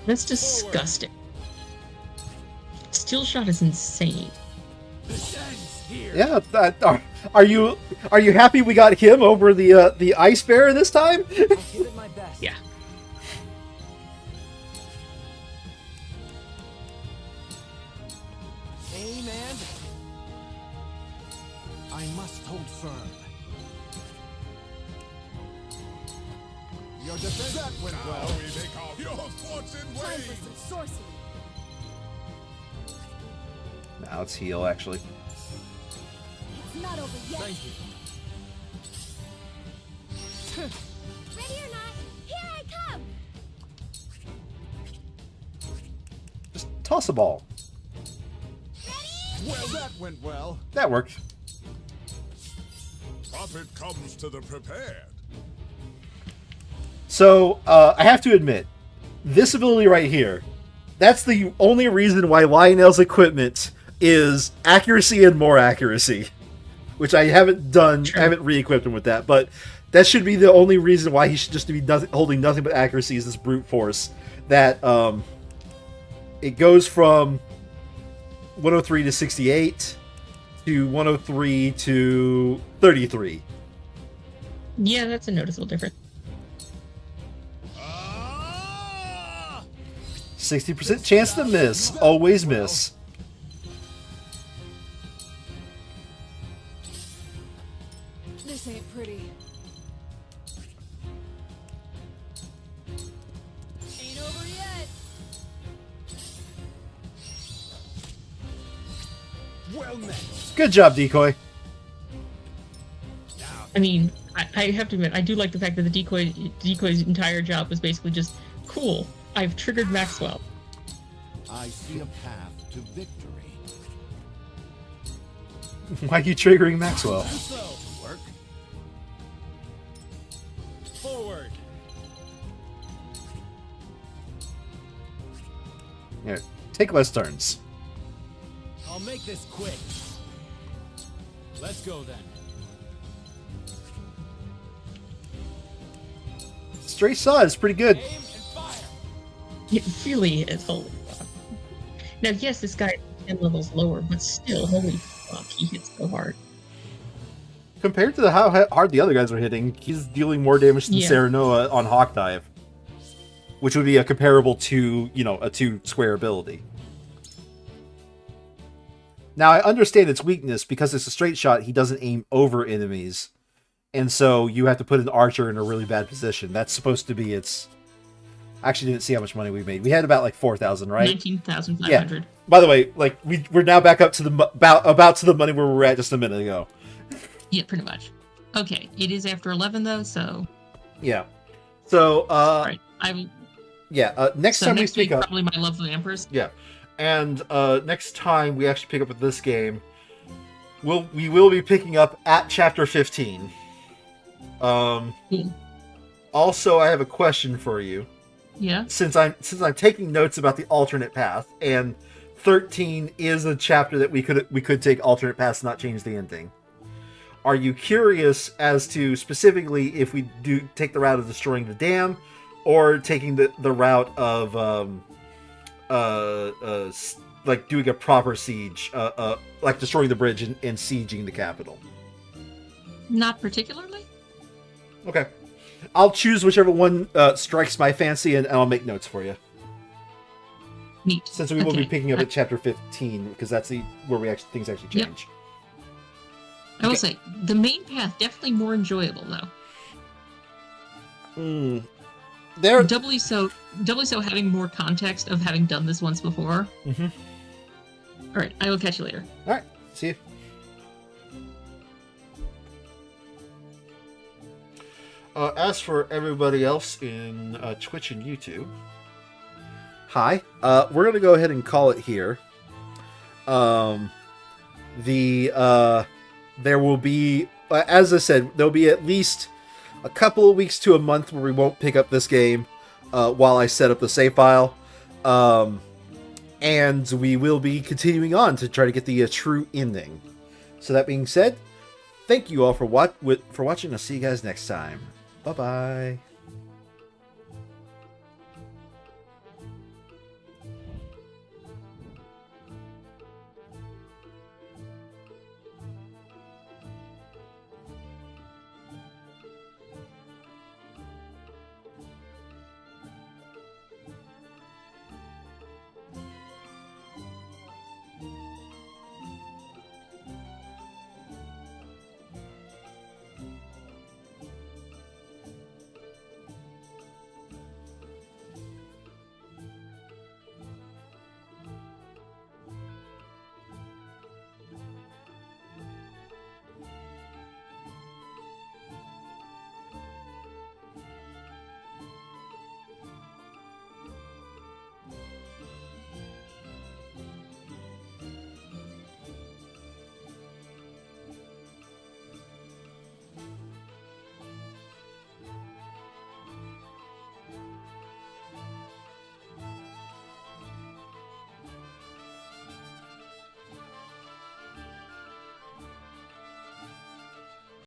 That's disgusting. Steel shot is insane. This ends here. Yeah, are you happy we got him over the ice bear this time? I'll give it my best. Yeah. Aim and I must hold firm. Your defense that went well. We make off your fortune Time for wanes. some sorcery. Now let's heal, actually. It's not over yet. Thank you. Ready or not, here I come. Just toss a ball. Well, that went well. That worked. Profit comes to the prepared. So, I have to admit, this ability right here, that's the only reason why Lionel's equipment is accuracy and more accuracy. Which I haven't done, I haven't re-equipped him with that, but that should be the only reason why he should just be holding nothing but accuracy is this brute force. That, it goes from 103 to 68 to 103 to 33. Yeah, that's a noticeable difference. 60% chance to miss. Always miss. This ain't pretty. Ain't over yet. Well met. Good job, Decoy. I mean, I have to admit, I do like the fact that the decoy's entire job was basically just, cool, I've triggered Maxwell. I see a path to victory. Why are you triggering Maxwell? Work. Forward. Here, take less turns. I'll make this quick. Let's go then. Straight side is pretty good. It really is, holy fuck. Now, yes, this guy is 10 levels lower, but still, holy fuck, he hits so hard. Compared to how hard the other guys are hitting, he's dealing more damage than Yeah. Serenoa on Hawk Dive. Which would be a comparable to, you know, a 2-square ability. Now, I understand its weakness. Because it's a straight shot, he doesn't aim over enemies. And so you have to put an archer in a really bad position. That's supposed to be its... I actually didn't see how much money we made. We had about like 4,000, right? 19,500. Yeah. By the way, like we're now back up to the about to the money where we were at just a minute ago. Yeah, pretty much. Okay, it is after 11 though, so... Yeah. So, Right, next so time next we week, pick up... probably my lovely Empress. Yeah. And next time we actually pick up with this game, we will be picking up at chapter 15. Also, I have a question for you. Yeah. Since I'm taking notes about the alternate path, and 13 is a chapter that we could take alternate paths, not change the ending. Are you curious as to specifically if we do take the route of destroying the dam, or taking the route of like doing a proper siege, like destroying the bridge and sieging the capital? Not particularly. Okay. I'll choose whichever one strikes my fancy, and I'll make notes for you. Neat. Since we will be Okay. picking up at chapter 15, because that's where things actually Yep. change. I will say, the main path, definitely more enjoyable, though. There. Doubly so having more context of having done this once before. Mm-hmm. Alright, I will catch you later. Alright, see you. As for everybody else in Twitch and YouTube, hi. We're going to go ahead and call it here. There will be, as I said, there'll be at least a couple of weeks to a month where we won't pick up this game while I set up the save file. And we will be continuing on to try to get the true ending. So that being said, thank you all for watching. I'll see you guys next time. Bye-bye.